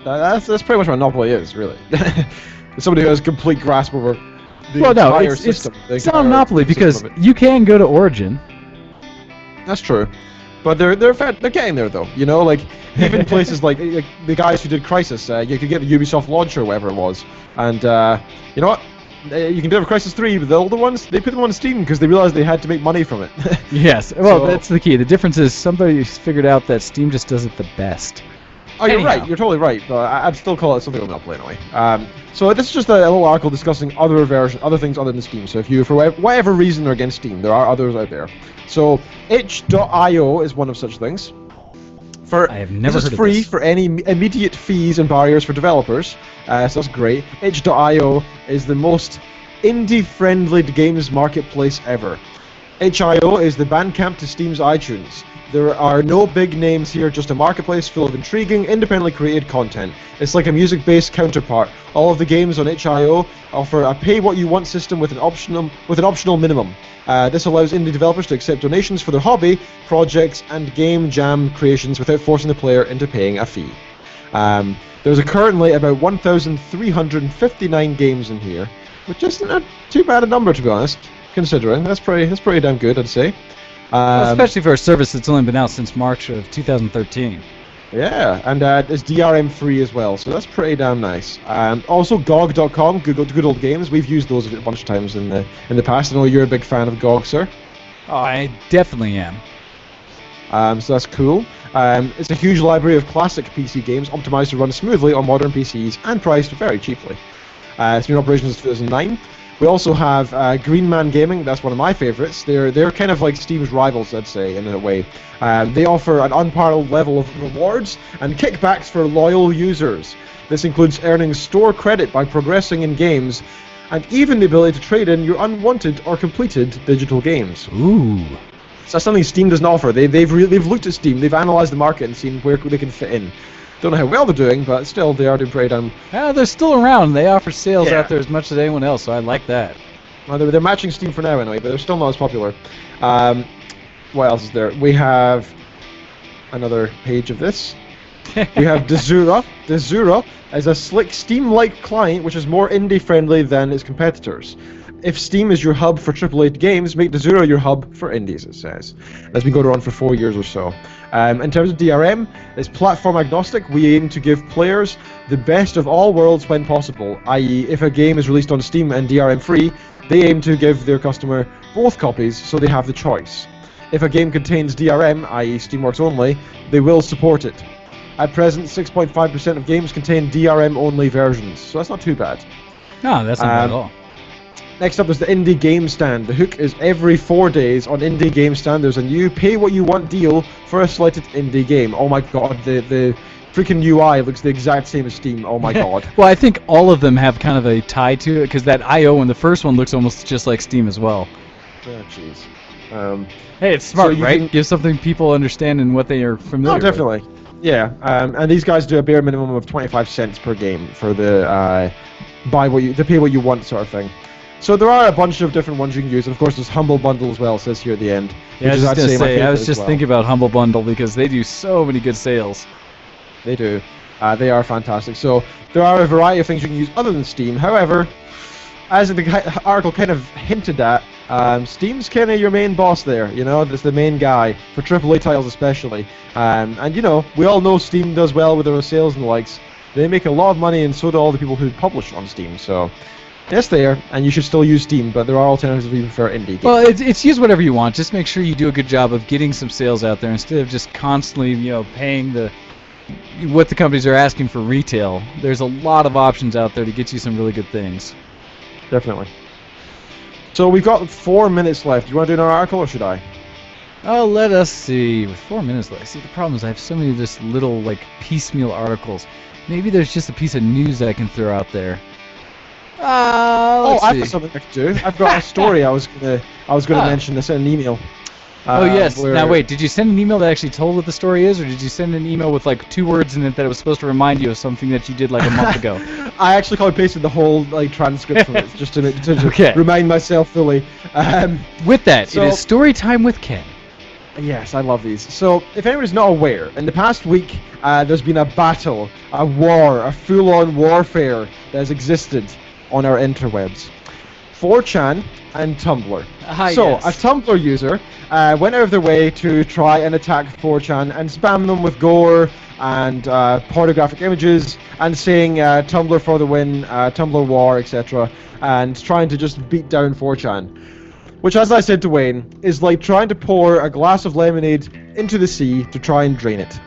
That's pretty much what monopoly is, really. Somebody who has complete grasp over the Well, no, entire it's system. the not a entire monopoly system because of it. you can go to Origin. That's true, but they're getting there though. Like even places like the guys who did Crysis, you could get the Ubisoft launcher, or whatever it was, and you know what? You can do it for Crysis 3, but the older ones they put them on Steam because they realized they had to make money from it. Yes, well, So- that's the key. The difference is somebody's figured out that Steam just does it the best. Oh, you're Anyhow. right. You're totally right. But I'd still call it something of a monopoly anyway. So this is just a little article discussing other things other than Steam. So if you, for whatever reason, are against Steam, there are others out there. So itch.io is one of such things. I have never This is heard of free this. for any immediate fees and barriers for developers. So that's great. Itch.io is the most indie-friendly games marketplace ever. itch.io is the Bandcamp to Steam's iTunes. There are no big names here, just a marketplace full of intriguing, independently created content. It's like a music-based counterpart. All of the games on itch.io offer a pay-what-you-want system with an optional minimum. This allows indie developers to accept donations for their hobby, projects, and game jam creations without forcing the player into paying a fee. There's currently about 1,359 games in here, which isn't too bad a number, to be honest, considering. That's pretty damn good, I'd say. Well, especially for a service that's only been out since March of 2013. Yeah, and it's DRM free as well, so that's pretty damn nice. Also, GOG.com, Good Old Games. We've used those a bunch of times in the past. I know you're a big fan of GOG, sir. Oh, I definitely am. So that's cool. It's a huge library of classic PC games optimized to run smoothly on modern PCs and priced very cheaply. It's been in operation since 2009. We also have Green Man Gaming. That's one of my favorites. They're kind of like Steam's rivals, I'd say, in a way. They offer an unparalleled level of rewards and kickbacks for loyal users. This includes earning store credit by progressing in games, and even the ability to trade in your unwanted or completed digital games. Ooh. So that's something Steam doesn't offer. They've looked at Steam, they've analysed the market and seen where they can fit in. Don't know how well they're doing, but still they are doing pretty damn. They're still around. They offer sales Yeah. out there as much as anyone else, so I like that. Well, they're matching Steam for now anyway, but they're still not as popular. What else is there? We have another page of this. We have Desura. Desura is a slick Steam-like client which is more indie-friendly than its competitors. If Steam is your hub for AAA games, make Desura your hub for indies, it says. That's been going on for 4 years or so. In terms of DRM, it's platform agnostic. We aim to give players the best of all worlds when possible, i.e. if a game is released on Steam and DRM free, they aim to give their customer both copies so they have the choice. If a game contains DRM, i.e. Steamworks only, they will support it. At present, 6.5% of games contain DRM-only versions, so that's not too bad. No, that's not bad at all. Next up is the Indie Game Stand. The hook is every 4 days on Indie Game Stand. There's a new pay-what-you-want deal for a selected indie game. Oh my god, the freaking UI looks the exact same as Steam. Oh my god. Well, I think all of them have kind of a tie to it, because that I.O. in the first one looks almost just like Steam as well. Oh, jeez. Hey, it's smart, So you right? can- Give something people understand and what they are familiar Oh, definitely. Yeah, and these guys do a bare minimum of 25 cents per game for the pay what you want sort of thing. So there are a bunch of different ones you can use, and of course there's Humble Bundle as well. It says here at the end. Yeah, I was just I'd gonna my say, I favourite was as just well. thinking about Humble Bundle because they do so many good sales. They do. They are fantastic. So there are a variety of things you can use other than Steam. However, as the article kind of hinted at, Steam's kind of your main boss there. You know, that's the main guy for AAA titles especially. And you know, we all know Steam does well with their sales and the likes. They make a lot of money, and so do all the people who publish on Steam. So it's there, and you should still use Steam. But there are alternatives if you prefer indie games. Well, it's use whatever you want. Just make sure you do a good job of getting some sales out there instead of just constantly, paying what the companies are asking for retail. There's a lot of options out there to get you some really good things. Definitely. So we've got 4 minutes left. Do you want to do another article, or should I? Oh, let us see. With 4 minutes left. See, the problem is I have so many just little, piecemeal articles. Maybe there's just a piece of news that I can throw out there. Let's I've see. got something I could do. I've got a story I was gonna mention. I sent an email. Oh, yes. where- Now, wait, did you send an email that actually told what the story is, or did you send an email with, 2 words in it that it was supposed to remind you of something that you did, a month ago? I actually copy-pasted the whole transcript from it just to Okay. remind myself fully. With that, So- it is story time with Ken. Yes, I love these. So, if anybody's not aware, in the past week, there's been a battle, a war, a full-on warfare that has existed on our interwebs. 4chan and Tumblr. So, yes. a Tumblr user went out of their way to try and attack 4chan and spam them with gore and pornographic images and saying Tumblr for the win, Tumblr war, etc. and trying to just beat down 4chan. Which, as I said to Wayne, is like trying to pour a glass of lemonade into the sea to try and drain it.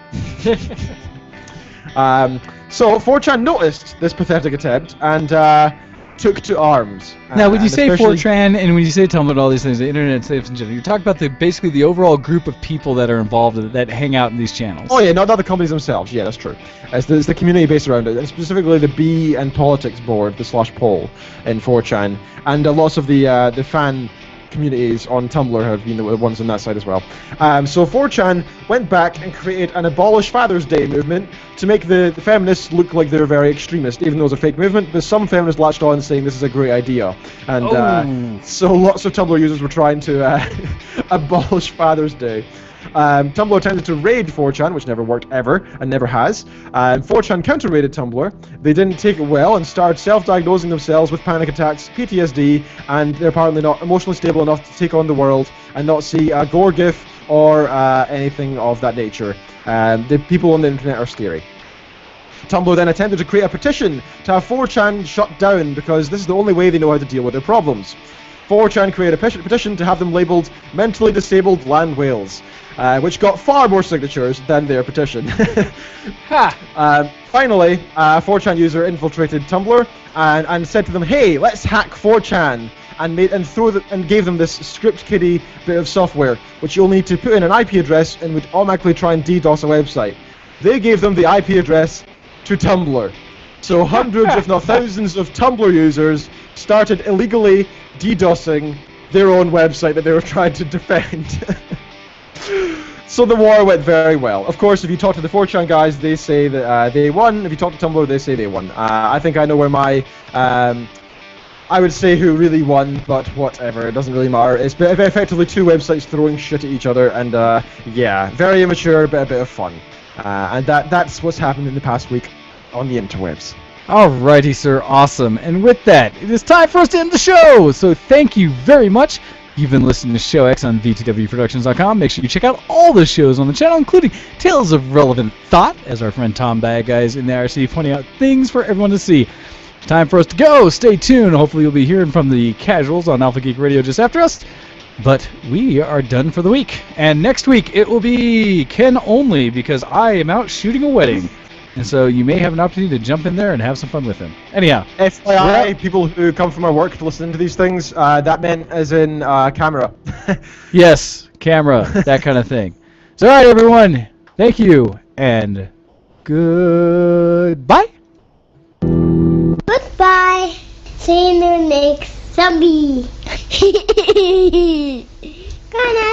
So 4chan noticed this pathetic attempt and took to arms. Now, when you And say especially- 4chan and when you say Tumblr and all these things, the internet safe in general, you talk about basically the overall group of people that are involved that hang out in these channels. Oh yeah, not the companies themselves. Yeah, that's true. It's the community based around it, and specifically the B and Politics board, the /poll in 4chan, and lots of the fan communities on Tumblr have been the ones on that side as well. So 4chan went back and created an Abolish Father's Day movement to make the feminists look like they're very extremist, even though it's a fake movement. But some feminists latched on saying this is a great idea, and so lots of Tumblr users were trying to abolish Father's Day. Tumblr attempted to raid 4chan, which never worked ever, and never has. 4chan counter-raided Tumblr. They didn't take it well and started self-diagnosing themselves with panic attacks, PTSD, and they're apparently not emotionally stable enough to take on the world and not see a gore gif or anything of that nature. The people on the internet are scary. Tumblr then attempted to create a petition to have 4chan shut down because this is the only way they know how to deal with their problems. 4chan created a petition to have them labelled mentally disabled land whales, which got far more signatures than their petition. Finally, a 4chan user infiltrated Tumblr and said to them, "Hey, let's hack 4chan," and gave them this script kiddie bit of software, which you only need to put in an IP address and would automatically try and DDoS a website. They gave them the IP address to Tumblr. So hundreds, if not thousands, of Tumblr users started illegally DDoSing their own website that they were trying to defend. So the war went very well. Of course, if you talk to the 4chan guys, they say that they won. If you talk to Tumblr, they say they won. I think I know where my... I would say who really won, but whatever, it doesn't really matter. It's effectively two websites throwing shit at each other, and yeah, very immature, but a bit of fun. And that's what's happened in the past week on the interwebs. Alrighty, sir. Awesome. And with that, it is time for us to end the show. So thank you very much. You've been listening to Show X on VTWProductions.com. Make sure you check out all the shows on the channel, including Tales of Relevant Thought, as our friend Tom Bad Guys in the IRC pointing out things for everyone to see. It's time for us to go. Stay tuned. Hopefully you'll be hearing from the casuals on Alpha Geek Radio just after us. But we are done for the week. And next week it will be Ken only because I am out shooting a wedding. And so you may have an opportunity to jump in there and have some fun with him. Anyhow. FYI, people who come from our work to listen to these things, that meant as in camera. Yes, camera, that kind of thing. So alright everyone, thank you, and goodbye. Goodbye. See you next zombie. Good night.